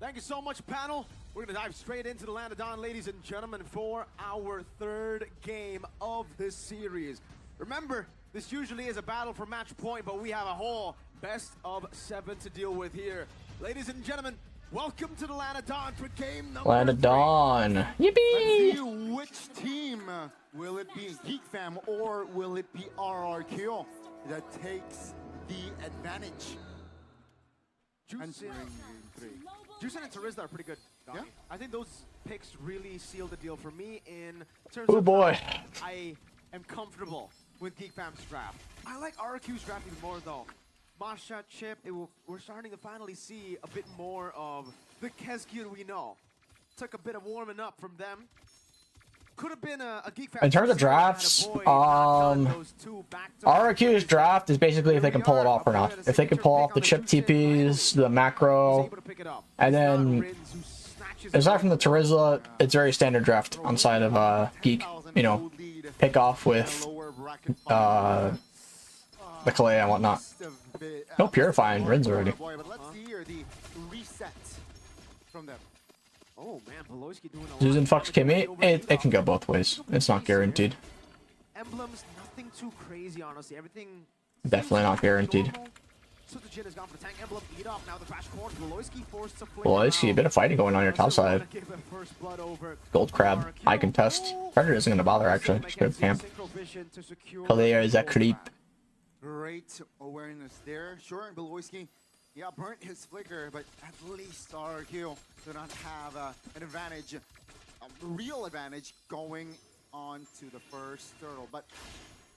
Thank you so much, panel. We're gonna dive straight into the Land of Dawn, ladies and gentlemen, for our 3rd game of this series. Remember, this usually is a battle for match point, but we have a whole best of 7 to deal with here. Ladies and gentlemen, welcome to the Land of Dawn for game number 3. Land of Dawn. Yippee! Let's see which team. Will it be GEEK Fam or will it be RRQ that takes the advantage? Juicen and Teresa are pretty good Yeah, I think those picks really seal the deal for me in terms Oh of boy. how I am comfortable with Geek Fam's draft. I like RRQ's draft even more though. Masha, Chip, we're starting to finally see a bit more of the Kezkir we know. Took a bit of warming up from them. Could have been a Geek Fam. In terms of drafts, RRQ's draft is basically if they can pull it off or not. If they can pull off the chip TPs, the macro, and then aside from the Terizla, it's very standard draft on side of Geek. You know, pick off with the Kalei and whatnot. No Purifying Rins already. Oh man, Beloyski doing a Susan fucks Kimmy. It can go both ways. It's not guaranteed. Emblems, nothing too crazy, honestly. Everything Definitely not guaranteed. Sutsujin has gone for the tank emblem. Eat-Off now the crash course. Beloyski forced to flip Beloyski, a bit of fighting going on your top side. Gold Crab, high contest. Predator isn't gonna bother actually. Just go to camp. Kalei is a creep. Great awareness there. Sure, and Beloyski, yeah, burnt his flicker, but at least RRQ do not have an advantage, a real advantage going on to the first turtle. But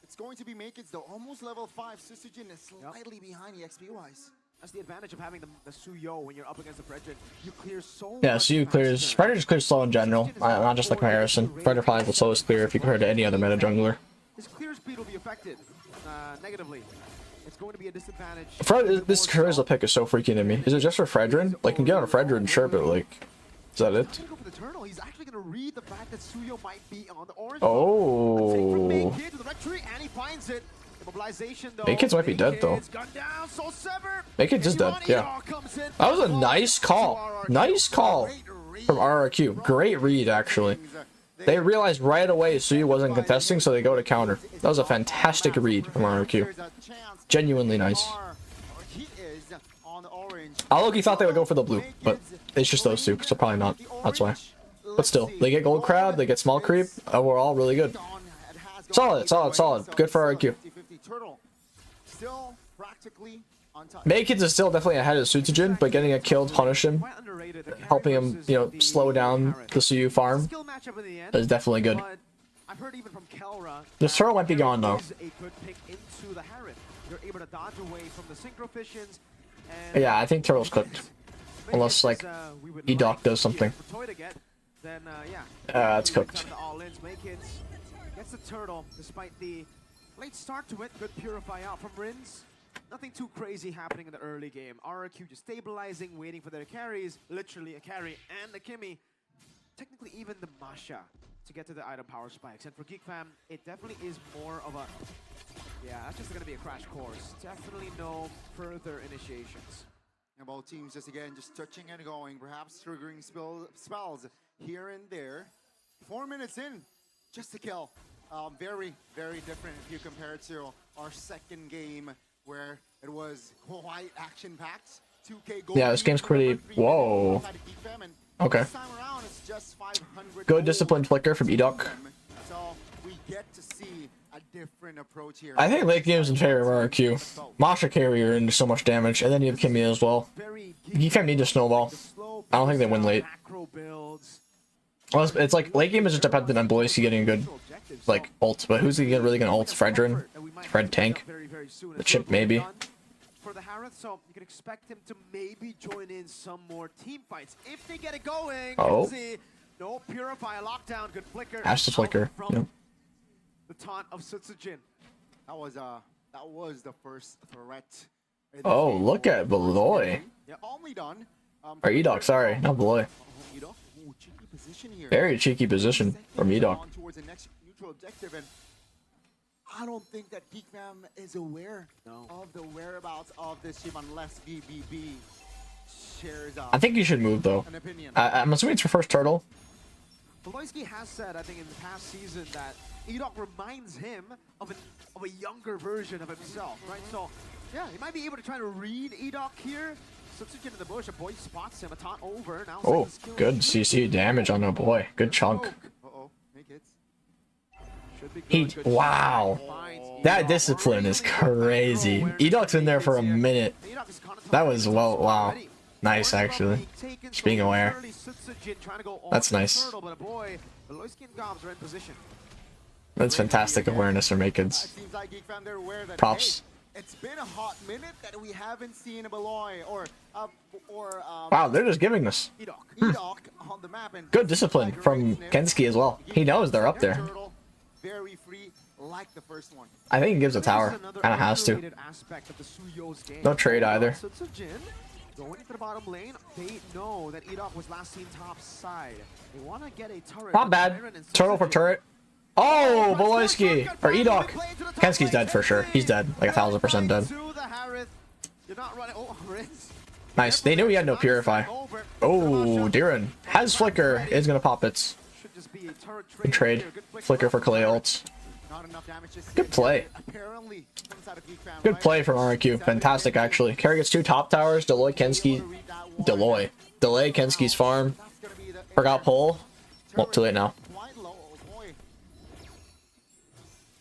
it's going to be Makids though, almost level 5. Susujin is slightly behind EXP-wise. That's the advantage of having the Suyo when you're up against the Frederick. You clear so Yeah, much Suyu clears. faster. Predator just clears slow in general, not just like Harrison. Predator probably the slowest clear if you compare to any other meta jungler. His clear speed will be affected negatively. It's going to be a disadvantage. This Terizla pick is so freaking to me. Is it just for Fredrin? Like, you can get on a Fredrin, sure, but like, is that it? Go for the turtle. He's actually going to read the fact that Suyo might be on the orange. Oh. Makids might be dead though. Makids is dead, yeah. That was a nice call. Nice call from RRQ. Great read, actually. They realized right away Suyu wasn't contesting, so they go to counter. That was a fantastic read from RRQ. Genuinely nice. Loki thought they would go for the blue, but it's just those two, so probably not. That's why. But still, they get Gold Crab, they get Small Creep. Overall, really good. Solid, solid, solid. Good for RRQ. Makids is still definitely ahead of Sutsujin, but getting a kill to punish him, helping him, you know, slow down the Suyu farm is definitely good. This turtle might be gone though. Yeah, I think turtle's cooked. Unless like E-Doc does something. It's cooked. Gets the turtle despite the late start to it. Good purify out from Rins. Nothing too crazy happening in the early game. RRQ just stabilizing, waiting for their carries. Literally a carry and a Kimmy. Technically even the Masha to get to the item power spikes. And for Geek Fam, it definitely is more of a... Yeah, that's just going to be a crash course. Definitely no further initiations. And both teams just again, just touching and going. Perhaps triggering spells here and there. 4 minutes in, just to kill. Very, very different if you compare it to our second game, where it was quite action-packed. 2K gold. Yeah, this game's pretty... Whoa. Okay. Good disciplined flicker from E-Doc. So we get to see a different approach here. I think late game's in favor of RRQ. Masha carrier into so much damage, and then you have Kimmy as well. You can't need to snowball. I don't think they win late. Well, it's like late game is just dependent on Beloyski getting a good like ult, but who's really gonna ult? Fredrin? Fred tank? The chip maybe. For the Harith, so you can expect him to maybe join in some more team fights if they get it going. Oh. No purify lockdown, good flicker. Has to flicker. Yep. The taunt of Sutsujin. That was the first threat. Oh, look at Beloy. Yeah, only done. Or E-Doc, sorry, not Beloy. Very cheeky position from E-Doc. Towards the next neutral objective, and I don't think that Geek Fam is aware of the whereabouts of this ship unless BBB shares I think you should move though. an opinion. I'm assuming it's your first turtle. Beloyski has said, I think, in the past season that E-Doc reminds him of a younger version of himself, right? So, yeah, he might be able to try to read E-Doc here. Sutsujin in the bush, a boy spots him, a taunt over. Now Oh, good CC damage on a boy. Good chunk. Uh-oh, make it. Wow. That discipline is crazy. E-Doc's in there for a minute. That was, well, wow. Nice, actually. Just being aware. That's nice. That's fantastic awareness from Makins. Props. It's been a hot minute that we haven't seen Beloy or wow, they're just giving us. EDOC on the map and Good discipline from Kensuke as well. He knows they're up there. Very free, like the first one. I think he gives a tower. Kind of has to. No trade either. Going into the bottom lane, they know that EDOC was last seen top side. They want to get a turret. Not bad. Turtle for turret. Oh, Beloyski or EDOC. Kensuke's dead for sure. He's dead, like 1000% dead. Nice. They knew he had no purify. Oh, Diren has flicker. Is gonna pop it. Good trade. Flicker for Kalei ults. Good play. Good play from RRQ. Fantastic, actually. Carry gets 2 top towers. Delay Kensuke's farm. Forgot pull. Well, too late now.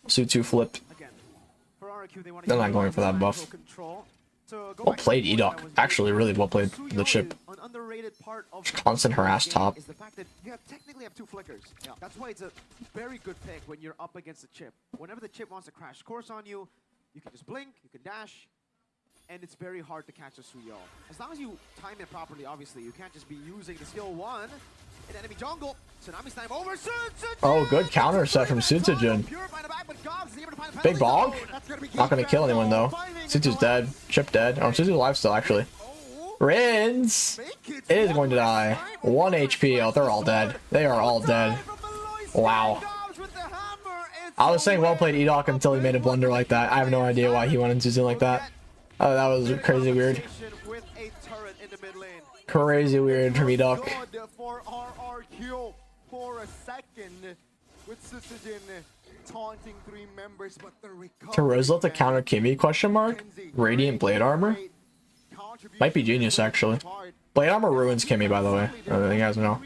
Suzu flipped. They're not going for that buff. Well played, EDOC. Actually, really well played the chip. Constant harass top. Is the fact that you technically have 2 flickers. Yeah. That's why it's a very good pick when you're up against the chip. Whenever the chip wants to crash course on you, you can just blink, you can dash, and it's very hard to catch a Suyo. As long as you time it properly, obviously, you can't just be using the skill 1 in enemy jungle. Tsunami snipe over. Oh, good counter set from Sutsujin. Big bog? Not gonna kill anyone though. Suzu's dead. Chip dead. Oh, Suzu's alive still, actually. Rins is going to die. 1 HP. Oh, they're all dead. They are all dead. Wow. I was saying well played EDOC until he made a blunder like that. I have no idea why he went into Suzu like that. Oh, that was crazy weird. Crazy weird from EDOC. For RRQ for a second with Sutsujin taunting 3 members, but the recovery Terizla to counter Kimmy question mark? Radiant blade armor? Might be genius actually. Blade armor ruins Kimmy, by the way. I think you guys know.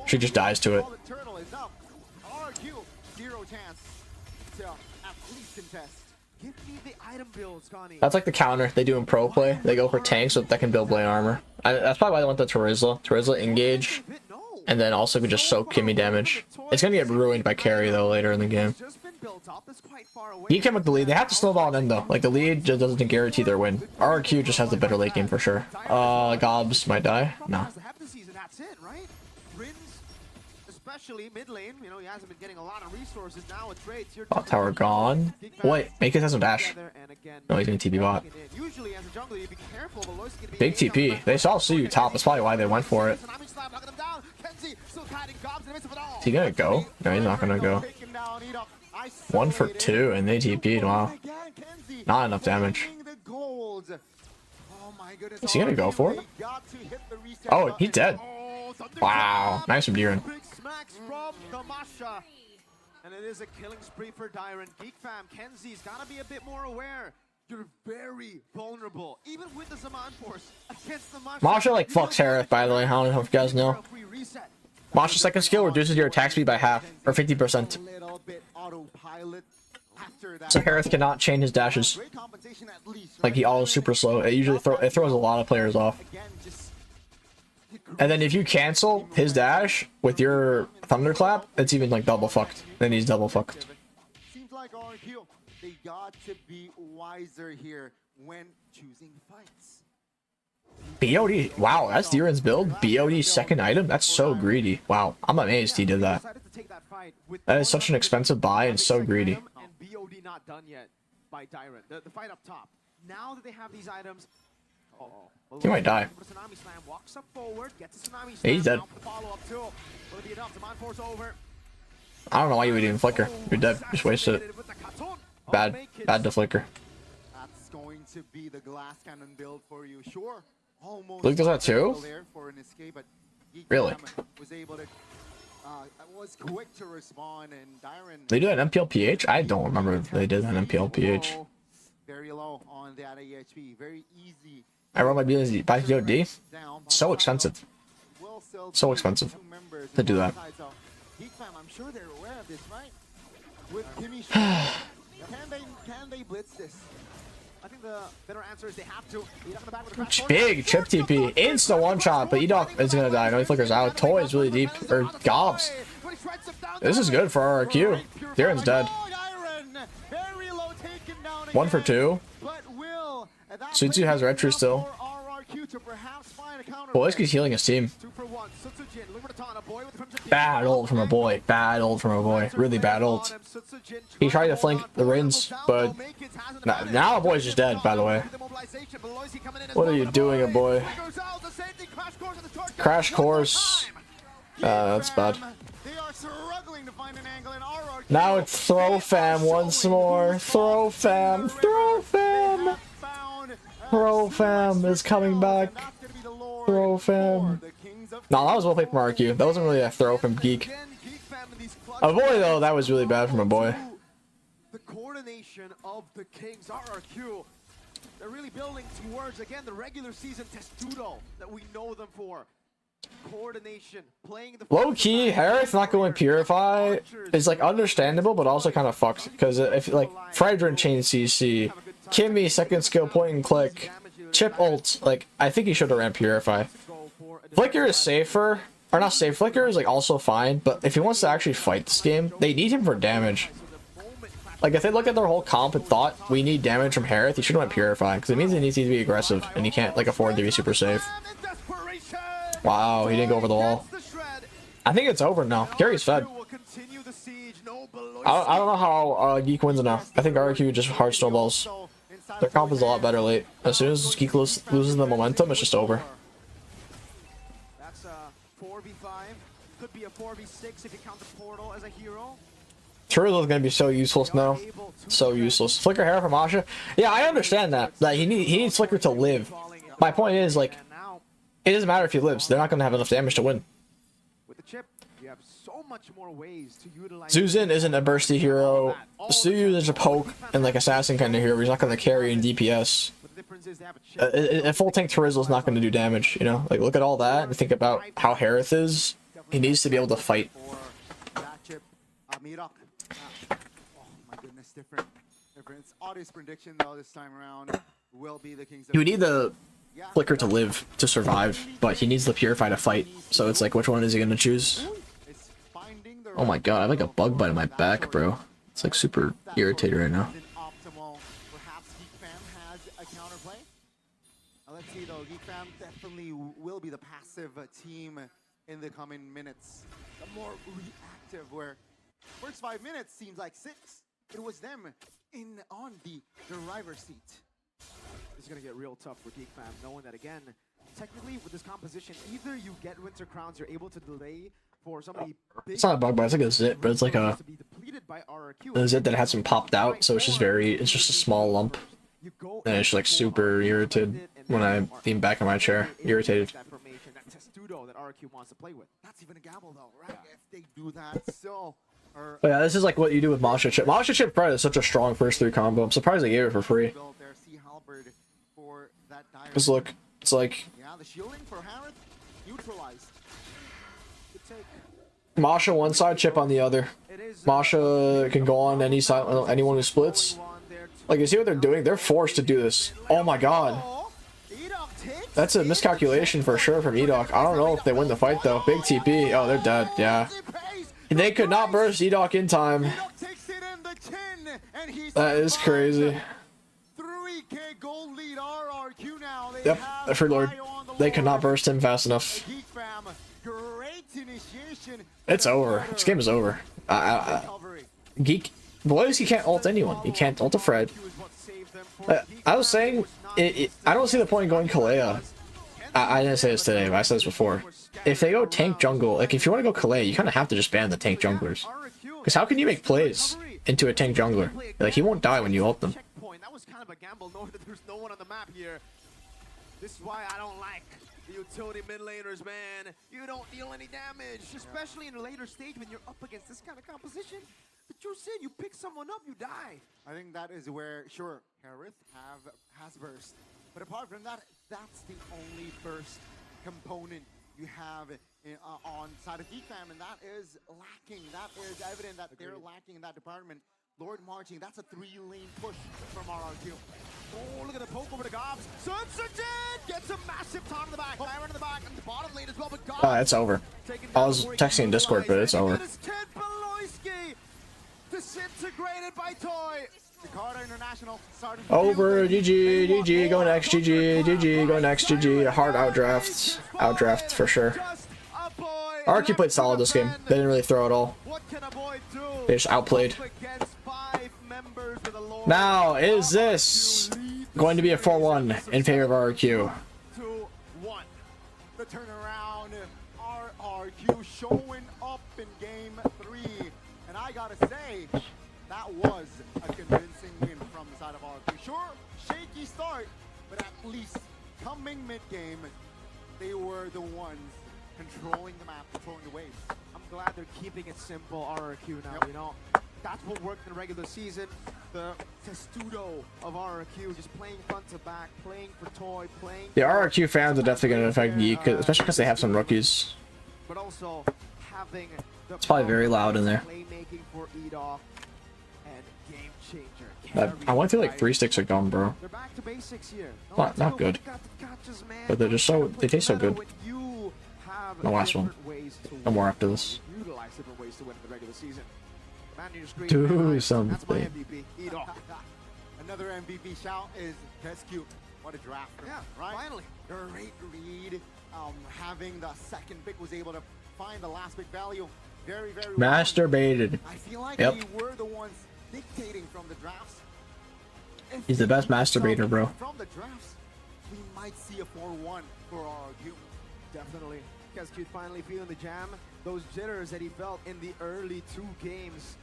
She just dies to it. That's like the counter they do in pro play. They go for tanks so that can build blade armor. That's probably why they went the Terizla. Terizla engage, and then also could just soak Kimmy damage. It's gonna get ruined by carry though later in the game. GEEK came with the lead. They have to snowball it in though. Like the lead just doesn't guarantee their win. RRQ just has the better late game for sure. Gobs might die. No. Especially mid lane, you know, he hasn't been getting a lot of resources. Now it's trades. Bot tower gone. Wait, Makins has some dash. No, he's gonna TP bot. Big TP. They saw Suyu top. That's probably why they went for it. Is he gonna go? No, he's not gonna go. 1 for 2 and they TP'd. Wow. Not enough damage. Is he gonna go for it? Oh, he's dead. Wow. Nice from Diren. From Kamasha. And it is a killing spree for Diren. GEEK fam, Kenzie's gotta be a bit more aware. You're very vulnerable, even with the Zaman Force against the Masha like fucks Harith, by the way. I don't know if you guys know. Masha's second skill reduces your attack speed by half, or 50%. So Harith cannot chain his dashes. Like he always super slow. It usually throws a lot of players off. And then if you cancel his dash with your thunderclap, it's even like double fucked. Then he's double fucked. Seems like RRQ, they got to be wiser here when choosing fights. BOD, wow, that's Diren's build. BOD second item, that's so greedy. Wow, I'm amazed he did that. That is such an expensive buy and so greedy. And BOD not done yet by Diren. The fight up top. Now that they have these items. He might die. Yeah, he's dead. I don't know why you would even flicker. You're dead. Just wasted it. Bad to flicker. That's going to be the glass cannon build for you. Sure. Luke does that too? Really? Was quick to respond, and Diren. They do an MPL PH? I don't remember if they did an MPL PH. Very low on that AHP. Very easy. I roll my BSD by BOD. So expensive. So expensive to do that. I'm sure they're aware of this, right? With Kimmy, can they blitz this? I think the better answer is they have to. EDOC in the back with a crash course. Big chip TP. Insta one shot, but EDOC is gonna die. No, he flickers out. Toy is really deep. Or Gobs. This is good for RRQ. Darren's dead. 1 for 2. Suzu has retro still. FwydChickn's healing his team. Bad ult from a boy. Bad ult from a boy. Really bad ult. He tried to flank the Rins, but now a boy's just dead, by the way. What are you doing, a boy? Crash course. That's bad. Now it's throw fam once more. Throw fam. Throw fam. Throw fam is coming back. Throw fam. No, that was well played from RRQ. That wasn't really a throw from GEEK. A boy though, that was really bad from a boy. The coordination of the Kings, RRQ, they're really building towards again the regular season testudo that we know them for. Coordination, playing the low key, Harris not going Purify is like understandable, but also kind of fucked because if like FwydChickn chain CC, Kimmy second skill point and click, chip ult, like I think he should have ran Purify. Flicker is safer, or not safe. Flicker is like also fine, but if he wants to actually fight this game, they need him for damage. Like if they look at their whole comp and thought we need damage from Harith, he should have went Purify because it means he needs to be aggressive and he can't like afford to be super safe. Wow, he didn't go over the wall. I think it's over now. Gary's fed. I don't know how GEEK wins now. I think RRQ just hard snowballs. Their comp is a lot better late. As soon as GEEK loses the momentum, it's just over. That's a 4v5. Could be a 4v6 if you count the portal as a hero. Churro's gonna be so useless now. So useless. Flicker hair from Asha. Yeah, I understand that. Like he needs Flicker to live. My point is like it doesn't matter if he lives. They're not gonna have enough damage to win. With the chip, you have so much more ways to utilize. Zuzin isn't a bursty hero. Suyu is a poke and like assassin kind of hero. He's not gonna carry in DPS. A full tank Torizzle is not gonna do damage. You know, like look at all that and think about how Harith is. He needs to be able to fight. Oh my goodness, different. It's Audio's prediction though this time around will be the Kings. He would need the Flicker to live to survive, but he needs the Purify to fight. So it's like, which one is he gonna choose? Oh my god, I have like a bug bite in my back, bro. It's like super irritated right now. Perhaps GeekFam has a counterplay. Let's see though, GeekFam definitely will be the passive team in the coming minutes. The more reactive, where first 5 minutes seems like 6. It was them on the driver's seat. It's gonna get real tough for GeekFam, knowing that again, technically with this composition, either you get Winter Crowns, you're able to delay for somebody big. It's not a bug bite, it's like a zit, but it's like a zit that hasn't popped out, so it's just it's just a small lump. And it's just like super irritated when I lean back in my chair. Irritated. That RRQ wants to play with. That's even a gamble though, right? If they do that, so. But yeah, this is like what you do with Masha Chip. Masha Chip Pride is such a strong first 3 combo. I'm surprised they gave it for free. Just look, it's like the shielding for Harith neutralized. Masha one side, Chip on the other. Masha can go on any side, anyone who splits. Like you see what they're doing? They're forced to do this. Oh my god. That's a miscalculation for sure from EDOC. I don't know if they win the fight though. Big TP. Oh, they're dead. Yeah. They could not burst EDOC in time. That is crazy. Yep, I forgot Lord. They could not burst him fast enough. It's over. This game is over. GEEK. Boys, he can't ult anyone. He can't ult a Fred. I was saying, I don't see the point in going Kalea. I didn't say this today, but I said this before. If they go tank jungle, like if you want to go Kalea, you kind of have to just ban the tank junglers. Because how can you make plays into a tank jungler? Like he won't die when you ult them. That was kind of a gamble, knowing that there's no one on the map here. This is why I don't like the utility mid laners, man. You don't deal any damage, especially in a later stage when you're up against this kind of composition. But you're saying you pick someone up, you die. I think that is where, sure, Harith has burst. But apart from that, that's the only burst component you have on side of GeekFam, and that is lacking. That is evident that they're lacking in that department. Lord marching, that's a 3-lane push from RRQ. Oh, look at the poke over to Gobs. Sunsajin gets a massive time in the back. Byron in the back, and the bottom lane as well, but Gobs. Oh, it's over. I was texting in Discord, but it's over. Disintegrated by Toy. Jakarta International started Over. GG. GG. Go next. GG. GG. Go next. GG. Hard outdraft. Outdraft for sure. RRQ played solid this game. They didn't really throw at all. They just outplayed. Now, is this going to be a 4-1 in favor of RRQ? 2-1. The turnaround. RRQ showing up in game 3. And I gotta say, that was a convincing win from the side of RRQ. Sure, shaky start, but at least coming mid-game, they were the ones controlling the map, controlling the waves. I'm glad they're keeping it simple, RRQ now, you know. That's what worked in the regular season. The testudo of RRQ, just playing front to back, playing for Toy, playing... The RRQ fans are definitely going to affect GEEK, especially because they have some rookies. But also having the It's probably very loud in there. playmaking for EDOC and game changer. I went through like 3 sticks of gum, bro. They're back to basics here. Not good. But they're just so, they taste so good. The last one. No more after this. Utilize different ways to win in the regular season. Do something. That's my MVP. EDOC. Another MVP shout is Rescue. What a draft. Yeah, right? finally. Great read. Having the second pick was able to find the last pick value. Very, very Masturbated. I feel like Yep. we were the ones dictating from the drafts. If He's the best we masturbator, bro. From the drafts, we might see a 4-1 for RRQ. Definitely. Kescute finally feeling the jam. Those jitters that he felt in the early 2 games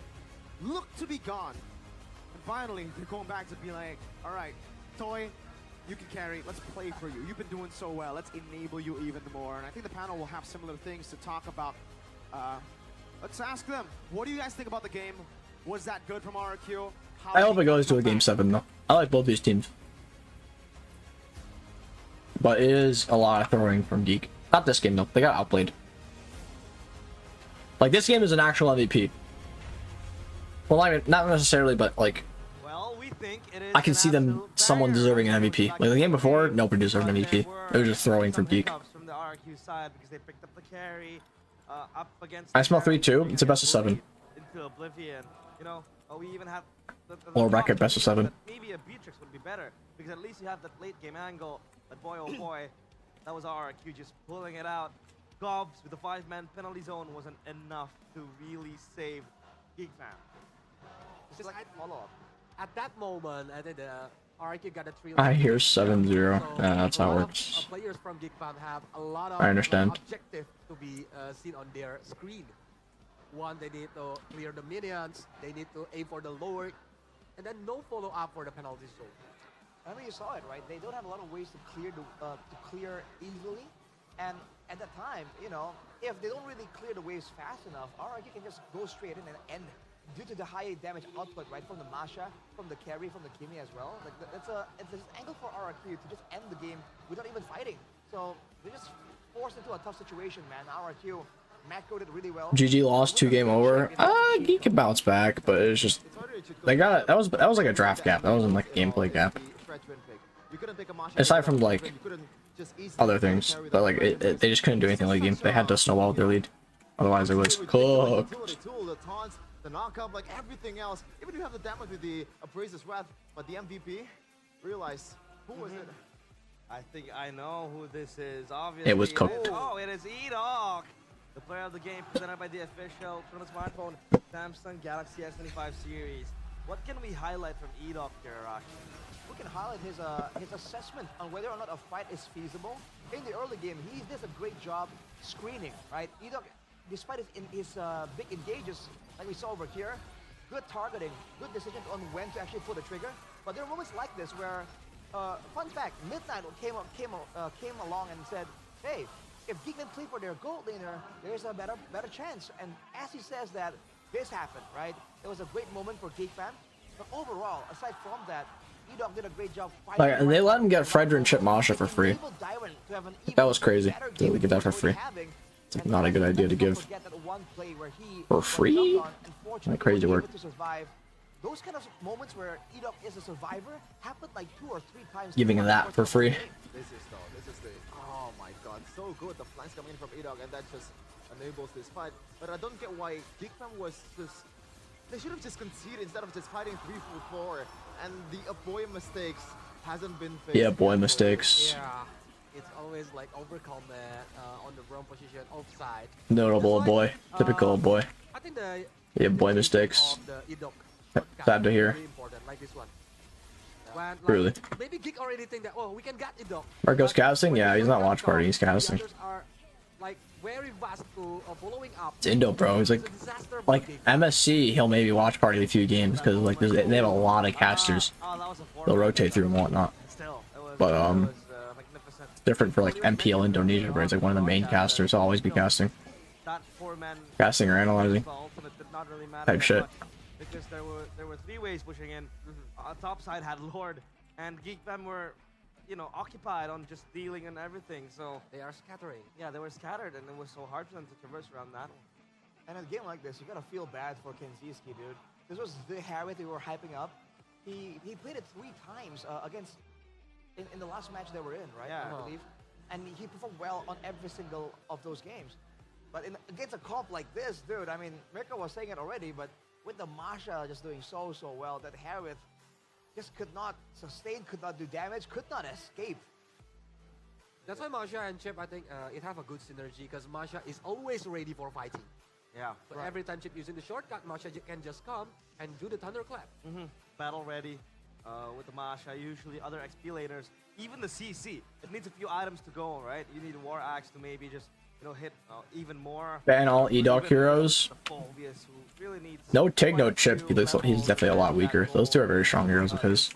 look to be gone. And finally, they're going back to be like, all right, Toy, you can carry. Let's play for you. You've been doing so well. Let's enable you even more. And I think the panel will have similar things to talk about. Let's ask them, what do you guys think about the game? Was that good from RRQ? I hope it goes to a game 7 though. I like both these teams. But it is a lot of throwing from GEEK. Not this game though. They got outplayed. Like this game is an actual MVP. Well, I mean, not necessarily, but like, Well, we think it is I can see them, someone deserving an MVP. Like the game before, nobody deserved an MVP. It was just throwing from GEEK. From the RRQ side because they picked up the carry up against. I smell 3-2. It's a best of 7. Into oblivion, you know. We even have the Or bracket best of 7. Maybe a Beatrix would be better because at least you have that late game angle. But boy, oh boy, that was RRQ just pulling it out. Gobs with the 5-man penalty zone wasn't enough to really save GEEK fam. Just like follow-up. At that moment, I think the RRQ got a 3. I hear 7-0. Yeah, that's how it A lot works. of players from GEEK fam have a lot of I understand. objective to be seen on their screen. One, they need to clear the minions. They need to aim for the lower, and then no follow-up for the penalty zone. I mean, you saw it, right? They don't have a lot of ways to clear easily, and at that time, you know, if they don't really clear the waves fast enough, RRQ can just go straight in and end due to the high damage output, right, from the Masha, from the carry, from the Kimi as well. Like it's an angle for RRQ to just end the game without even fighting. So they just forced into a tough situation, man. RRQ macroed it really well. GG lost 2 game over. GEEK can bounce back, but it's just they got it. That was like a draft gap. That wasn't like a gameplay gap. Aside from like other things, but like they just couldn't do anything late game. They had to snowball with their lead, otherwise it was cooked. The knockup, like everything else, even if you have the damage with the Abraser's Wrath, but the MVP, realize who was it? I think I know who this is. Obviously, It was cooked. Oh, it is EDOC, the player of the game presented by the official from the smartphone Samsung Galaxy S25 series. What can we highlight from EDOC here, Arash? We can highlight his assessment on whether or not a fight is feasible. In the early game, he does a great job screening, right? EDOC, despite his big engages, like we saw over here, good targeting, good decision on when to actually pull the trigger. But there are moments like this where, fun fact, Midnight came along and said, hey, if GEEK can play for their gold laner, there's a better chance. And as he says that, this happened, right? It was a great moment for GEEK fam. But overall, aside from that, EDOC did a great job fighting. Like, and they let him get Fredrin and Chip Masha for free. That was crazy. They would get that for free. It's not a good idea to give for free. Like crazy work. those kind of moments where EDOC is a survivor happened like 2 or 3 times. Giving that for free. This is the, oh my god, so good. The flanks coming in from EDOC, and that just enables this fight. But I don't get why GeekFam was just, they should have just conceded instead of just fighting 3-4, and the boy mistakes hasn't been fixed. Yeah, boy mistakes. Yeah, it's always like overcombat on the wrong position, offside. Notable boy, typical boy. I think the Yeah, boy mistakes. of the EDOC Sad to hear. very important, like this one. When, like, Really. Maybe Geek already think that, oh, we can get EDOC. Marco's But casting? when Yeah, they he's not get watch party, EDOC, he's casting. the others are like very fast to following up. It's Indo, bro. He's like, It's a disaster for like Geek. MSC, he'll maybe watch party a few games because like they have a lot of casters. They'll rotate through and whatnot. But magnificent. different for like MPL Indonesia, where it's like one of the main casters. I'll always be casting, That 4-man casting or analyzing the ultimate did not really matter type that shit. much because there were 3 ways pushing in. Top side had Lord, and GeekFam were, you know, occupied on just dealing and everything. So They are scattering. yeah, they were scattered, and it was so hard for them to traverse around that. And in a game like this, you gotta feel bad for Kenziski, dude. This was the Harriet we were hyping up. He played it 3 times against in the last match they were in, right? Yeah. I believe, and he performed well on every single of those games. But against a comp like this, dude, I mean, Mirko was saying it already, but with the Masha just doing so well, that Harriet just could not sustain, could not do damage, could not escape. That's why Masha and Chip, I think, it have a good synergy because Masha is always ready for fighting. Yeah. So every time Chip using the shortcut, Masha can just come and do the thunderclap. Battle ready with the Masha, usually other XP laners, even the CC. It needs a few items to go, right? You need a War Axe to maybe just, you know, hit even more. Ban all EDOC heroes. The Phobius, who really needs No Tig, no Chip. He's definitely a lot weaker. Those 2 are very strong heroes of his.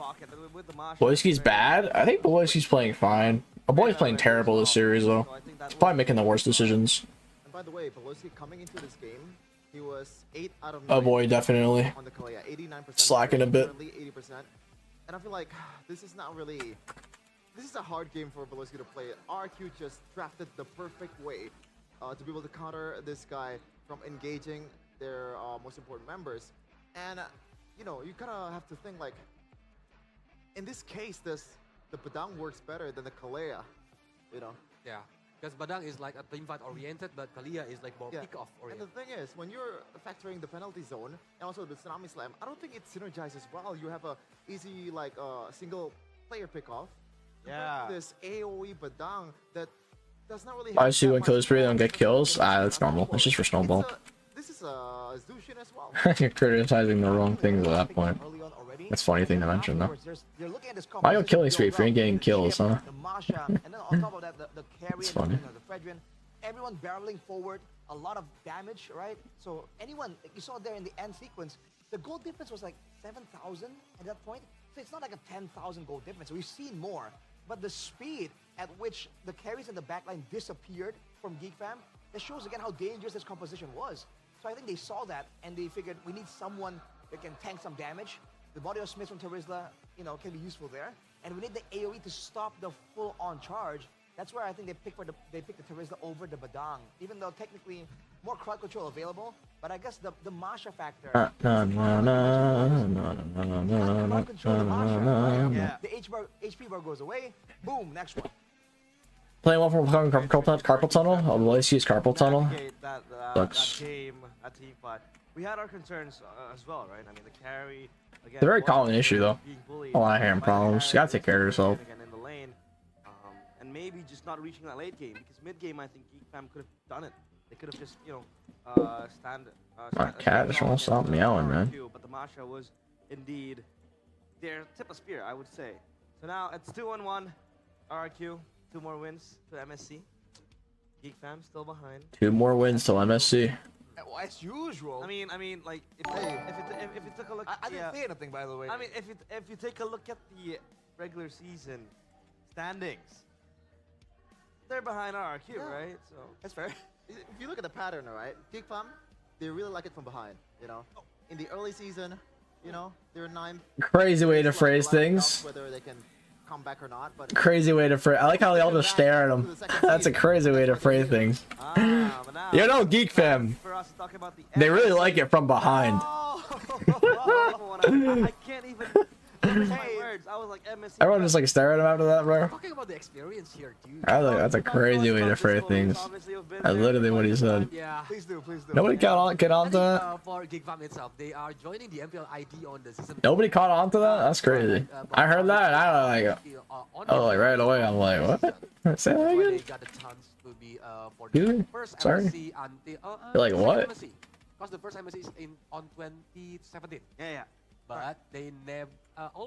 Boyski's bad. I think Boyski's playing fine. A boy's playing terrible this series though. He's probably making the worst decisions. And by the way, Pelosi coming into this game, he was 8 out of 9. Oh boy, definitely. On the Kalea, 89%. Slacking a bit. Currently 80%. And I feel like this is not really. This is a hard game for Pelosi to play. RRQ just drafted the perfect way to be able to counter this guy from engaging their most important members. And you know, you kind of have to think like, in this case, the Badang works better than the Kalea, you know. Yeah. Because Badang is like a team fight oriented, but Kalia is like more pick off And oriented. the thing is, when you're factoring the penalty zone and also the Tsunami Slam, I don't think it synergizes well. You have a easy like single player pick off. Yeah. This AoE Badang that does not really. I see when Code Spree don't get kills. That's normal. It's just for Snowball. This is a Zushin as well. You're criticizing the wrong things at that point. That's a funny thing to mention though. Why are you killing Street for getting kills, huh? The Masha, and then on top of that, the carry It's and funny. the Fredrin, everyone barreling forward, a lot of damage, right? So anyone, you saw there in the end sequence, the gold difference was like 7,000 at that point. So it's not like a 10,000 gold difference. We've seen more. But the speed at which the carries in the backline disappeared from GeekFam, that shows again how dangerous this composition was. So I think they saw that and they figured we need someone that can tank some damage. The body of Smith from Terizla, you know, can be useful there. And we need the AoE to stop the full-on charge. That's where I think they picked the Terizla over the Badang, even though technically more crowd control available. But I guess the Masha factor. The HP bar goes away. Boom, next one. Playing well from carpal tunnel. Oh, well, let's use carpal tunnel. That Sucks. game, that team fight. We had our concerns as well, right? I mean, the carry. Again, It's a very common issue though. being bullied A lot of hand by the problems. You carry, gotta take care of yourself. Again in the lane, and maybe just not reaching that late game because mid game I think GeekFam could have done it. They could have just stand. My cat just won't stop meowing, man. But the Masha was indeed their tip of spear, I would say. So now it's 2-1. RRQ, 2 more wins to MSC. GeekFam still behind. 2 more wins till MSC. Well, as usual. I mean, like if you took a look, I didn't say anything, by the way. I mean, if you take a look at the regular season standings, they're behind RRQ, right? So that's fair. If you look at the pattern, right, GeekFam, they really like it from behind. You know, in the early season, you know, they're 9th. Crazy way to phrase things. Whether they can come back or not, but Crazy way to phrase. I like how they all just stare at him. That's a crazy way to phrase things. You know, GeekFam. for us to talk about the They really like it from behind. I can't even finish my words. I was like MSC. Everyone just like staring at him after that, bro. Talking about the experience here, dude. I was like, that's a crazy way to phrase things. That's literally what he said. Yeah. Please do. Nobody get on to that. For GeekFam itself, they are joining the MPL ID on the season. Nobody caught on to that. That's crazy. I heard that, and I was like right away. I'm like, what? Say that They again. got the chance to be for Excuse the me? first Sorry. MSC until You're like, what? Because the first MSC is on 2017. Yeah. But they never.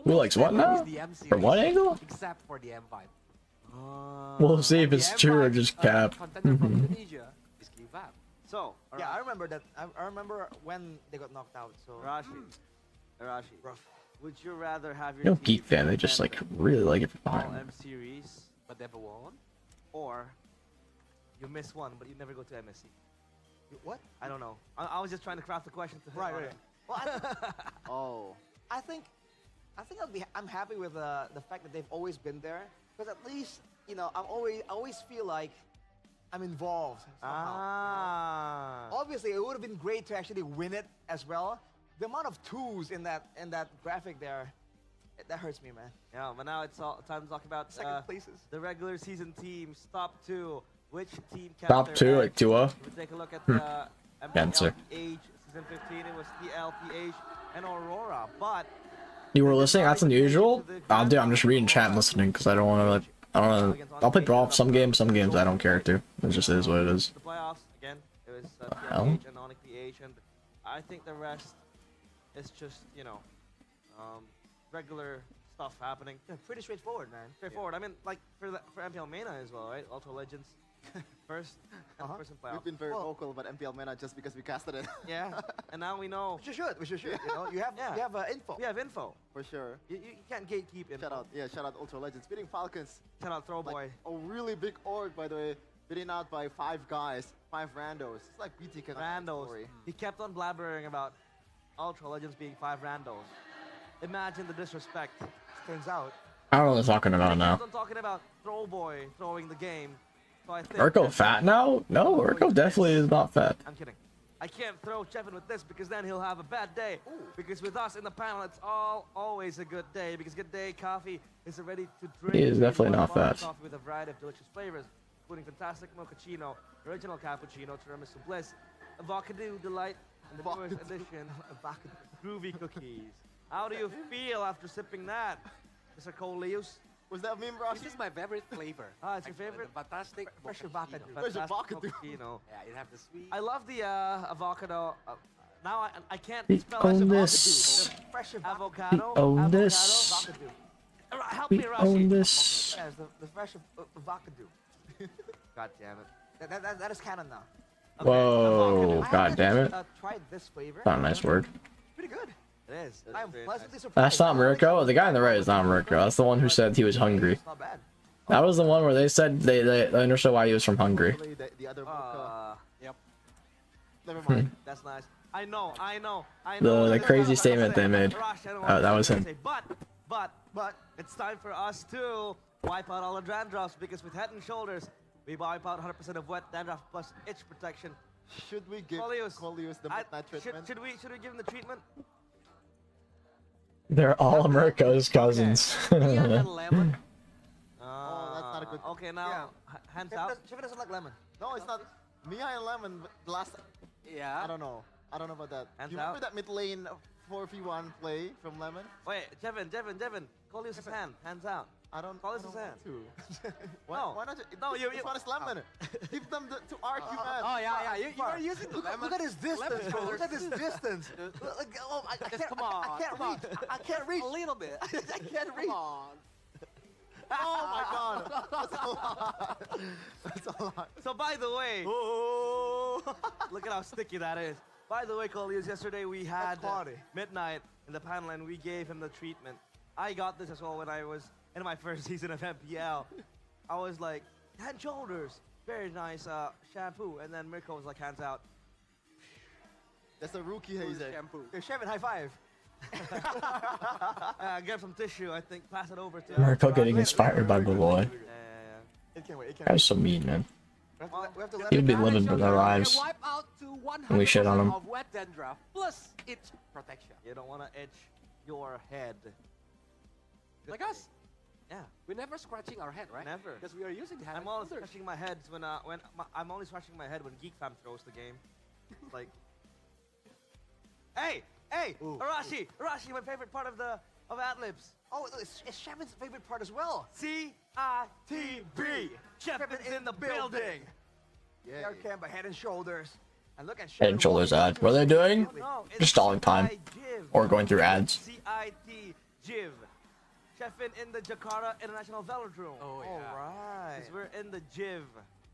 Who likes what now? From what angle? Except for the M5. We'll see if it's true or just cap. Contender from Indonesia is GeekFam. So, Yeah, I remember that. I remember when they got knocked out. So Arashi, would you rather have your You know, team Geek fan, they just like really like it from all behind. M series, But never won. or you miss one but you never go to MSC? what? I don't know. I was just trying to craft the question to Right. Well, Oh. I think I'm happy with the fact that they've always been there, because at least I always feel like I'm involved somehow. Obviously, it would have been great to actually win it as well. The amount of twos in that graphic there, that hurts me, man. Yeah, but now it's all time to talk about Second places. the regular season teams. Top 2. Which team Top kept 2, their like edge? 2-0. If we take a look at the Answer. MPL season 15, it was TLPH and Aurora. But You were listening? That's unusual. Oh, dude, I'm just reading chat and listening because I don't want to. Like, I don't know. I'll play brawl some games I don't care to. It just is what it is. the playoffs again, it was hell? TLPH and Onyx PH, and I think the rest is just regular stuff happening. Yeah, pretty straightforward, man. Straightforward. I mean, like for MPL Mena as well, right? Ultra Legends first in playoffs. We've been very vocal about MPL Mena just because we casted it. Yeah, and now we know. Which you should. You have info. We have info. For sure. You can't gatekeep info. Shout out Ultra Legends. Beating Falcons. Shout out Throwboy. Like, a really big org, by the way. Beaten out by 5 guys, 5 randos. It's like BTK Randos. story. He kept on blabbering about Ultra Legends being 5 randos. Imagine the disrespect. Turns out. I don't know what they're talking about He now. kept on talking about Throwboy throwing the game. So I think Urko fat now? No, Urko definitely is not fat. I'm kidding. I can't throw Chevin with this because then he'll have a bad day. Because with us in the panel, it's always a good day. Because Good Day Coffee is ready to drink. He is definitely not fat. Coffee with a variety of delicious flavors, including fantastic mochaccino, original cappuccino, tiramisu bliss, avocado delight, and the newest edition, groovy cookies. How do you feel after sipping that, Mr. Coleus? Was that meme, Ross? This is my favorite flavor. It's your favorite? The fantastic Fresh mochaccino. avocado. Fresh avocado. Mochaccino. Yeah, it have the sweet. I love the avocado. Now I can't We spell own avocado. this. Fresh Avocado. We own avocado, this. avocado. Help We me, Rashi. own this. Yes, the fresh avocado. God damn it. That is canon now. Okay, Whoa, avocado. god damn it. Tried this flavor. Not a nice word. Pretty good. It is. I'm very pleasantly nice. surprised. That's not Mirko. The guy on the right is not Mirko. That's the one who said he was hungry. It's not bad. That was the one where they said they understood why he was from Hungary. Hopefully the other Mocha. Yep. Never mind. That's nice. I know. The crazy statement they made. Rash, I don't That want was to him. say, But it's time for us to wipe out all the dandruffs because with Head and Shoulders, we wipe out 100% of wet dandruff plus itch protection. Should we give Coleus, Coleus the midnight treatment? Should we give him the treatment? They're all Mirko's cousins. Neon and lemon. Oh, that's not a good. Okay, now hands out. Chevy doesn't like lemon. No, it's not. Mia and Lemon. But the last. Yeah. I don't know about that. Hands Do you remember out. that mid lane 4v1 play from Lemon? Wait, Devin, Coleus' hands out. I don't. Coleus' I don't hand. want to. No. Why not? No, you- This one is Lemon. Give them to RQ man. Oh yeah. You are using the Look lemon. at his distance, lemon bro. Look shoulders. at his distance. I can't. Come on. I can't come on. reach. I can't reach. A little bit. I can't reach. Come on. Oh my god. That's a lot. That's a lot. So by the way, look at how sticky that is. By the way, Coleus, yesterday we had quality. Midnight in the panel and we gave him the treatment. I got this as well when I was in my first season of MPL. I was like, Head and Shoulders, very nice shampoo. And then Mirko was like, hands out. That's a rookie hazer. Shampoo. Hey, Chevy, high five. Get some tissue, I think, pass it over to Mirko getting inspired by the boy. It can't wait. It can't That wait. was so mean, man. He'd be living for their lives. And we shit on him. Plus its protection. You don't want to itch your head. Like us. Yeah, we're never scratching our head, right? Never. Because we are using the hand. I'm always scratching my head when I'm only scratching my head when Geek Fam throws the game. Like, hey, Arashi, my favorite part of ad-libs. Oh, it's Shevin's favorite part as well. C-I-T-B. Shevin's in the building. Yeah. Air cam by Head and Shoulders. And look at Head and Shoulders ad. What are they doing? No, Just stalling time. Or going through ads. C-I-T Jiv. Sheffin in the Jakarta International Velodrome. Oh, yeah. Alright. Because we're in the Jiv.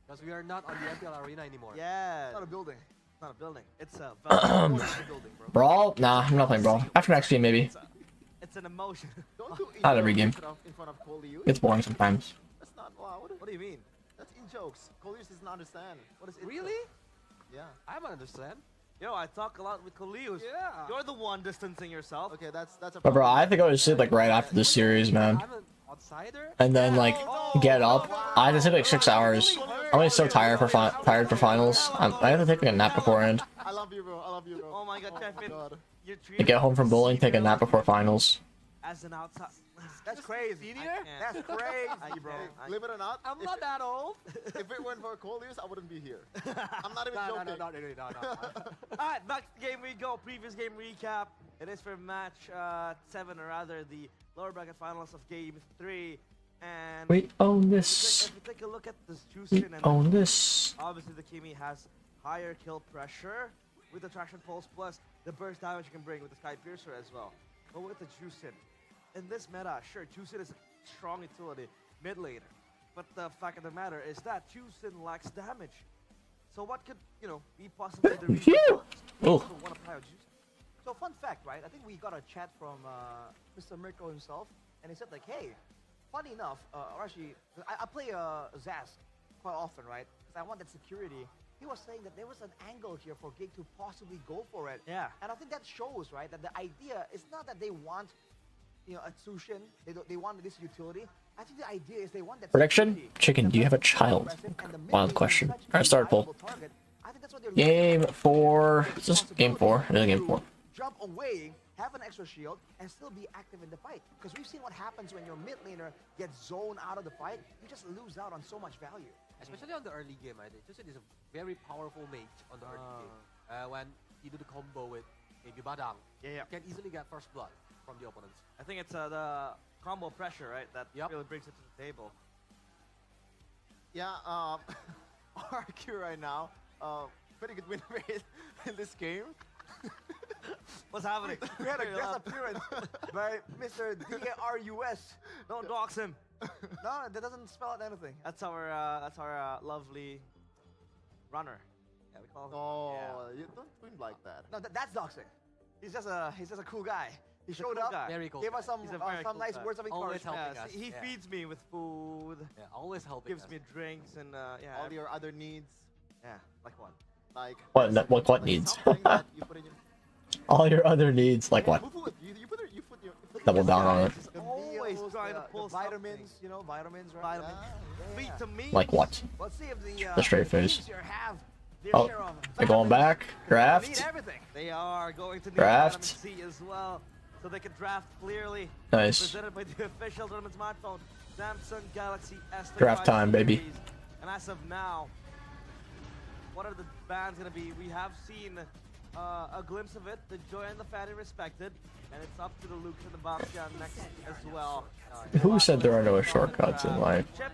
Because we are not on the MPL arena anymore. Yeah. It's not a building. It's not a building. It's a velodrome. Building, bro. Brawl? Nah, I'm not playing Brawl. After next game, maybe. It's an emotion. Not every game. In front of Coleus. It's boring sometimes. That's not wow. What do you mean? That's in jokes. Coleus doesn't understand. What is it? Really? Yeah. I don't understand. Yo, I talk a lot with Coleus. Yeah. You're the one distancing yourself. Okay, that's a. But bro, I think I would sleep like right after this series, man. I'm an outsider. And then like get up. I had to sleep like 6 hours. I'm always so tired for finals. I have to take like a nap beforehand. I love you, bro. I love you, bro. Oh my god, Sheffin. You're I treating get home from bowling, take a nap before finals. as an outside. That's crazy. That's I crazy, bro. Believe it or not, I'm not that old. if it weren't for Coleus, I wouldn't be here. I'm not even joking. No. Alright, back to the game we go. Previous game recap. It is for match 7, or rather the lower bracket finals of game 3. And We own this. if you take a look at this We Juicin, own this. obviously the Kimi has higher kill pressure with the traction pulse plus the burst damage you can bring with the Sky Piercer as well. But with the Juicin, in this meta, sure, Juicin is a strong utility mid laner. But the fact of the matter is that Juicin lacks damage. So what could, be possibly the reason Oh. people want to play Juicin? So fun fact, right? I think we got a chat from Mr. Mirko himself, and he said like, hey, funny enough, actually, I play Zaz quite often, right? Because I want that security. He was saying that there was an angle here for GEEK to possibly go for it. Yeah. And I think that shows, right, that the idea is not that they want, a Tsushin, they want this utility. I think the idea is they want that Prediction? security. Chicken, do you have a child? Wild question. Alright, start poll. I think that's what they're Game 4. Is this game 4? It is game 4. Jump away, have an extra shield, and still be active in the fight. Because we've seen what happens when your mid laner gets zoned out of the fight. You just lose out on so much value. Especially on the early game, I think. Juicin is a very powerful mage on the early game. When you do the combo with maybe Badang, you can easily get first blood from the opponents. I think it's the combo pressure, right, that really brings it to the table. Yeah, RRQ right now, pretty good win rate in this game. What's happening? We had a guest appearance by Mr. DARUS. Don't dox him. No, that doesn't spell out anything. That's our lovely runner. Yeah, we call him. Oh, you don't win like that. No, that's doxing. He's just a cool guy. He showed cool up, guy. Very cool gave us some He's a very cool nice guy. words of Always encouragement. helping us. He feeds me with food. Yeah, always helping Gives us. me drinks and All your other needs, yeah, like what? like What needs? something that you put in your All your other needs, like what? food. You put your Double down on it. The Always meals, trying to the pull vitamins, vitamins, right? Vitamins. Yeah. Feed to me. Like what? Let's see if The straight face. teams here have their Oh, share of they're going back. Need Draft. everything. They are going to need Draft. vitamin C as well, so they can draft clearly. Nice. Presented by the official tournament smartphone, Samsung Galaxy S35 Draft time, baby. series. And as of now, what are the bans gonna be? We have seen a glimpse of it. The Joy and the Fanny respected, and it's up to the Luke and the Babshan next as well. Who said there are no shortcuts in life? Chip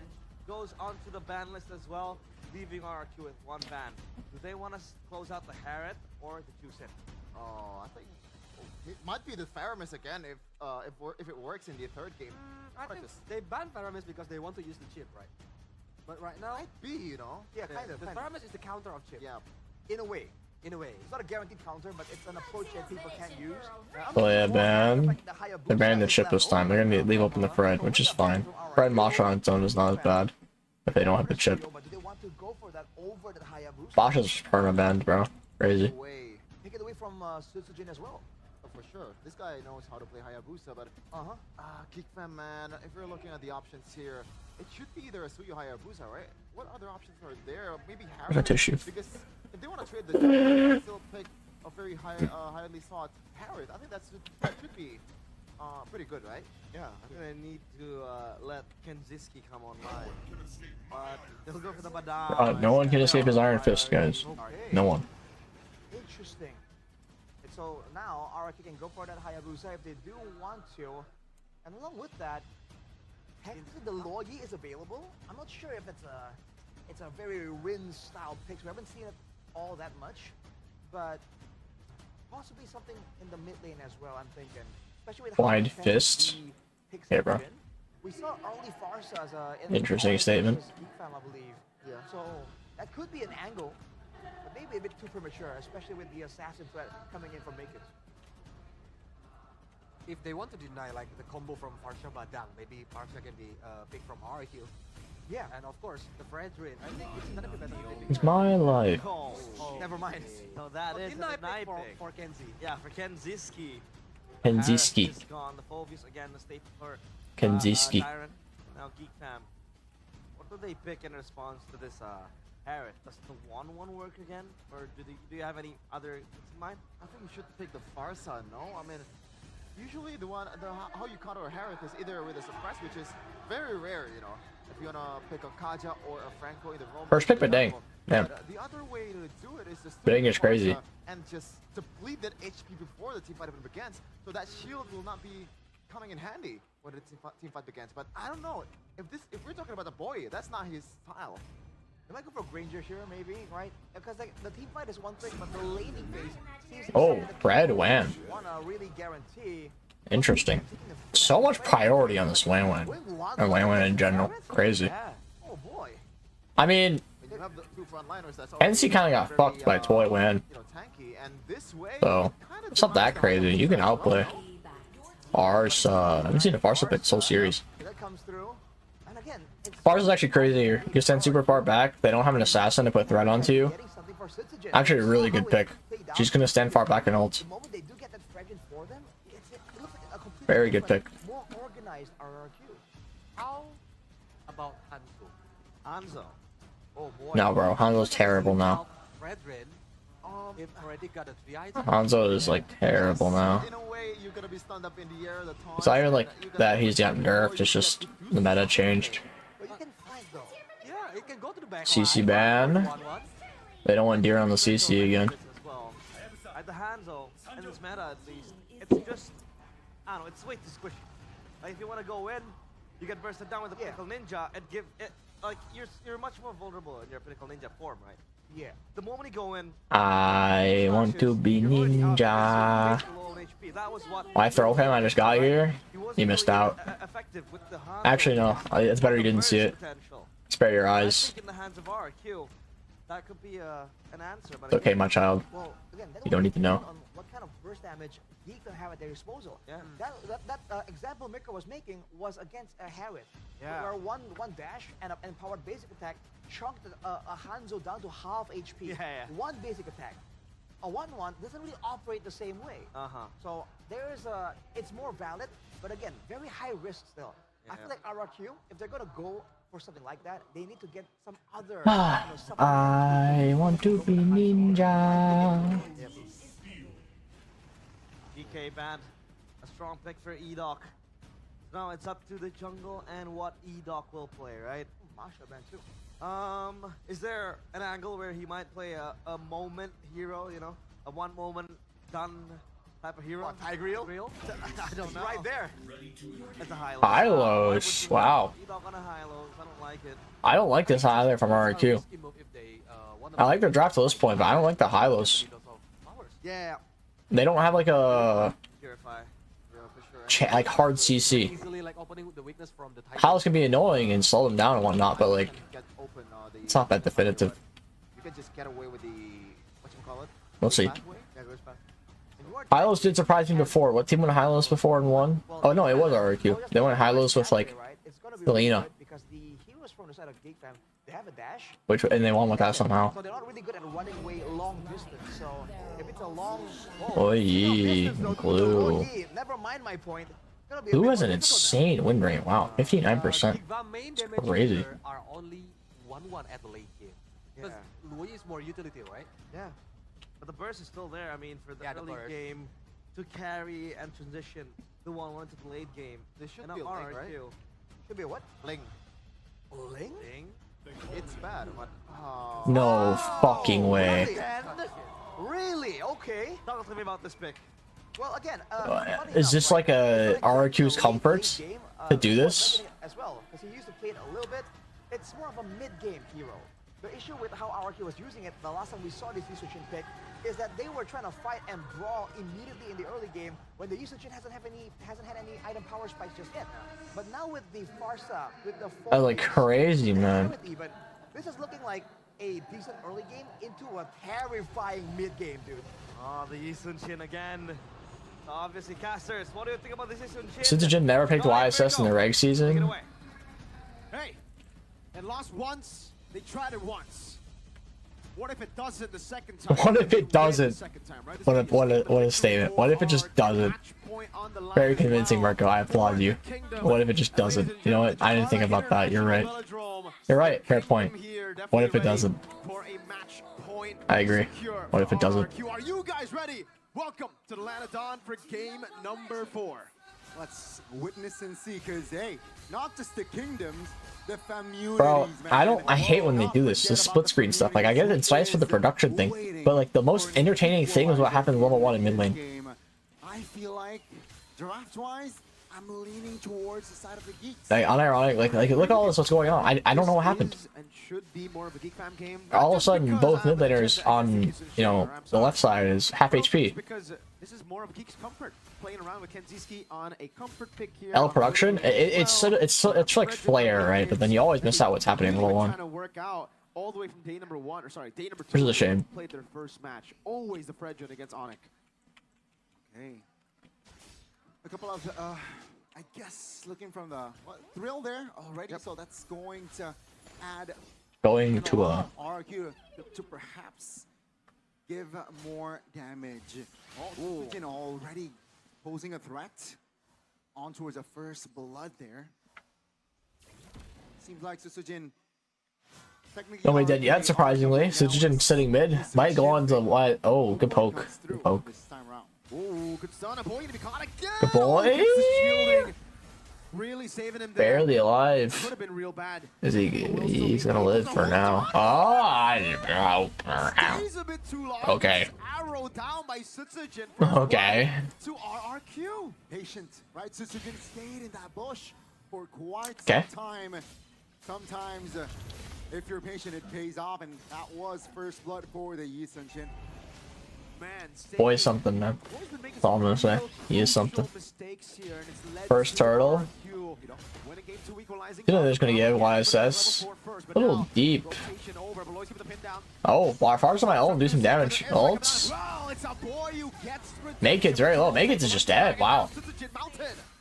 goes onto the ban list as well, leaving RRQ with 1 ban. Do they want to close out the Harriet or the Juicin? Oh, I think it might be the Faramis again if it works in the 3rd game. I think they banned Faramis because they want to use the chip, right? But right now, Might be, Yeah, kind of. the Faramis is the counter of chip. Yeah. In a way. In a way. It's not a guaranteed counter, but it's an approach that people can't use. Oh yeah, ban. They banned the chip this time. They're gonna leave open the Fred, which is fine. Fred Masha on its own is not as bad if they don't have the chip. But do they want to go for that over that Hayabusa? Basha's perma banned, bro. Crazy. Way. Take it away from Sutsujin as well. For sure. This guy knows how to play Hayabusa, but Geek Fam, man, if we're looking at the options here, it should be either a Suyu Hayabusa, right? What other options are there? Maybe Harris. A tissue. Because if they want to trade the jungle, they can still pick a very highly sought Harris. I think that should be pretty good, right? Yeah, I'm gonna need to let Kenziski come online. But they'll go for the Badam. No one can escape his Iron Fist, guys. No one. Interesting. And so now RRQ can go for that Hayabusa if they do want to. And along with that, technically the Logi is available. I'm not sure if it's a very Rin style pick. We haven't seen it all that much, but possibly something in the mid lane as well, I'm thinking. Especially with Wide fist. Yeah, bro. We saw early Farsas Interesting statement. I believe. Yeah. So that could be an angle, but maybe a bit too premature, especially with the assassin threat coming in from Makers. If they want to deny like the combo from Farsha Badang, maybe Farsha can be picked from RRQ. Yeah, and of course the Fredrin. I think it's gonna be better. It's my life. Oh, never mind. No, that is a deny pick for Kenzie. Yeah, for Kenziski. Kenziski. Harris is gone. The Phobius again, the state for Kenziski. Tyrant. Now Geek Fam. What do they pick in response to this Harris? Does the 1-1 work again? Or do you have any other in mind? I think you should pick the Farsa, no? I mean, usually how you counter a Harith is either with a suppress, which is very rare, you know. If you wanna pick a Kaja or a Franco in the roam. First pick, but dang. Damn. The other way to do it is just Dang is crazy. And just deplete that HP before the team fight even begins, so that shield will not be coming in handy when the team fight begins. But I don't know if we're talking about the boy, that's not his style. They might go for Granger here, maybe, right? Because like the team fight is one thing, but the laning phase seems to be Oh, Brad Wan. wanna really guarantee. Interesting. So much priority on this Wan Wan. And Wan Wan in general. Crazy. Yeah. Oh boy. I mean, When you have the two frontliners, that's NC kind of got fucked by Toy Wan. you know, tanky, and this way, So, it's not that crazy. You can outplay. Ars, I haven't seen a Farsa pick so serious. That comes through. And again, it's Fars is actually crazy here. You stand super far back. They don't have an assassin to put threat onto you. getting something for Citizen. Actually, a really good pick. She's gonna stand far back and ult. The moment they do get that Fredrin for them, it looks like a completely Very good different, pick. more organized RRQ. How about Hanzo? Hanzo. Oh boy. No, bro. Hanzo's terrible now. Fredrin, if already got a 3 item. Hanzo is like terrible now. in a way, you're gonna be stunned up in the air. The taunt, It's not even like you're gonna that be he's gotten nerfed. It's just the meta changed. But you can fight though. Yeah, it can go to the back. CC line. ban. 1-1. They don't want Deer on the CC again. As well. At the Hanzo, in this meta at least, it's just, I don't know, it's way too squishy. Like if you want to go in, you get bursted down with a Pinnacle Ninja and give it, like you're much more vulnerable in your Pinnacle Ninja form, right? Yeah. The moment you go in, I want to be ninja. that was what Why throw him? I just got here. He missed out. effective with the Hanzo. Actually, no. It's better you didn't see it. Potential. Spare your I eyes. think in the hands of RRQ, that could be an answer. But It's okay, again, my child. Well, again, that You don't need to know. on what kind of burst damage Geek can have at their disposal. Yeah. That example Mika was making was against a Harith. Yeah. Where one dash and an empowered basic attack chunked a Hanzo down to half HP. Yeah. One basic attack. A 1-1 doesn't really operate the same way. So there's it's more valid, but again, very high risk still. I feel like RRQ, if they're gonna go for something like that, they need to get some other. I want to be ninja. DK band, a strong pick for E-Doc. Now it's up to the jungle and what E-Doc will play, right? Masha band too. Is there an angle where he might play a moment hero, you know? A one moment done type of hero? Tigreal? I don't know. Right there. It's a Hylos. Hylos, wow. E-Doc on a Hylos, I don't like it. I don't like this either from RRQ. I like their draft to this point, but I don't like the Hylos. Yeah. They don't have like a Purify. Yeah, for sure. like hard CC. Easily like opening the weakness from the Hylos can be annoying and slow them down and whatnot, but like it's not that definitive. You can just get away with the whatchamacallit? We'll see. Pathway? Yeah, goes past. And you are Hylos did surprise me before. What team went Hylos before and won? Oh no, it was RRQ. They went Hylos with like It's gonna be Selena. good because the heroes from the side of Geek Fam They have a dash. And they won with that somehow. So they're not really good at running away long distance. So if it's a long Glue. Never mind my point. Glue has an insane win rate. Wow, 59%. Main It's damage crazy. dealer are only 1-1 at the late game. Because Louis is more utility, right? Yeah. But the burst is still there. I mean, for the Yeah, the early burst. game to carry and transition the 1-1 to the late game. There should And be a now link, right? RRQ. Should be a what? Ling. Ling? Ding. It's bad, but No fucking way. Really? Really? Okay. Talk to me about this pick. Well, again, Is this like a RRQ's comfort to do this? As well, because he used to play it a little bit. It's more of a mid-game hero. The issue with how RRQ was using it the last time we saw this Yusujin pick is that they were trying to fight and brawl immediately in the early game when the Yusujin hasn't had any item power spikes just yet. But now with the Farsa, with the That's like crazy, man. even, this is looking like a decent early game into a terrifying mid-game, dude. Oh, the Yisunshin again. Obviously, casters. What do you think about this Yisunshin? Syzygen never picked YSS in the reg Take it season. away. Hey, it lost once. They tried it once. What if it doesn't the second time? What if it doesn't? Second time, right? What a statement. What if it just doesn't? Very convincing, Marco. I applaud you. What if it just doesn't? You know what? I didn't think about that. You're right. You're right. Fair point. What if it doesn't? I agree. What if it doesn't? Are you guys ready? Welcome to the Land of Dawn for game number 4. Let's witness and see, because hey, not just the kingdoms, the communities. Bro, man. I hate when they do this split screen stuff. Like, I get it's nice for the production thing, but like the most entertaining thing is what happens level 1 in mid lane. I feel like draft-wise, I'm leaning towards the side of the geeks. Like, unironic, like look at all this, what's going on. I don't know what happened. And should be more of a Geek Fam game. All of a sudden, both mid laners on, you know, the left side is half HP. Because this is more of a Geek's comfort. Playing around with Kenziski on a comfort pick here. L production, it's like Flare, right? But then you always miss out what's happening in level 1. Trying to work out all the way from day number 1, or sorry, day number 2. Which is a shame. Played their first match. Always the Fredjun against Onyx. Okay. A couple of, I guess, looking from the thrill there already. Yep. So that's going to add Going to a RRQ to perhaps give more damage. Oh, Syzygen already posing a threat on towards a first blood there. Seems like Syzygen technically nobody dead yet, surprisingly. Syzygen sitting mid. Might go on to what? Oh, good poke. Good poke. this time around. Ooh, good stun. A boy to be caught again. Good boy. Gets the shielding. Really saving him there. Barely alive. Could have been real bad. Is he? He's gonna live for now. Oh, Stays a bit too long. okay. Arrow down by Syzygen. Okay. To RRQ. Patient, right? Syzygen stayed in that bush for quite Okay. some time. Sometimes, if you're patient, it pays off, and that was first blood for the Yisunshin. Man, Boy is something, man. That's all I'm gonna say. He is something. First turtle. You know they're just gonna give YSS. A little deep. Oh, Far's on my own. Do some damage. Ults. Naked's very low. Naked's is just dead. Wow.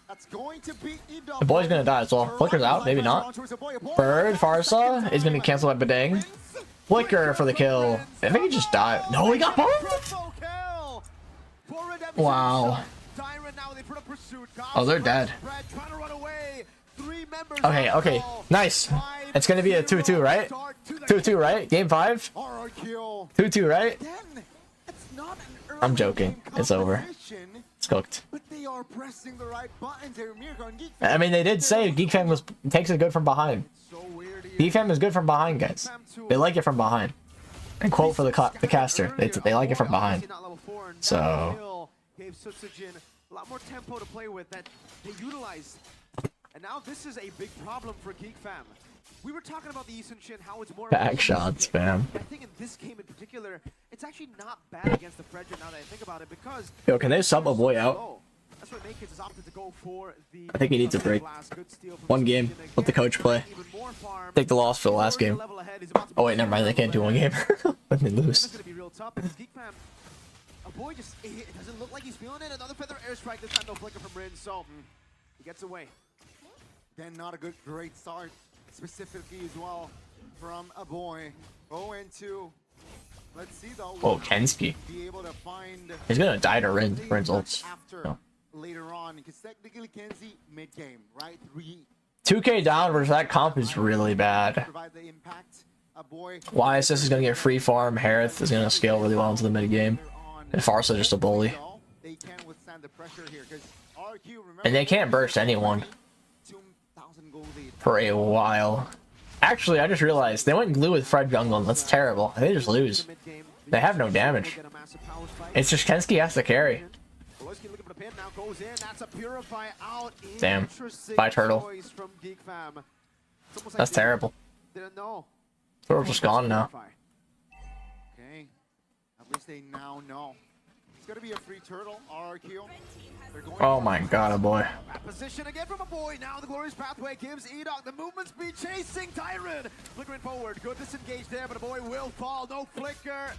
That's going to be The boy's gonna die as well. Flicker's out. Maybe not. Bird. Farsa is gonna cancel that Bedang. Flicker for the kill. I think he just died. No, he got both. Wow. Oh, they're dead. Okay, okay. Nice. It's gonna be a 2-2, right? 2-2, right? Game 5? 2-2, right? I'm joking. It's over. It's cooked. But they are pressing the right buttons here. Mirko and Geek I mean, they did say Geek Fam takes it good from behind. Geek Fam is good from behind, guys. They like it from behind. And quote for the caster, they like it from behind. So gave Syzygen a lot more tempo to play with that they utilized. And now this is a big problem for Geek Fam. We were talking about the Yisunshin, how it's more back shots, fam. I think in this game in particular, it's actually not bad against the Fredjun now that I think about it, because yo, can they sub a boy out? that's why Naked has opted to go for the I think he needs a break. One game. Let the coach play. Take the loss for the last game. Oh wait, never mind. They can't do one game. Let me lose. It's gonna be real tough because Geek Fam, a boy just it doesn't look like he's feeling it. Another feather airstrike, this time no flicker from Rin, so he gets away. Then not a great start, specifically as well from a boy. 0-2. Let's see though. Oh, Kensuke. Be able to find He's gonna die to Rin's ults. after No. later on, because technically Kenzie mid game, right? 2K down versus that comp is really bad. Provide the impact. A boy. YSS is gonna get free farm. Harith is gonna scale really well into the mid game. And Farsa just a bully. They can't withstand the pressure here because RRQ, remember, And they can't burst anyone 2,000 gold lead. for a while. Actually, I just realized they went glue with Fred Jungle, and that's terrible. They just lose. They have no damage. It's just Kensuke has to carry. Damn. Bye, Turtle. That's terrible. Turtle's just gone now. Okay. At least they now know. It's gonna be a free turtle, RRQ. Oh my god, a boy. Position again from a boy. Now the glorious pathway gives EDOC the movement speed, chasing Tyron. Flickering forward. Good disengage there, but a boy will fall. No flicker.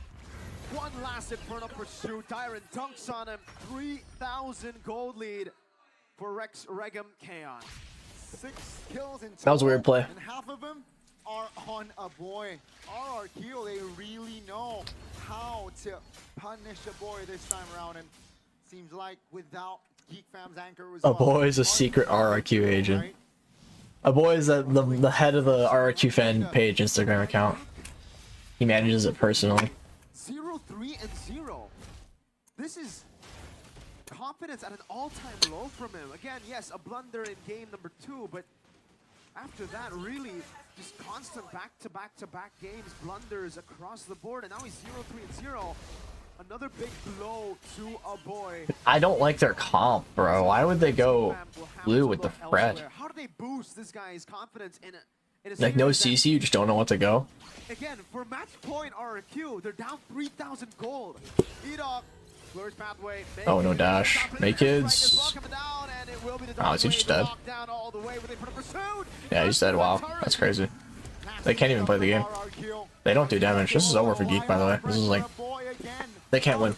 One last Inferno pursuit. Tyron dunks on him. 3,000 gold lead for Rex Regum Kaon. 6 kills in total. That was a weird play. And half of them are on a boy. RRQ, they really know how to punish a boy this time around. And seems like without Geek Fam's anchor was A boy is a secret RRQ agent. A boy is the head of the RRQ fan page Instagram account. He manages it personally. 0-3-0. This is confidence at an all-time low from him. Again, yes, a blunder in game number 2, but after that, really just constant back-to-back games, blunders across the board, and now he's 0-3-0. Another big blow to a boy. I don't like their comp, bro. Why would they go blue with the Fred? How do they boost this guy's confidence in a Like no series CC, you just don't know what to go. that, again, for match point RRQ, they're down 3,000 gold. EDOC, glorious pathway. Oh, no dash. Make kids. Oh, is he just dead? Yeah, he's dead. Wow, that's crazy. They can't even play the game. They don't do damage. This is over for Geek, by the way. This is like, they can't win.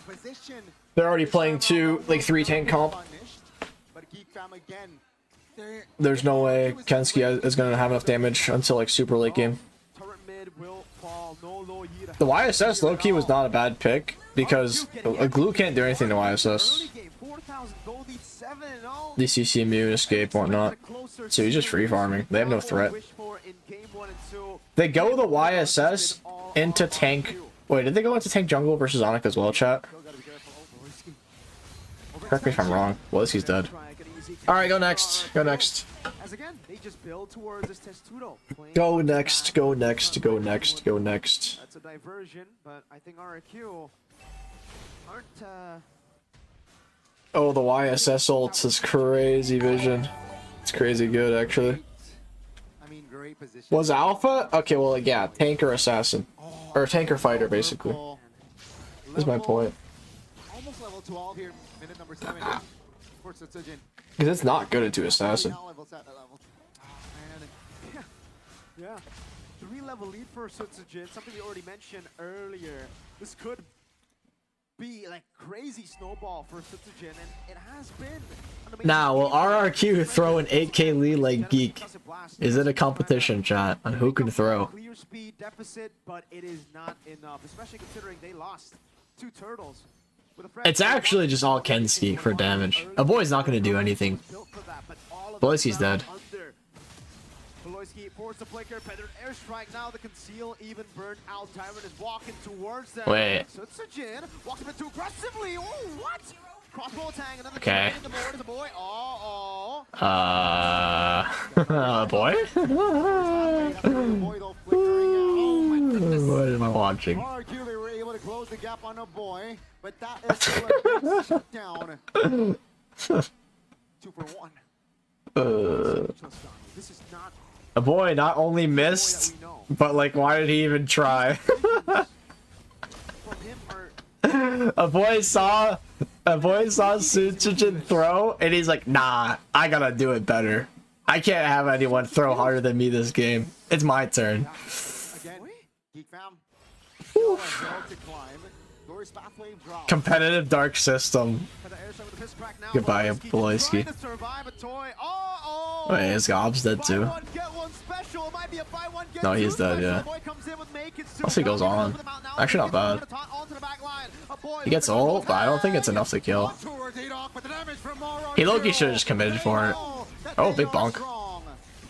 They're already playing 3 tank comp. There's no way Kensuke is gonna have enough damage until like super late game. The YSS low-key was not a bad pick because a glue can't do anything to YSS. DCC immune, escape, whatnot. So he's just free farming. They have no threat. They go the YSS into tank. Wait, did they go into tank jungle versus Onyx as well, chat? Correct me if I'm wrong. Well, he's dead. Alright, go next. Go next. Go next. Go next. Go next. Go next. That's a diversion, but I think RRQ aren't Oh, the YSS ults is crazy vision. It's crazy good, actually. Was Alpha? Okay, well, yeah, tank or assassin. Or tank or fighter, basically. That's my point. Almost level 12 here, minute number 7. Because it's not good into assassin. Yeah, 3-level lead for Sutsujin, something we already mentioned earlier. This could be like crazy snowball for Sutsujin, and it has been. Now, will RRQ throw an 8k lead like Geek? Is it a competition, chat, on who can throw? Clear speed deficit, but it is not enough, especially considering they lost 2 turtles. It's actually just all Kensuke for damage. A boy's not going to do anything. Boyski's dead. Voloisky forced the flicker, better airstrike now. The conceal even burned out. Tyron is walking towards them. Wait. Sutsujin walks a bit too aggressively. Oh, what? Crossbow tang, another okay. in the board is a boy. Boy? What am I watching? RRQ, they were able to close the gap on a boy, but that is still a big shutdown. 2 for 1. This is not a boy not only missed, but like, why did he even try? A boy saw Sutsujin throw, and he's like, nah, I gotta do it better. I can't have anyone throw harder than me this game. It's my turn. Competitive dark system. Goodbye, Boloisky. Wait, is Gobs dead too? No, he's dead, yeah. Unless he goes on. Actually, not bad. He gets ult, but I don't think it's enough to kill. He low-key should have just committed for it. Oh, big bonk.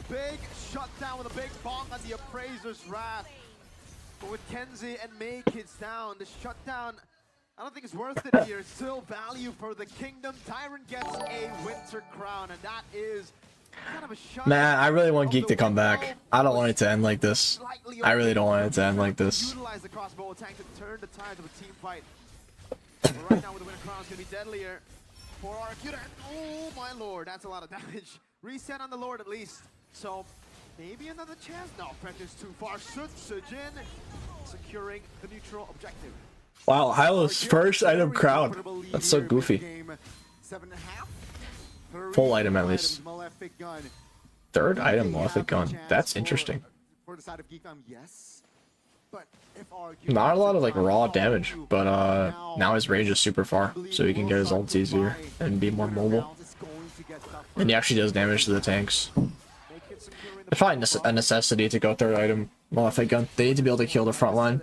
Big shutdown with a big bonk on the Appraiser's Wrath. But with Kenzie and May kids down, the shutdown, I don't think it's worth it here. Still value for the Kingdom. Tyrant gets a Winter Crown, and that is kind of a shut. Man, I really want GEEK to come back. I don't want it to end like this. I really don't want it to end like this. Utilize the crossbow attack to turn the tides of a team fight. But right now with the Winter Crown, it's going to be deadlier for RRQ. Oh my lord, that's a lot of damage. Reset on the Lord at least. So maybe another chance. No, Prentice too far. Sujin securing the neutral objective. Wow, Hylo's first item crown. That's so goofy. Full item at least. Third item Malefic gun. That's interesting. Not a lot of like raw damage, but now his range is super far, so he can get his ults easier and be more mobile. And he actually does damage to the tanks. It's probably a necessity to go third item Malefic gun. They need to be able to kill the front line.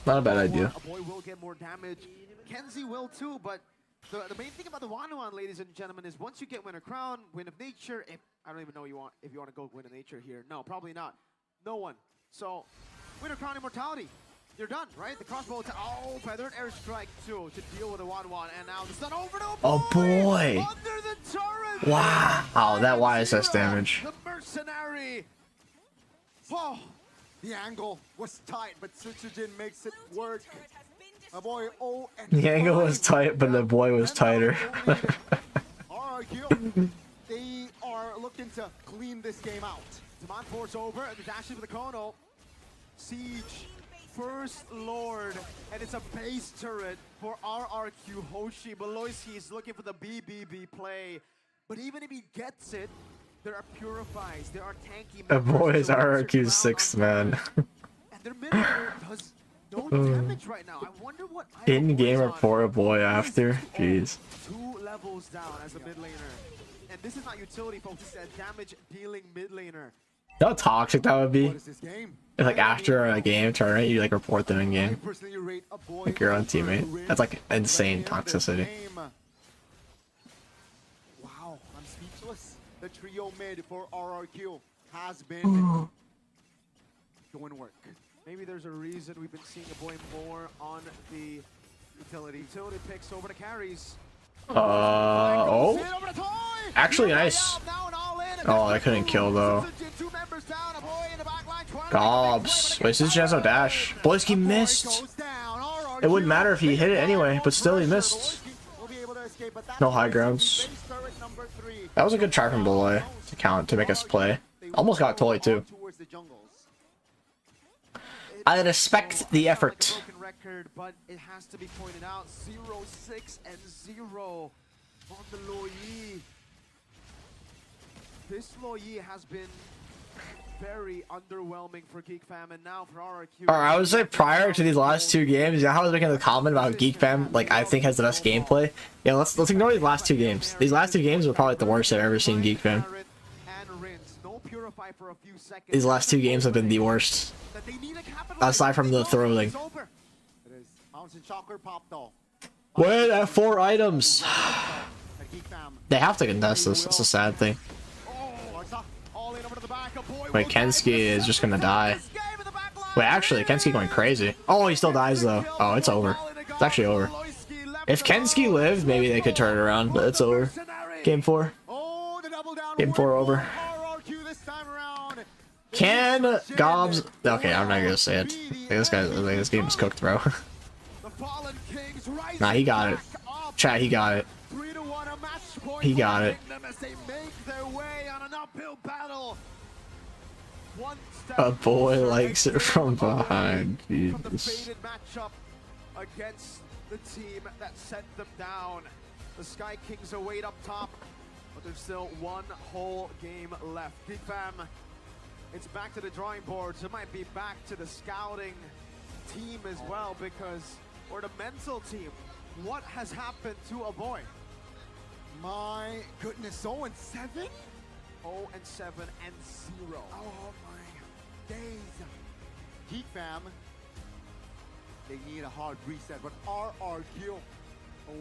Not a bad idea. A boy will get more damage. Kenzie will too, but the main thing about the 1-1, ladies and gentlemen, is once you get Winter Crown, Wind of Nature, I don't even know if you want to go Wind of Nature here. No, probably not. No one. So, Winter Crown Immortality. You're done, right? The crossbow attack. Oh, feathered airstrike too to deal with the 1-1, and now the stun over to Oh boy! under the turret. Wow, that YSS damage. The mercenary. Oh, the angle was tight, but Suchujin makes it work. My boy, the angle was tight, but the boy was tighter. RRQ, they are looking to clean this game out. Demand force over, and the dash with the Kono. Siege, First Lord, and it's a base turret for RRQ. Hoshi Beloisky is looking for the BBB play, but even if he gets it, there are purifies, there are tanky. The boy is RRQ's 6th man. And their mid laner does no damage right now. I wonder what in-game report a boy after. Jeez. 2 levels down as a mid laner, and this is not utility, folks. This is a damage dealing mid laner. You know how toxic that would be? If, like after a game tournament, you like report them in game, like your own teammate. That's like insane toxicity. Wow, I'm speechless. The trio mid for RRQ has been doing work. Maybe there's a reason we've been seeing a boy more on the utility. Utility picks over the carries. Oh. Actually, nice. Oh, I couldn't kill though. Gobs. Wait, Suzuki has no dash. Boyski missed. It wouldn't matter if he hit it anyway, but still he missed. No high grounds. That was a good try from Beloy to count, to make us play. Almost got Toy too. I respect the effort. But it has to be pointed out, 0-6 and 0 on the Loyi. This Loyi has been very underwhelming for GEEK Fam, and now for RRQ. Alright, I would say prior to these last 2 games, you know how I was making the comment about GEEK Fam, like I think has the best gameplay? Yeah, let's ignore these last 2 games. These last 2 games were probably the worst I've ever seen GEEK Fam. These last 2 games have been the worst. Aside from the throwing. Wait, at 4 items. They have to contest this. It's a sad thing. Wait, Kensuke is just gonna die. Wait, actually, Kensuke going crazy. Oh, he still dies though. Oh, it's over. It's actually over. If Kensuke lived, maybe they could turn it around, but it's over. Game 4. Game 4 over. Can Gobs? Okay, I'm not gonna say it. This game is cooked, bro. Nah, he got it. Chat, he got it. He got it. A boy likes it from behind. Jesus. Against the team that sent them down. The Sky Kings await up top, but there's still 1 whole game left. GEEK Fam, it's back to the drawing boards. It might be back to the scouting team as well, because, or the mental team, What has happened to a boy? My goodness, 0-7? 0-7 and 0. Oh my days. Geek fam, they need a hard reset, but RRQ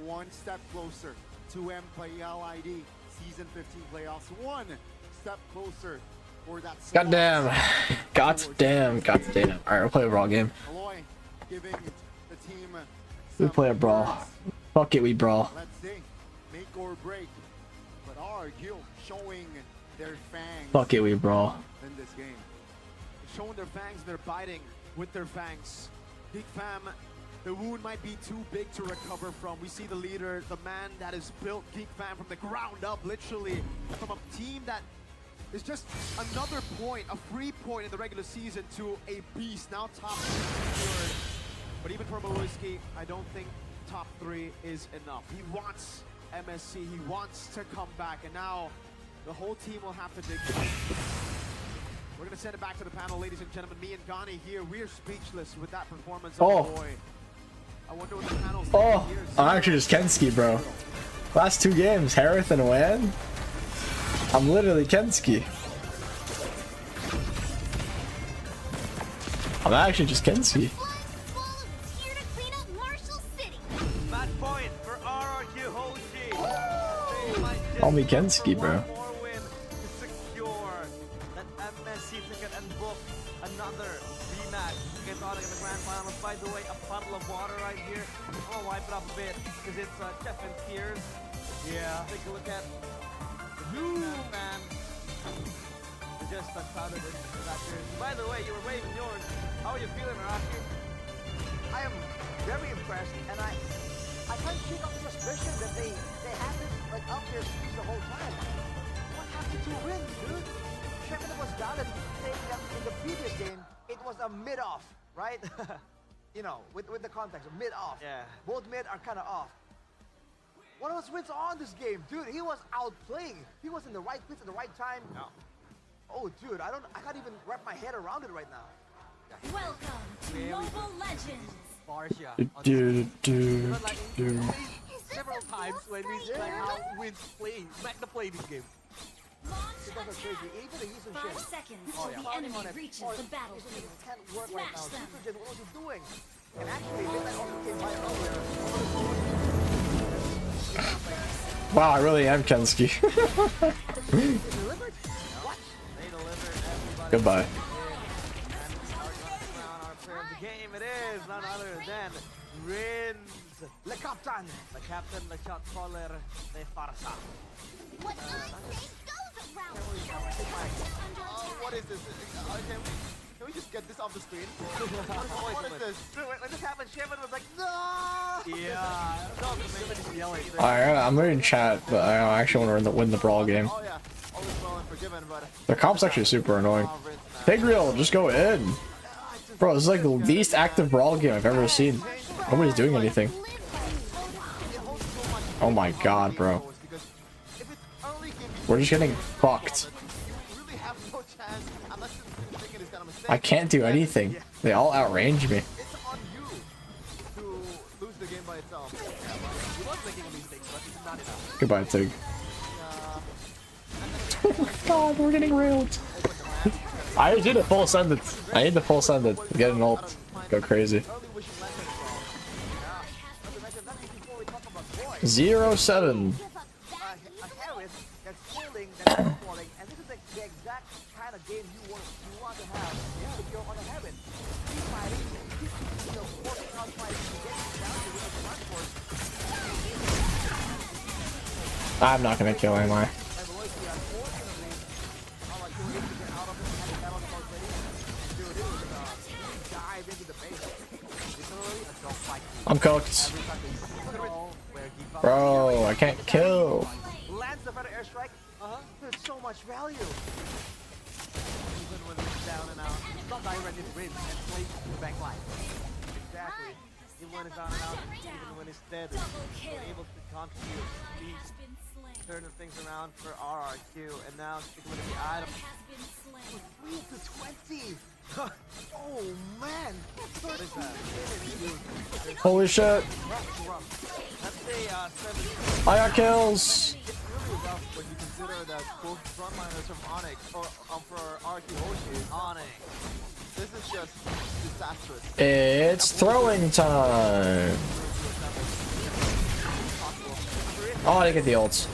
one step closer to MPL ID Season 15 playoffs. One step closer for that. Goddamn. Goddamn. Goddamn. Alright, we'll play a brawl game. Aloy giving the team We play a brawl. Fuck it, we brawl. Let's see. Make or break. But RRQ showing their fangs Fuck it, we brawl. in this game. Showing their fangs, they're biting with their fangs. Geek fam, the wound might be too big to recover from. We see the leader, the man that has built Geek fam from the ground up, literally, from a team that is just another point, a free point in the regular season to a beast. Now top 3 secured. But even for Maluski, I don't think top 3 is enough. He wants MSC, he wants to come back, and now the whole team will have to dig deep. We're going to send it back to the panel, ladies and gentlemen. Me and Gani here, we're speechless with that performance of the boy. I wonder what the panel's thinking here. I'm actually just Kenski, bro. Last 2 games, Harith and Wan. I'm literally Kenski. I'm actually just Kenski. Match point for RRQ Hoshi. Call me Kenski, bro. More win to secure that MSC ticket and book another rematch against Onyx in the grand finals. By the way, a puddle of water right here. I'm gonna wipe it up a bit because it's Jeff and Tears. Yeah. Take a look at the man. We just unclouded it for that jersey. By the way, you were waving yours. How are you feeling, Rocky? I am very impressed, and I can't shake off the suspicion that they had this like up their sleeves the whole time. What happened to wins, dude? Shepard was down and saying that in the previous game it was a mid-off, right? You know, with the context, a mid-off. Yeah. Both mid are kind of off. What was Wins on this game, dude? He was outplaying. He was in the right place at the right time. No. Oh, dude, I can't even wrap my head around it right now. Welcome to Mobile Legends. Several times when we see like how Wins play, Magna play this game. Launch That's attack. crazy. Even the Yusuf 5 Shin, seconds he's till the counting enemy on it. reaches Or the Yusuf battlefield. Shin can't work right now. Smash them. Yusuf Shin, what was he doing? And actually, Midnight also came by earlier. Wow, I really am Kenski. Delivered? What? They delivered everybody. Goodbye. The game it is none other than Rins. Le Captain. The captain, the shot caller, the Farsa. What I say goes around. What is this? Can we just get this off the screen? What is this? When this happened, Shepard was like, no! Yeah. Alright, I'm reading chat, but I actually want to win the brawl game. Oh yeah, always well and forgiven, but The comp's actually super annoying. Tigreal, just go in. Bro, this is like the least active brawl game I've ever seen. Nobody's doing anything. Oh my god, bro. We're just getting fucked. you really have no chance unless you're thinking it's kind of a mistake. I can't do anything. They all outrange me. It's on you to lose the game by itself. He was making mistakes, but it's not enough. Goodbye, Tig. Oh my god, we're getting railed. I did a full sentence. I need the full sentence. Get an ult. Go crazy. 0-7. Harris that's holding, that's falling, and this is the exact kind of game you want to have if you're on a heaven. Keep fighting, keep working out fighting to get down to win the front court. I'm not gonna kill, am I? I'm cooked. Bro, I can't kill. Lands the better airstrike. There's so much value. Even when it's down and out, it's not direct, it wins and plays the back line. Exactly. Even when it's down and out, even when it's dead, we're able to contribute these certain things around for RRQ. And now, sticking with the item. 3 to 20. Oh man! What is that? Holy shit! I got kills! It's really rough when you consider that both frontliners from Onyx, or for RRQ Hoshi, Onyx. This is just disastrous. It's throwing time! Oh, I didn't get the ults.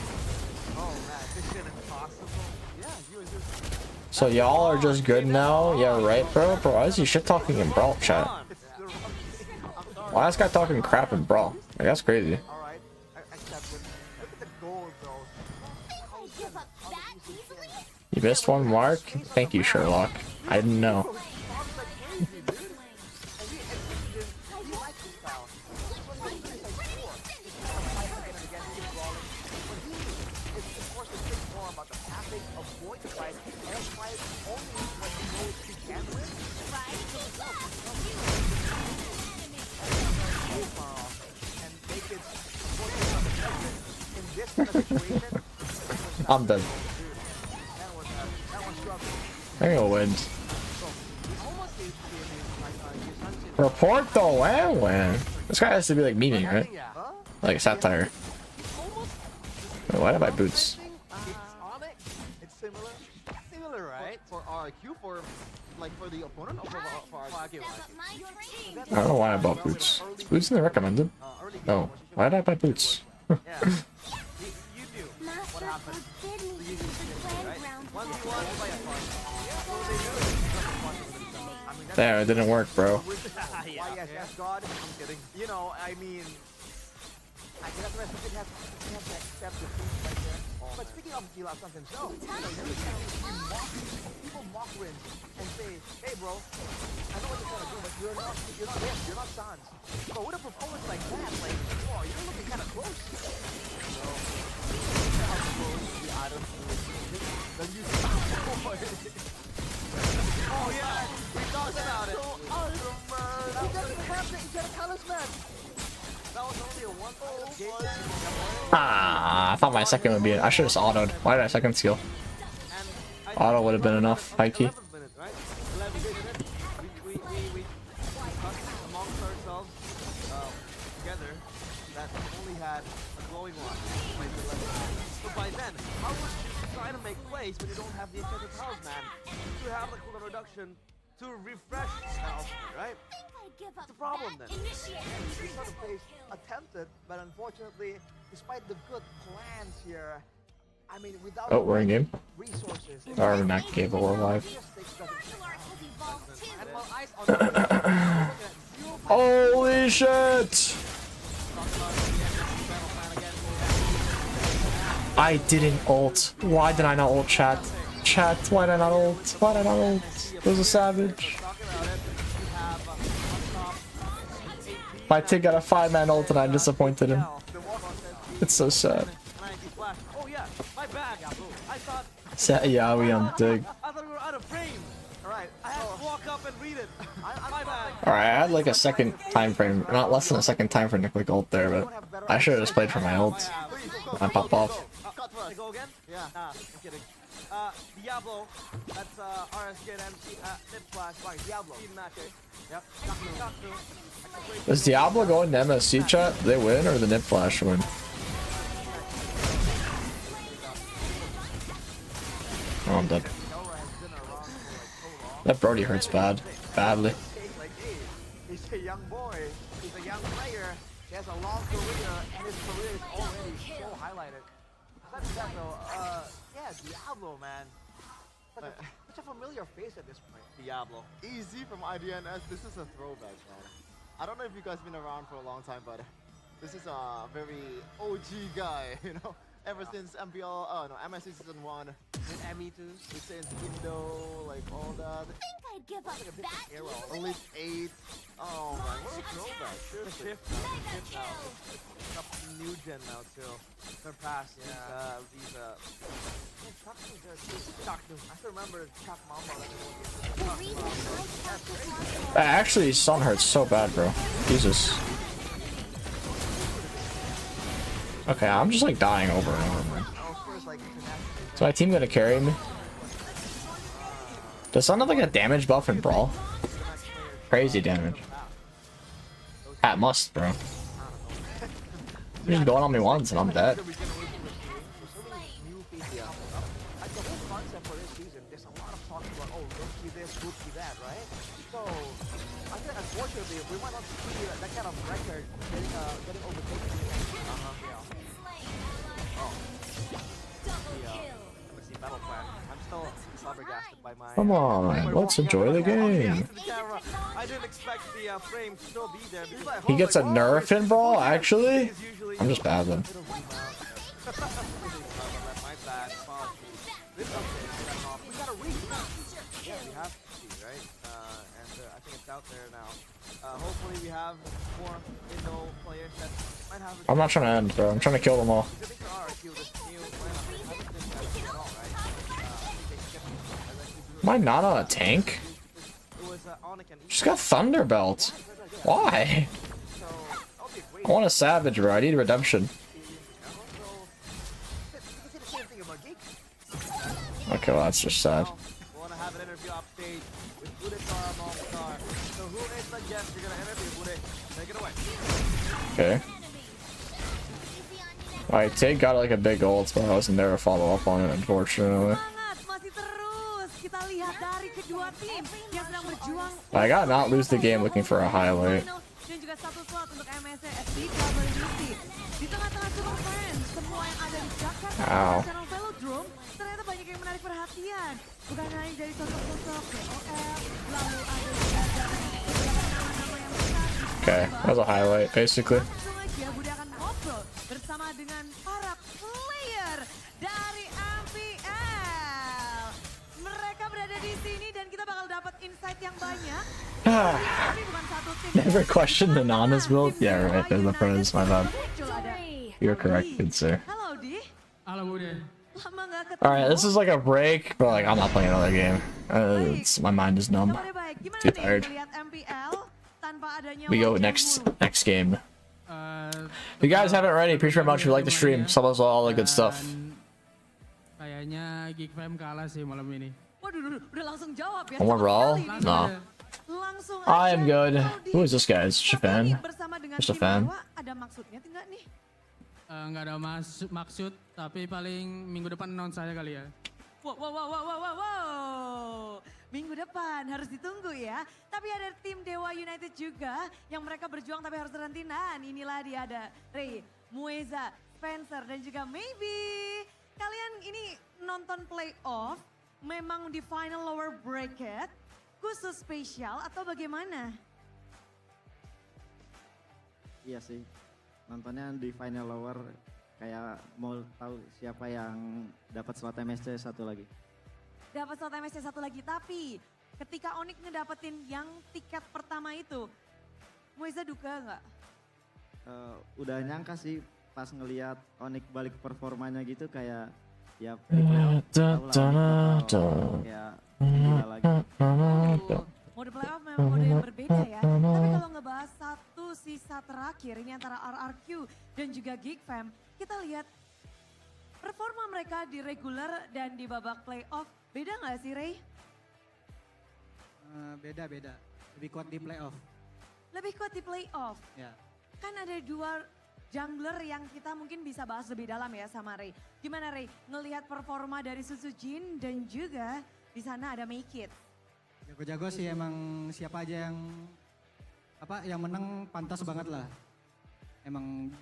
So y'all are just good now? Yeah, right, bro? Bro, why is he shit talking in Brawl chat? Why is this guy talking crap in Brawl? Like, that's crazy. Alright, accept it. Look at the goal, bro. Give up that easily? You missed one mark? Thank you, Sherlock. I didn't know. I'm dead. I think he'll win. Report the win. This guy has to be like memeing, right? Like a satire. Wait, why did I buy boots? It's similar, right? For RRQ, for the opponent, or for RRQ? I don't know why I bought boots. Is boots in the recommended? No. Why did I buy boots? There, it didn't work, bro. God, I'm kidding. You know, I mean, I guess the rest of it has to accept the truth right there. But speaking of Gila something, no, people mock wins and say, hey bro, I know what you're trying to do, but you're not this, you're not Sans. But with a performance like that, like, whoa, you're looking kind of close. So, how close the items to the new Oh yeah, we talked about it. He doesn't have to, he's got a talisman. That was only a one-goal game. Ah, I thought my second would be it. I should have autoed. Why did I second steal? Auto would have been enough. High key. By then, how would you try to make plays when you don't have the enchanted talisman to have the cooldown reduction to refresh health, right? It's a problem then. These sort of plays attempted, but unfortunately, despite the good plans here, I mean, without we're in game. resources, Or not game, but we're live. Holy shit! I didn't ult. Why did I not ult, chat? Chat, why did I not ult? Why did I not ult? It was a savage. My team got a 5-man ult and I disappointed him. It's so sad. Set Yawi on dig. Alright, I had like a second time frame, not less than a second time frame to click ult there, but I should have just played for my ult. I pop off. Go again? Yeah. I'm kidding. Diablo, that's RSK and MC, Nip Flash, right, Diablo. Yep. Does Diablo go into MSC chat? Do they win or the Nip Flash win? Oh, I'm dead. That Brody hurts badly. He's a young boy, he's a young player, he has a long career, and his career is already so highlighted. That's that though, yeah, Diablo, man. Such a familiar face at this point. Diablo. Easy from IDNS, this is a throwback, man. I don't know if you guys been around for a long time, but this is a very OG guy, you know? Ever since MPL, MSC Season 1. And ME2. Since Indo, like all that. I'd give up that Era, Elite 8. Oh man, what a throwback. The shift now. Up to new gen now too. They're past these I still remember Chuck Mamba. Actually, Sun hurts so bad, bro. Jesus. Okay, I'm just like dying over and over, man. Is my team gonna carry me? Does sound like a damage buff in Brawl? Crazy damage. At must, bro. You're just going on me once and I'm dead. Unfortunately, we might not see that kind of record getting overtaken. I'm still flabbergasted by my. Come on, let's enjoy the game. I didn't expect the frame to still be there. He gets a nerf in Brawl, actually? I'm just bad then. Out there now. Hopefully we have more Indo players that might have. I'm not trying to end, bro. I'm trying to kill them all. Am I not on a tank? Just got Thunderbelt. Why? I want a Savage, bro. I need redemption. Okay, well, that's just sad. Okay. Alright, Tig got like a big ult, but I wasn't there to follow up on it, unfortunately. I gotta not lose the game looking for a highlight. Ow. Okay, that was a highlight, basically. Bersama dengan para player dari MPL. Mereka berada di sini dan kita bakal dapat insight yang banyak. Never questioned the Nana's build? Yeah, right, there's the pros, my bad. You're correct, good sir. Halo, Di. Halo, Bude. Alright, this is like a break, but like I'm not playing another game. My mind is numb. Too tired. We go next game. If you guys haven't already, appreciate very much if you like the stream. Sub us all the good stuff. Kayaknya GEEK kalah sih malam ini. Waduh, udah langsung jawab ya. One more brawl? No. I am good. Who is this guy? Is just a fan? Just a fan. Ada maksudnya enggak nih? Nggak ada maksud, tapi paling minggu depan announce saya kali ya. Wow. Minggu depan harus ditunggu ya. Tapi ada tim Dewa United juga yang mereka berjuang tapi harus terhenti. Nah, inilah dia ada Ray, Mueza, Spencer dan juga Maybe. Kalian ini nonton playoff memang di final lower bracket khusus spesial atau bagaimana? Iya sih. Nontonnya di final lower kayak mau tahu siapa yang dapat slot MSC satu lagi. Dapat slot MSC satu lagi, tapi ketika Onyx ngedapetin yang tiket pertama itu, Mueza duka nggak? Udah nyangka sih pas ngelihat Onyx balik performanya gitu kayak ya di playoff kayak gila lagi. Mode playoff memang mode yang berbeda ya. Tapi kalau ngebahas satu sisa terakhir ini antara RRQ dan juga GEEK, kita lihat performa mereka di regular dan di babak playoff. Beda nggak sih, Ray? Beda. Lebih kuat di playoff. Lebih kuat di playoff? Ya. Kan ada dua jungler yang kita mungkin bisa bahas lebih dalam ya sama Ray. Gimana Ray, ngelihat performa dari Susujin dan juga di sana ada Make It? Jago-jago sih emang siapa aja yang menang pantas banget lah.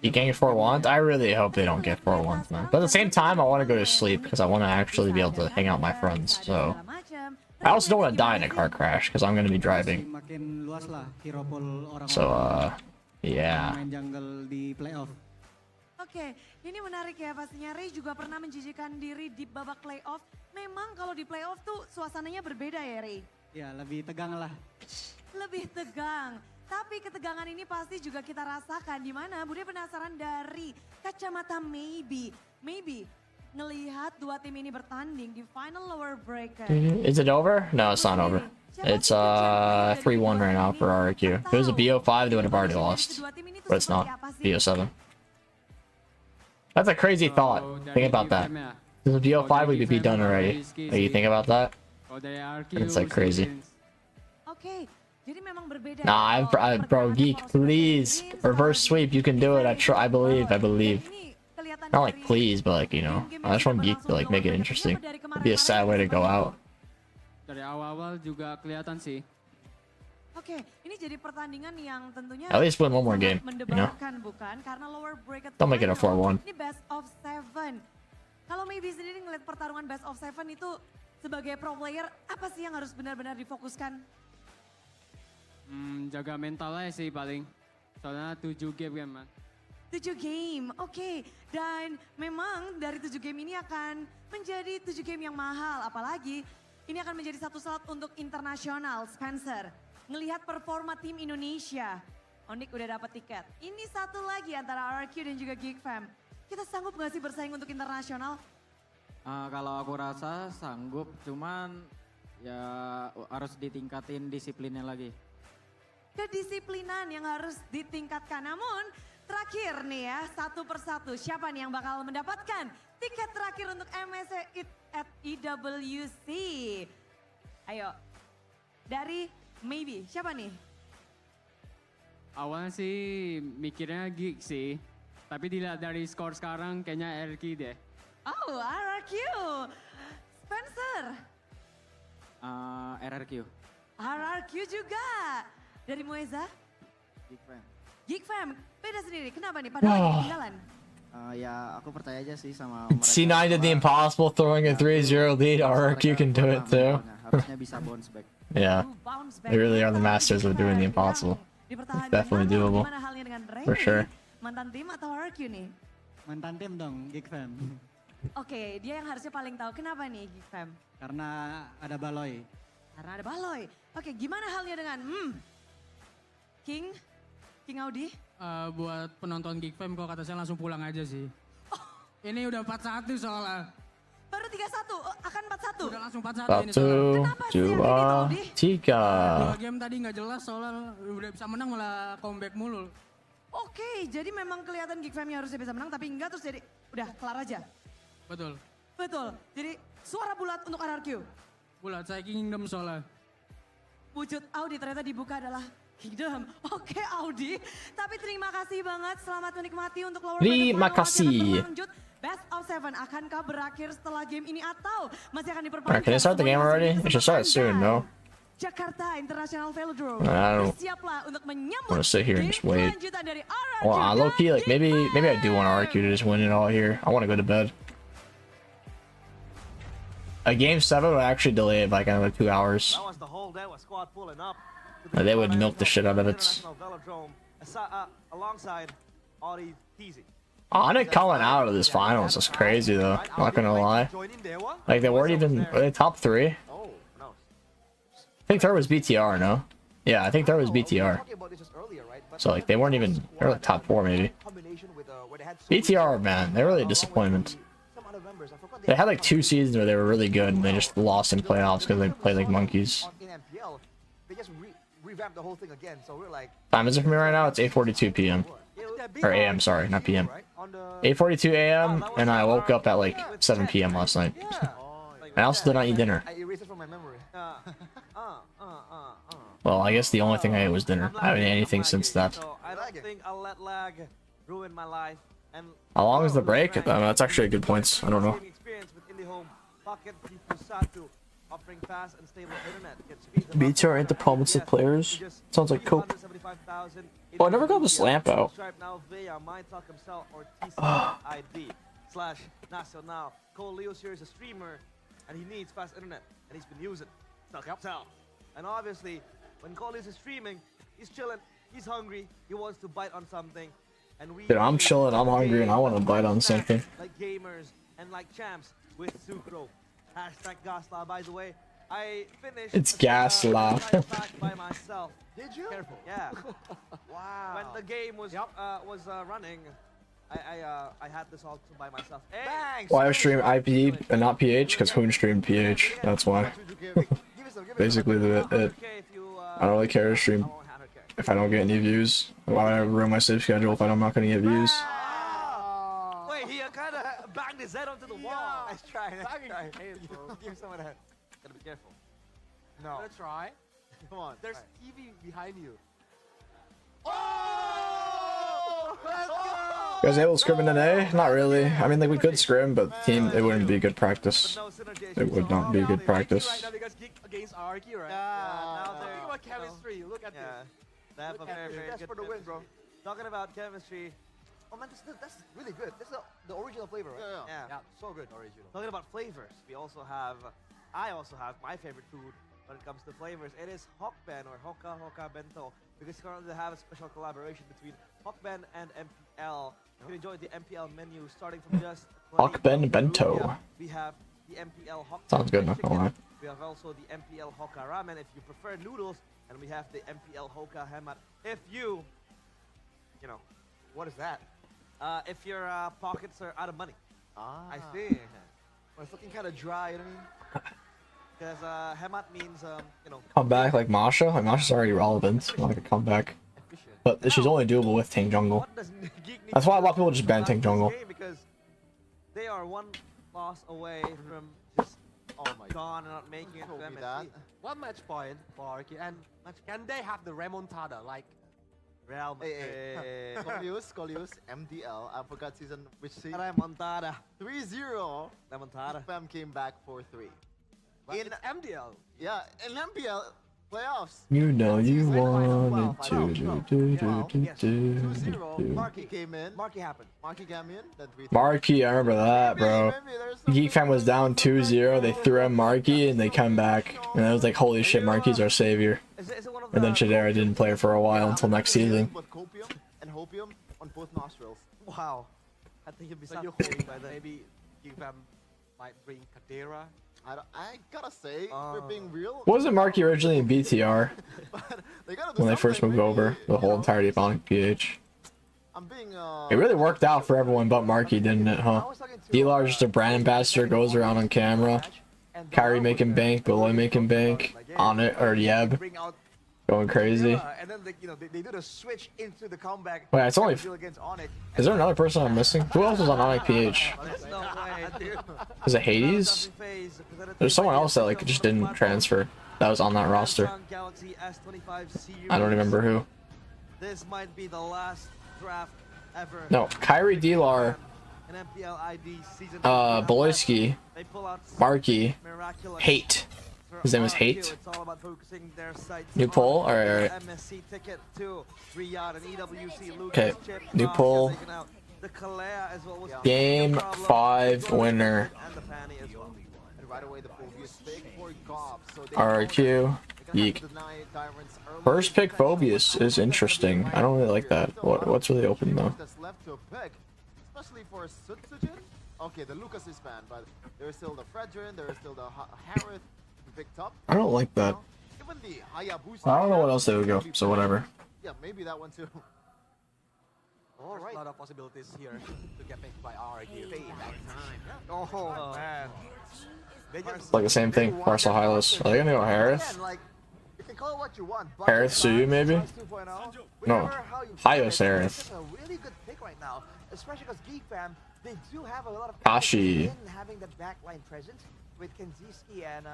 You can't get 4-1? I really hope they don't get 4-1, man. But at the same time, I want to go to sleep because I want to actually be able to hang out with my friends. So I also don't want to die in a car crash because I'm going to be driving. So, yeah. Oke, ini menarik ya pastinya. Ray juga pernah menjijikan diri di babak playoff. Memang kalau di playoff tuh suasananya berbeda ya, Ray? Ya, lebih tegang lah. Lebih tegang. Tapi ketegangan ini pasti juga kita rasakan. Di mana Bude penasaran dari kacamata Maybe. Maybe ngelihat dua tim ini bertanding di final lower bracket. Is it over? No, it's not over. It's 3-1 right now for RRQ. If it was a BO5, they would have already lost. But it's not. BO7. That's a crazy thought. Think about that. If it was a BO5, we'd be done already. You think about that? It's like crazy. Oke, jadi memang berbeda. Nah, bro, Geek, please reverse sweep. You can do it. I believe. Not like please, but like, you know, I just want Geek to like make it interesting. It'd be a sad way to go out. Dari awal-awal juga kelihatan sih. Oke, ini jadi pertandingan yang tentunya At least win one more game, you know. Bukan? Karena lower bracket Don't make it a final, 4-1. Ini best of 7. Kalau maybe sendiri ngeliat pertarungan best of 7 itu sebagai pro player, apa sih yang harus benar-benar difokuskan? Jaga mental aja sih paling. Soalnya 7 game kan, man. 7 game, oke. Dan memang dari 7 game ini akan menjadi 7 game yang mahal. Apalagi ini akan menjadi satu slot untuk internasional, Spencer. Ngelihat performa tim Indonesia. Onik udah dapat tiket. Ini satu lagi antara RRQ dan juga GEEK Fam. Kita sanggup gak sih bersaing untuk internasional? Kalau aku rasa sanggup, cuman ya harus ditingkatin disiplinnya lagi. Kedisiplinan yang harus ditingkatkan. Namun terakhir nih ya, satu persatu. Siapa nih yang bakal mendapatkan tiket terakhir untuk MSC at EWC? Ayo, dari maybe, siapa nih? Awalnya sih mikirnya GEEK sih. Tapi dilihat dari skor sekarang kayaknya RRQ deh. Oh, RRQ. Spencer. RRQ. RRQ juga. Dari Moeza? Geek Fam. GEEK Fam, beda sendiri. Kenapa nih? Padahal lagi ketinggalan. Ya aku percaya aja sih sama C9 did the impossible, throwing a 3-0 lead. RRQ can do it too. Harusnya bisa bounce back. Yeah, they really are the masters of doing the impossible. It's definitely doable, Gimana halnya dengan Ray? for sure. Mantan tim atau RRQ nih? Mantan tim dong, Geek Fam. Oke, dia yang harusnya paling tahu. Kenapa nih GEEK Fam? Karena ada Baloy. Karena ada Baloy. Oke, gimana halnya dengan King Audi? Buat penonton GEEK Fam kalau kata saya langsung pulang aja sih. Ini udah 4-1 soalnya. Baru 3-1, akan 4-1. Udah langsung 4-1 ini soalnya. 1, 2, 3. 2 game tadi nggak jelas soalnya udah bisa menang malah comeback mulu. Oke, jadi memang kelihatan GEEK Fam-nya harusnya bisa menang tapi enggak, terus jadi udah kelar aja. Betul. Betul, jadi suara bulat untuk RRQ. Bulat, saya Kingdom soalnya. Wujud Audi ternyata dibuka adalah Kingdom. Oke Audi, tapi terima kasih banget, selamat menikmati untuk lower Terima kasih. Best of 7 akankah berakhir setelah game ini atau masih akan Alright, diperpanjang? can I start the game already? It should start soon, no? Jakarta International Velodrome. I don't Siaplah untuk menyambut want to sit here and just wait. kelanjutan dari RRQ. Well, low key, like maybe I do want RRQ to just win it all here. I want to go to bed. A game 7 would actually delay it by kind of like 2 hours. That was the whole day was squad pulling up. They would milk the shit out of it. Alongside Audi Teasy. Onic coming out of this finals is crazy though. Not gonna lie. Like they weren't even were they top 3. I think third was BTR, no? Yeah, I think third was BTR. So like they weren't even they were like top 4 maybe. BTR, man, they're really a disappointment. They had like 2 seasons where they were really good and they just lost in playoffs because they played like monkeys. They just revamped the whole thing again, so we're like... Time is it for me right now? It's 8:42 p.m. Or a.m. sorry, not p.m. 8:42 a.m. and I woke up at like 7 p.m. last night. I also did not eat dinner. I erased it from my memory. Well, I guess the only thing I ate was dinner. I haven't ate anything since that. I don't think I'll let lag ruin my life. And How long is the break? That's actually a good point. I don't know. BTR ain't the problem, it's the players. Sounds like coke. Oh, I never got this lamp out. /nacional. Cole Leo's here is a streamer, and he needs fast internet, and he's been using it. And obviously, when Cole is streaming, he's chilling, he's hungry, he wants to bite on something. And we Dude, I'm chilling, I'm hungry, and I want to bite on something. Like gamers and like champs with Sucro. Hashtag Gasla, by the way. I finished. It's Gasla. By myself. Did you? Careful. Yeah. Wow. When the game was running, I had this all by myself. Hey. Thanks. Why I stream IP and not PH? Because Hoon streamed PH. That's why. Basically, it. I don't really care to stream if I don't get any views. Why would I ruin my sleep schedule if I'm not going to get views? Wait, he kind of banged his head onto the wall. Nice try. Give some of that. Gotta be careful. No. Gonna try. Come on. There's TV behind you. You guys able to scrim in an A? Not really. I mean, like, we could scrim, but team, it wouldn't be good practice. It would not be good practice. Right now because GEEK against RRQ, right? Now they're Think about chemistry. Look at this. They have a very, very good for the win, bro. Talking about chemistry. Oh man, that's really good. This is the original flavor, right? Yeah. So good, original. Talking about flavors, I also have my favorite food when it comes to flavors. It is Hokben or Hoka Bento, because currently they have a special collaboration between Hokben and MPL. You can enjoy the MPL menu starting from just Hokben Bento. We have the MPL Hoka. Sounds good, not gonna lie. We have also the MPL Hoka Ramen if you prefer noodles, and we have the MPL Hoka Hemat if you know, what is that? if your pockets are out of money. I see. Well, it's looking kind of dry, you know what I mean? Because Hemat means, you know... Come back like Masha? Like, Masha's already relevant. Like a comeback. But she's only doable with tank jungle. That's why a lot of people just ban tank jungle. Because they are one loss away from just gone and not making it to MSC. One match point for RRQ, and can they have the remontada like Real Hey, Scolius, MDL. I forgot which season. Remontada. 3-0. Remontada. Fam came back 4-3. in MDL? Yeah, in MPL playoffs. You know you wanted to. Marky came in. Marky happened. Marky came in. Then Marky, I remember that, bro. GEEK Fam was down 2-0. They threw in Marky and they come back. And I was like, holy shit, Marky's our savior. And then Shadera didn't play for a while until next season. With copium and hopium on both nostrils. Wow. I think you'd be so by then. Maybe GEEK Fam might bring Kadera. I gotta say, we're being real. Wasn't Marky originally in BTR? When they first moved over, the whole entirety of Onyx PH. It really worked out for everyone but Marky, didn't it, huh? D-Lar just a brand ambassador, goes around on camera. Kyrie making bank, Beloy making bank. On it, or Yeb. Going crazy. And then they do the switch into the comeback. Wait, it's only... Is there another person I'm missing? Who else was on Onyx PH? Is it Hades? There's someone else that like just didn't transfer that was on that roster. I don't remember who. This might be the last draft ever. No, Kyrie, D-Lar, Beloyski, Marky, Hate. His name is Hate. New poll? Alright, okay, new poll. Game 5 winner. RRQ. GEEK. First pick Phobius is interesting. I don't really like that. What's really open though? Especially for Sutsujin. Okay, the Lucas is banned, but there is still the Fredrin, there is still the Harith picked up. I don't like that. Even the Hayabusa. I don't know what else they would go, so whatever. Yeah, maybe that one too. All right. A lot of possibilities here to get picked by RRQ. Oh man. It's like the same thing. Parcel Hylos. Are they gonna go Harith? You can call it what you want. Harith Suyu maybe? No. Hyos Harith. A really good pick right now, especially because GEEK Fam, they do have a lot of Kashi. in having that backline presence with Kenziski and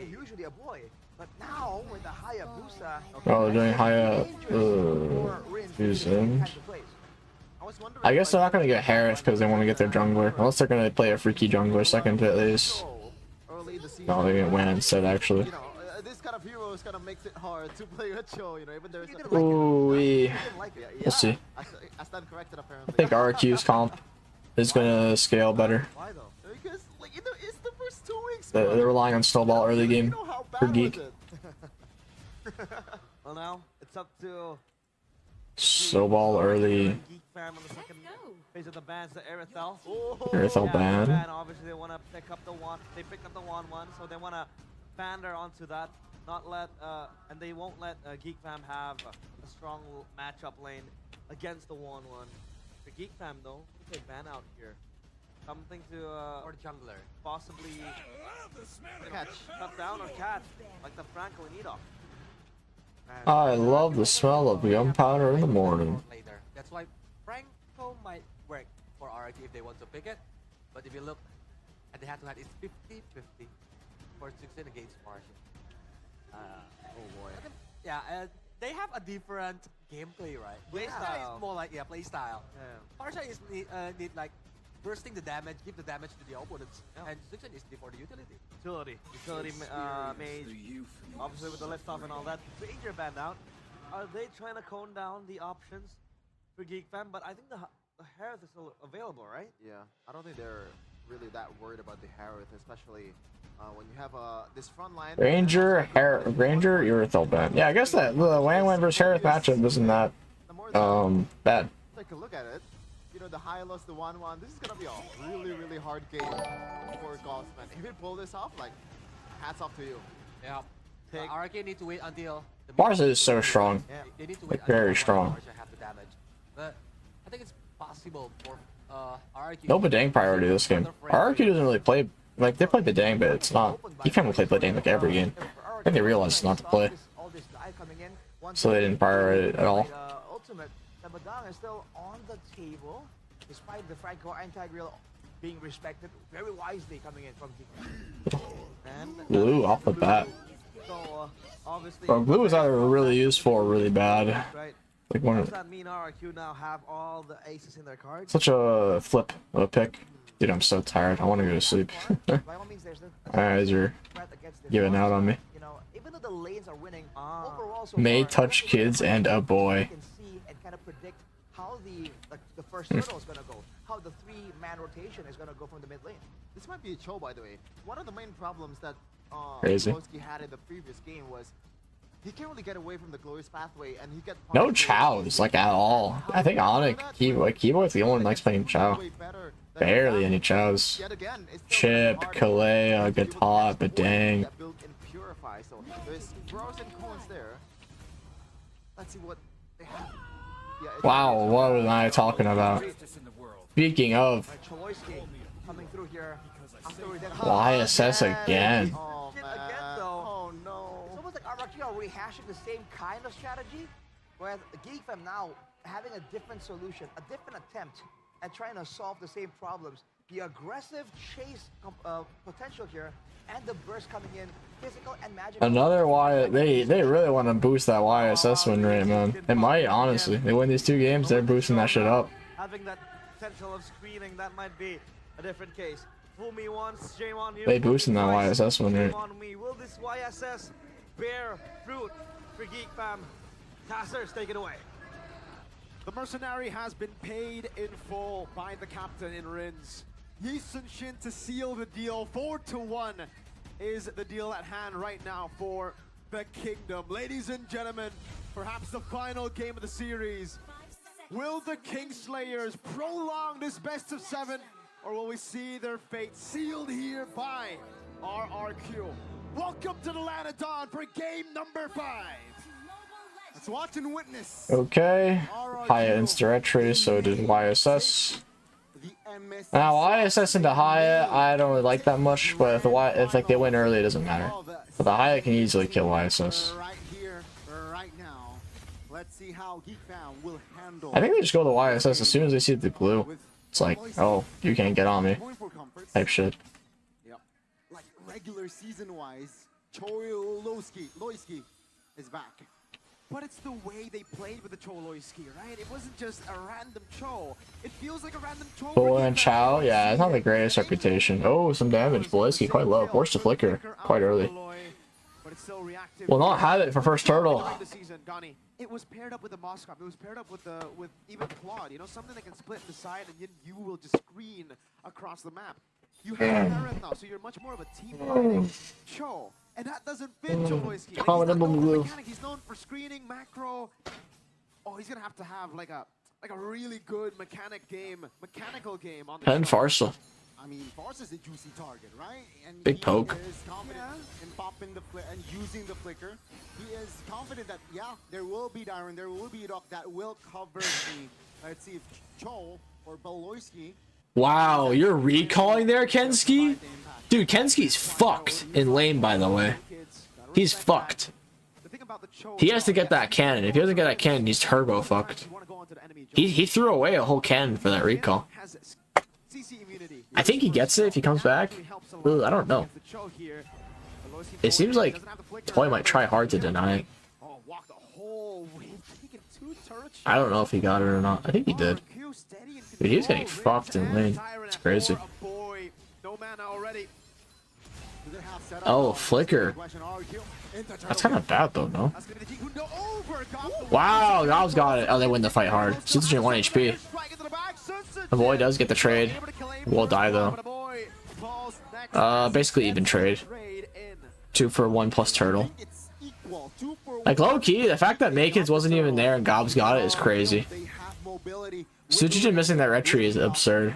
usually a boy. But now with the Hayabusa, Oh, they're doing Haya. I guess they're not gonna get Harith because they want to get their jungler. Unless they're gonna play a freaky jungler second at least. No, they're gonna win instead actually. This kind of heroes kind of makes it hard to play a Cho, even there's Ooh, we'll see. I stand corrected apparently. I think RRQ's comp is gonna scale better. Why though? Because it's the first 2 weeks. They're relying on Snowball early game for GEEK. Well, now it's up to Snowball early. GEEK Fam on the second phase of the bans, the Erithel. Erithel ban. Obviously, they want to pick up the one. They picked up the 1-1, so they want to pander onto that. Not let and they won't let GEEK Fam have a strong matchup lane against the 1-1. For GEEK Fam though, they ban out here. Something to or jungler possibly cut down or catch, like the Franco and Edoff. I love the smell of gunpowder in the morning. Later. That's why Franco might work for RRQ if they want to pick it. But if you look at the head-to-head, it's 50-50. FwydChickn against Martian. Oh boy. Yeah, they have a different gameplay, right? Play style. Is more like play style. Yeah. Martian is need like bursting the damage, give the damage to the opponents, and FwydChickn is for the utility. Utility mage, obviously with the lift off and all that. Ranger banned out. Are they trying to cone down the options for Geek Fam? But I think the Harith is still available, right? Yeah, I don't think they're really that worried about the Harith, especially when you have this front line. Ranger, Ranger, Urethel ban. Yeah, I guess that the Wang versus Harith matchup isn't that bad. Take a look at it. You know, the Hylos, the 1-1. This is gonna be a really hard game for Godsman. If you pull this off, like, hats off to you. Yeah. RRQ need to wait until the Mars is so strong. Yeah. They need to wait like, very strong. Martian have the damage. But I think it's possible for RRQ. No Badang priority this game. RRQ doesn't really play, like, they play Badang, but it's not. You can't play Badang like every game. I think they realized it's not to play. So they didn't prioritize it at all. Ultimate, the Badang is still on the table, despite the Franco anti-grill being respected very wisely coming in from Geek. Blue off the bat. Bro, blue is either really useful or really bad. Like one Does that mean RRQ now have all the aces in their cards? such a flip of a pick. Dude, I'm so tired. I want to go to sleep. My eyes are giving out on me. You know, even though the lanes are winning, overall so May far, touch kids and a boy. you can see and kind of predict how the first turtle is gonna go, how the 3-man rotation is gonna go from the mid lane. This might be a Cho, by the way. One of the main problems that Crazy. Polski had in the previous game was he can't really get away from the glorious pathway, and he got No Chows, like, at all. I think Onyx, Keyboard's the only one that likes playing Chow. Barely any Chows. Chip, Kalea, Gatot, Badang. Purify, so there's pros and cons there. Let's see what they have. Yeah, Wow, what was I talking about? Speaking of, Coming through here. YSS again. Oh, man. Oh no. It's almost like RRQ are rehashing the same kind of strategy, whereas Geek Fam now having a different solution, a different attempt at trying to solve the same problems. The aggressive chase potential here and the burst coming in, physical and magical. Another they really want to boost that YSS win rate, man. It might, honestly. They win these 2 games, they're boosting that shit up. Having that potential of screening, that might be a different case. Fool me once, shame on you. They boosting that YSS win rate. Shame on me. Will this YSS bear fruit for Geek Fam? Tassers, take it away. The mercenary has been paid in full by the captain in Rins. Yi Sun-shin to seal the deal. 4-1 is the deal at hand right now for the Kingdom. Ladies and gentlemen, perhaps the final game of the series. Will the Kingslayers prolong this best of 7, or will we see their fate sealed here by RRQ? Welcome to the Land of Dawn for game number 5. Let's watch and witness. Okay. Hyatt insta-retry, so did YSS. Now YSS into Hyatt, I don't really like that much, but if like they win early, it doesn't matter. But the Hyatt can easily kill YSS. Right here, right now. Let's see how Geek Fam will handle. I think they just go to YSS as soon as they see the glue. It's like, oh, you can't get on me, type shit. Yep. Like regular season-wise, Loyski is back. But it's the way they played with the Choloyski, right? It wasn't just a random Cho. It feels like a random Cho. Bull and Chow, yeah, it's not the greatest reputation. Oh, some damage. Boleski quite low. Forced to flicker quite early. Will not have it for first turtle. It was paired up with the Moskov. It was paired up with even Claude. You know, something that can split the side and then you will just screen across the map. You have Harith now, so you're much more of a team Cho. And that doesn't fit Choloyski. He's known for screening, macro. Oh, he's gonna have to have like a really good mechanical game on the And Farsal. I mean, Farsa is a juicy target, right? And Big poke. He is confident in popping the and using the flicker. He is confident that, yeah, there will be Darren, there will be Doc that will cover me. Let's see if Cho or Beloyski. Wow, you're recalling there, Kenski? Dude, Kenski's fucked in lane, by the way. He's fucked. He has to get that cannon. If he doesn't get that cannon, he's turbo fucked. He threw away a whole cannon for that recall. I think he gets it if he comes back. Ooh, I don't know. it seems like Toy might try hard to deny it. I don't know if he got it or not. I think he did. But he was getting fucked in lane. It's crazy. Oh, flicker. That's kind of bad though, no? Wow, Gob's got it. Oh, they win the fight hard. Suzuki 1 HP. The boy does get the trade. Will die though. Basically even trade. 2 for 1 plus turtle. Like low key, the fact that Makids wasn't even there and Gob's got it is crazy. Suzuki missing that red tree is absurd.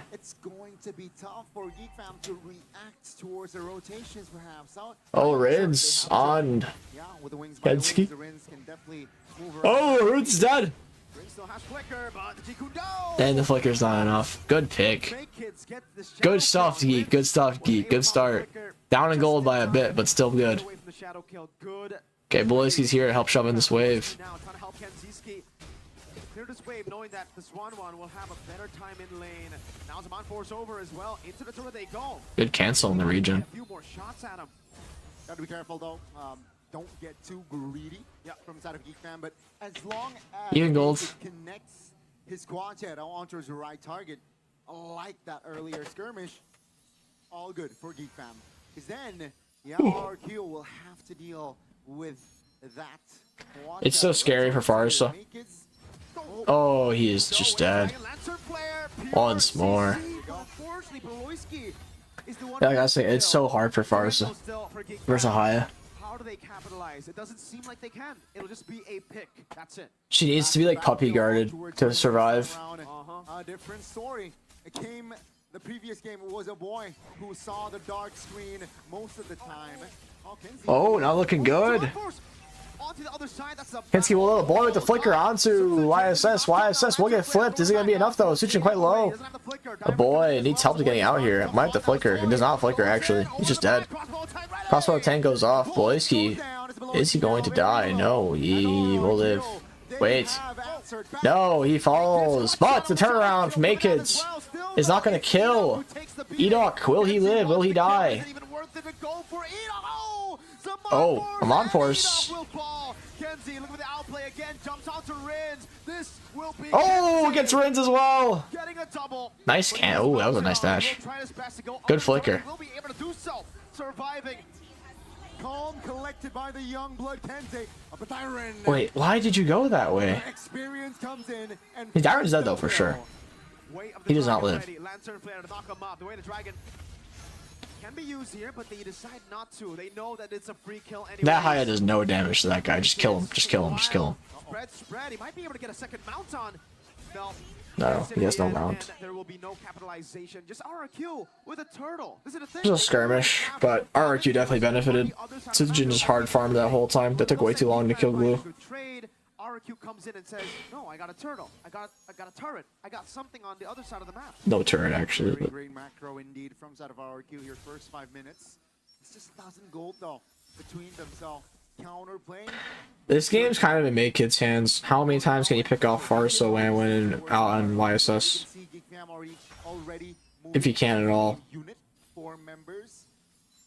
Oh, Rin's on Kenski. Oh, Rin's dead. And the flicker's not enough. Good pick. Good stuff, Geek. Good stuff, Geek. Good start. Down in gold by a bit, but still good. Okay, Boleski's here to help shove in this wave. Clear this wave, knowing that this 1-1 will have a better time in lane. Now Zaman force over as well. Into the turret they go. Good cancel in the region. A few more shots at him. Gotta be careful though. Don't get too greedy from the side of Geek Fam, but as long as even gold connects his quad jet onto his right target, like that earlier skirmish, all good for Geek Fam. Because then, RRQ will have to deal with that. It's so scary for Farsa. Oh, he is just dead. Once more. Yeah, I gotta say, it's so hard for Farsa versus Haya. How do they capitalize? It doesn't seem like they can. It'll just be a pick. That's it. She needs to be like puppy guarded to survive. A different story. It came. The previous game was a boy who saw the dark screen most of the time. Oh, not looking good. Kinski will let the boy with the flicker onto YSS. YSS will get flipped. Is it going to be enough though? Switching quite low. The boy needs help to getting out here. Might have to flicker. It does not flicker actually. He's just dead. Crossbow tank goes off. Boyski. Is he going to die? No, he will live. Wait. No, he falls. But the turnaround from Makids is not going to kill. Edok, will he live? Will he die? Oh, I'm on force. Oh, gets Rins as well. Nice can. Oh, that was a nice dash. Good flicker. Calm, collected by the young blood Kenzie. Wait, why did you go that way? Experience comes in and Darren's dead though for sure. He does not live. Can be used here, but they decide not to. They know that it's a free kill anyway. That Haya does no damage to that guy. Just kill him. Just kill him. Just kill him. Spread. He might be able to get a second mount on. No, he has no mount. There will be no capitalization. Just RRQ with a turtle. This is a thing. It was a skirmish, but RRQ definitely benefited. Suzuki just hard farmed that whole time. That took way too long to kill Glue. RRQ comes in and says, "No, I got a turtle. I got a turret. I got something on the other side of the map." No turret actually. But... Great macro indeed from side of RRQ here. First 5 minutes. It's just 1,000 gold though between them. So counterplay. This game's kind of in Makids' hands. How many times can you pick off Farsa when winning out on YSS? If you can at all. Unit 4 members.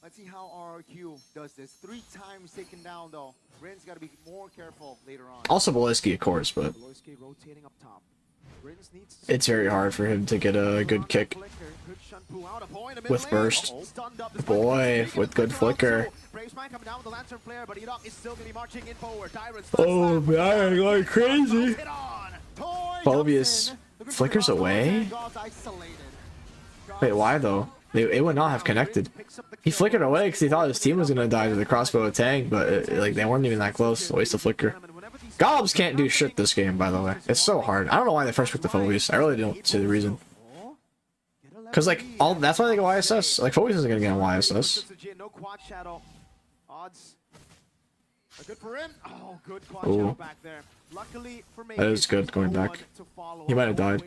Let's see how RRQ does this. 3 times taken down though. Rin's got to be more careful later on. Also Boleski, of course, but it's very hard for him to get a good kick with burst. Boy, with good flicker. Oh, man, going crazy. Phobius flickers away? Wait, why though? It would not have connected. He flickered away because he thought his team was going to die to the crossbow tank, but like they weren't even that close. A waste of flicker. Gobs can't do shit this game, by the way. It's so hard. I don't know why they first picked the Phobius. I really don't see the reason. Because like that's why they go ISS. Like Phobius isn't going to get on ISS. Ooh. That is good going back. He might have died.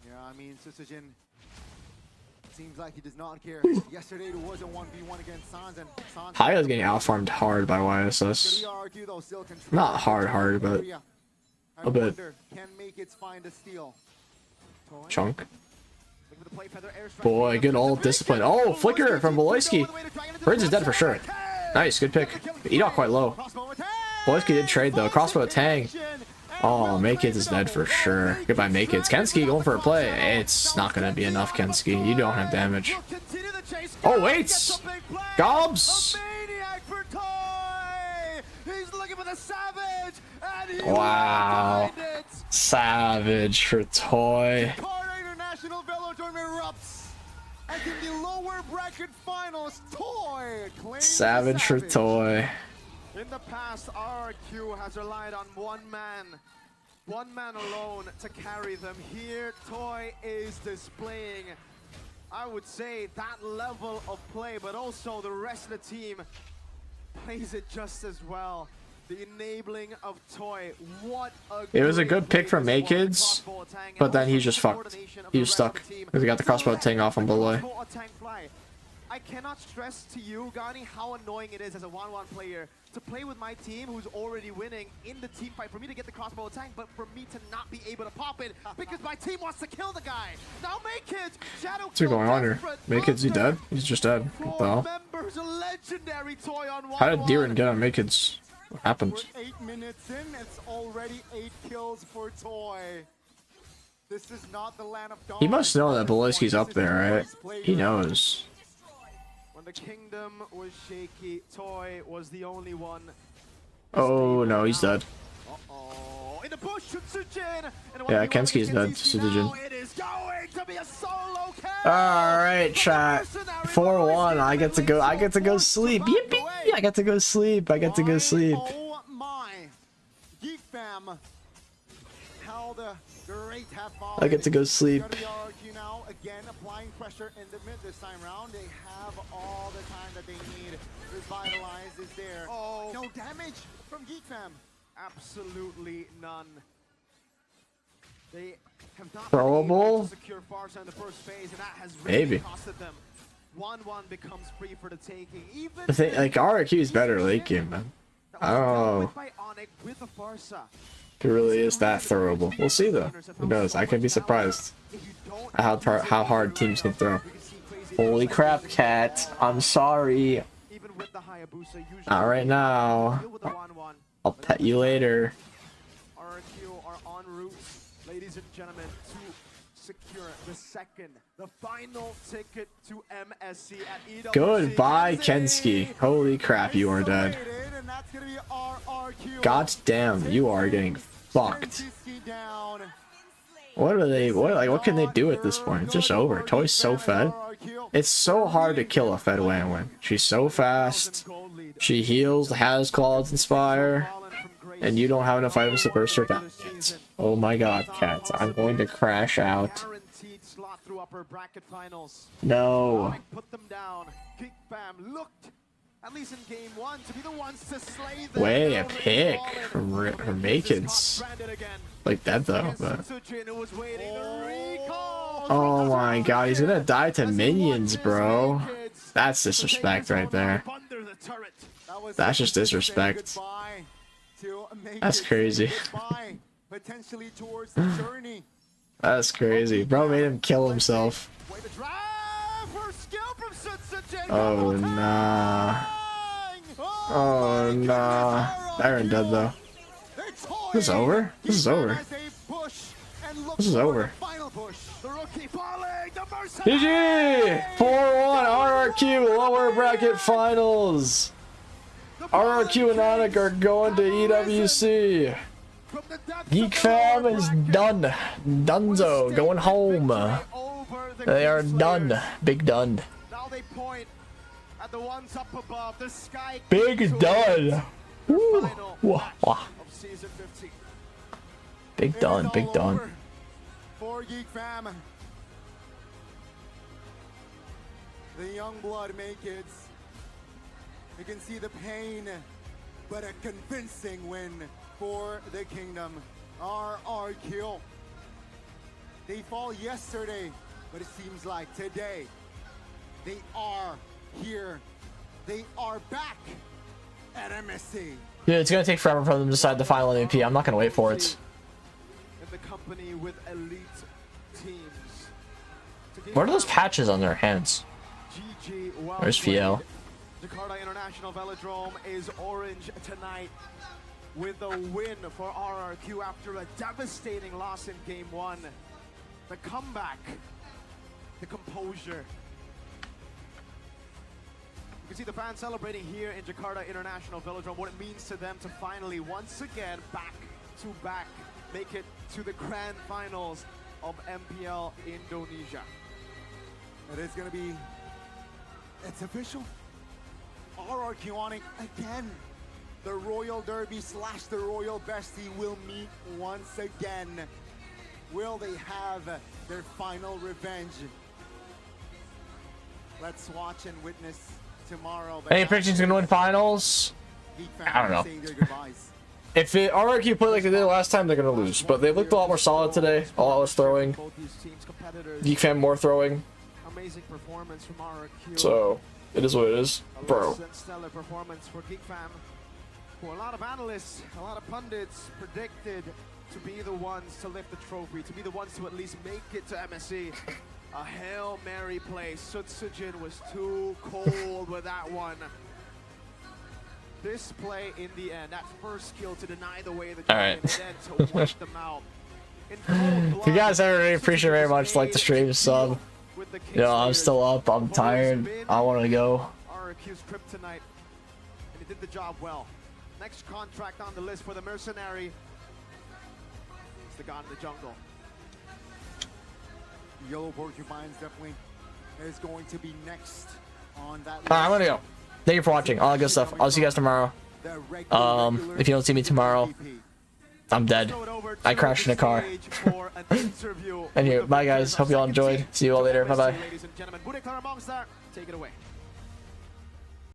Yeah, I mean, Susujin seems like he does not care. Yesterday it was a 1v1 against Sans, and Sans Haya's getting outfarmed hard by YSS. Not hard, but a bit. Can make it find a steal. Chunk. Boy, good old discipline. Oh, flicker from Beloyski. Burns is dead for sure. Nice, good pick. Edok quite low. Beloyski did trade though. Crossbow Tang. Oh, Makekids is dead for sure. Goodbye, Makekids. Kensuke going for a play. It's not going to be enough, Kensuke. You don't have damage. Oh, wait! Gobs! Wow. Savage for Toy. And in the lower bracket finals, Toy claims Savage for Toy. In the past, RRQ has relied on one man alone to carry them. Here, Toy is displaying, I would say, that level of play, but also the rest of the team plays it just as well. The enabling of Toy, what a It was a good pick from Makekids, but then he's just fucked. He was stuck because he got the crossbow Tang off on Beloy. I cannot stress to you, Gani, how annoying it is as a 1-1 player to play with my team who's already winning in the team fight, for me to get the crossbow attack, but for me to not be able to pop it because my team wants to kill the guy. Now Makekids, Shadow What's going on here? Makekids, he dead? He's just dead. What the hell? members, a legendary Toy on 1-1. How did Deeren get on Makekids? What happened? We're 8 minutes in, it's already 8 kills for Toy. This is not the land of dawn. He must know that Beloyski's up there, right? He knows. When the kingdom was shaky, Toy was the only one. Oh no, he's dead. Uh-oh. In the bush, Tsujin. Yeah, Kensuke's dead. Tsujin. It is going to be a solo kill. Alright, chat. 4-1. I get to go sleep. Yippee! I get to go sleep. I get to go sleep. Oh my. Geek fam held a great half volley. I get to go sleep. RRQ now again applying pressure in the mid this time round. They have all the time that they need. Revitalize is there. Oh. No damage from Geek fam. Absolutely none. They have not Throwable? been able to secure Farsa in the first phase, and that has really Maybe. costed them. 1-1 becomes free for the taking. Even The thing, like, RRQ is better late game, man. Oh, it really is that throwable. We'll see though. Who knows? I can be surprised at how hard teams can throw. Holy crap, Cat! I'm sorry. Not right now. I'll pet you later. RRQ are en route, ladies and gentlemen, to secure the final ticket to MSC at EWC. Goodbye, Kensuke. Holy crap, you are dead. God damn, you are getting fucked. What are they? What can they do at this point? It's just over. Toy's so fed. It's so hard to kill a fed Wan Wan. She's so fast. She heals, has Claws Inspire, and you don't have enough items to burst her down yet. Oh my god, Cat. I'm going to crash out. No. At least in game 1, to be the ones to slay them. Way a pick from Makekids. Like that though, but. Oh my god, he's gonna die to minions, bro. That's disrespect right there. That's just disrespect. That's crazy. That's crazy. Bro made him kill himself. Oh nah. Oh nah. Byron dead though. This is over? This is over. This is over. GG! 4-1 RRQ lower bracket finals. RRQ and Onic are going to EWC. Geek fam is done. Dunzo going home. They are done. Big done. Big done. Woo. Wah, wah. Big done. Big done. For Geek fam. The young blood Makekids. You can see the pain, but a convincing win for the kingdom. RRQ. They fall yesterday, but it seems like today they are here. They are back at MSC. Dude, it's gonna take forever for them to decide the final MVP. I'm not gonna wait for it. In the company with elite teams to What are those patches on their hands? Where's FL? Jakarta International Velodrome is orange tonight with a win for RRQ after a devastating loss in Game 1. The comeback, the composure. You can see the fans celebrating here in Jakarta International Velodrome, what it means to them to finally, once again, back to back, make it to the grand finals of MPL Indonesia. It is going to be, it's official. RRQ on it again. The Royal Derby / the Royal Bestie will meet once again. Will they have their final revenge? Let's watch and witness tomorrow. Any predictions gonna win finals? I don't know. If RRQ play like they did last time, they're gonna lose. But they looked a lot more solid today. A lot less throwing. GEEK fam more throwing. Amazing performance from RRQ. So it is what it is, bro. Stellar performance for GEEK fam, who a lot of analysts, a lot of pundits predicted to be the ones to lift the trophy, to be the ones to at least make it to MSC. A Hail Mary play. Sutsujin was too cold with that one. This play in the end, that first kill to deny the way of the Giant, and then to wipe them out. If you guys ever really appreciate very much, like the stream, sub. Yo, I'm still up. I'm tired. I want to go. RRQ's kryptonite, and he did the job well. Next contract on the list for the Mercenary is the God in the Jungle. Yellow Porcupines definitely is going to be next on that list. Alright, I'm gonna go. Thank you for watching. All that good stuff. I'll see you guys tomorrow. If you don't see me tomorrow, I'm dead. I crashed in a car. Anyway, bye guys. Hope you all enjoyed. See you all later. Bye bye. Ladies and gentlemen, take it away.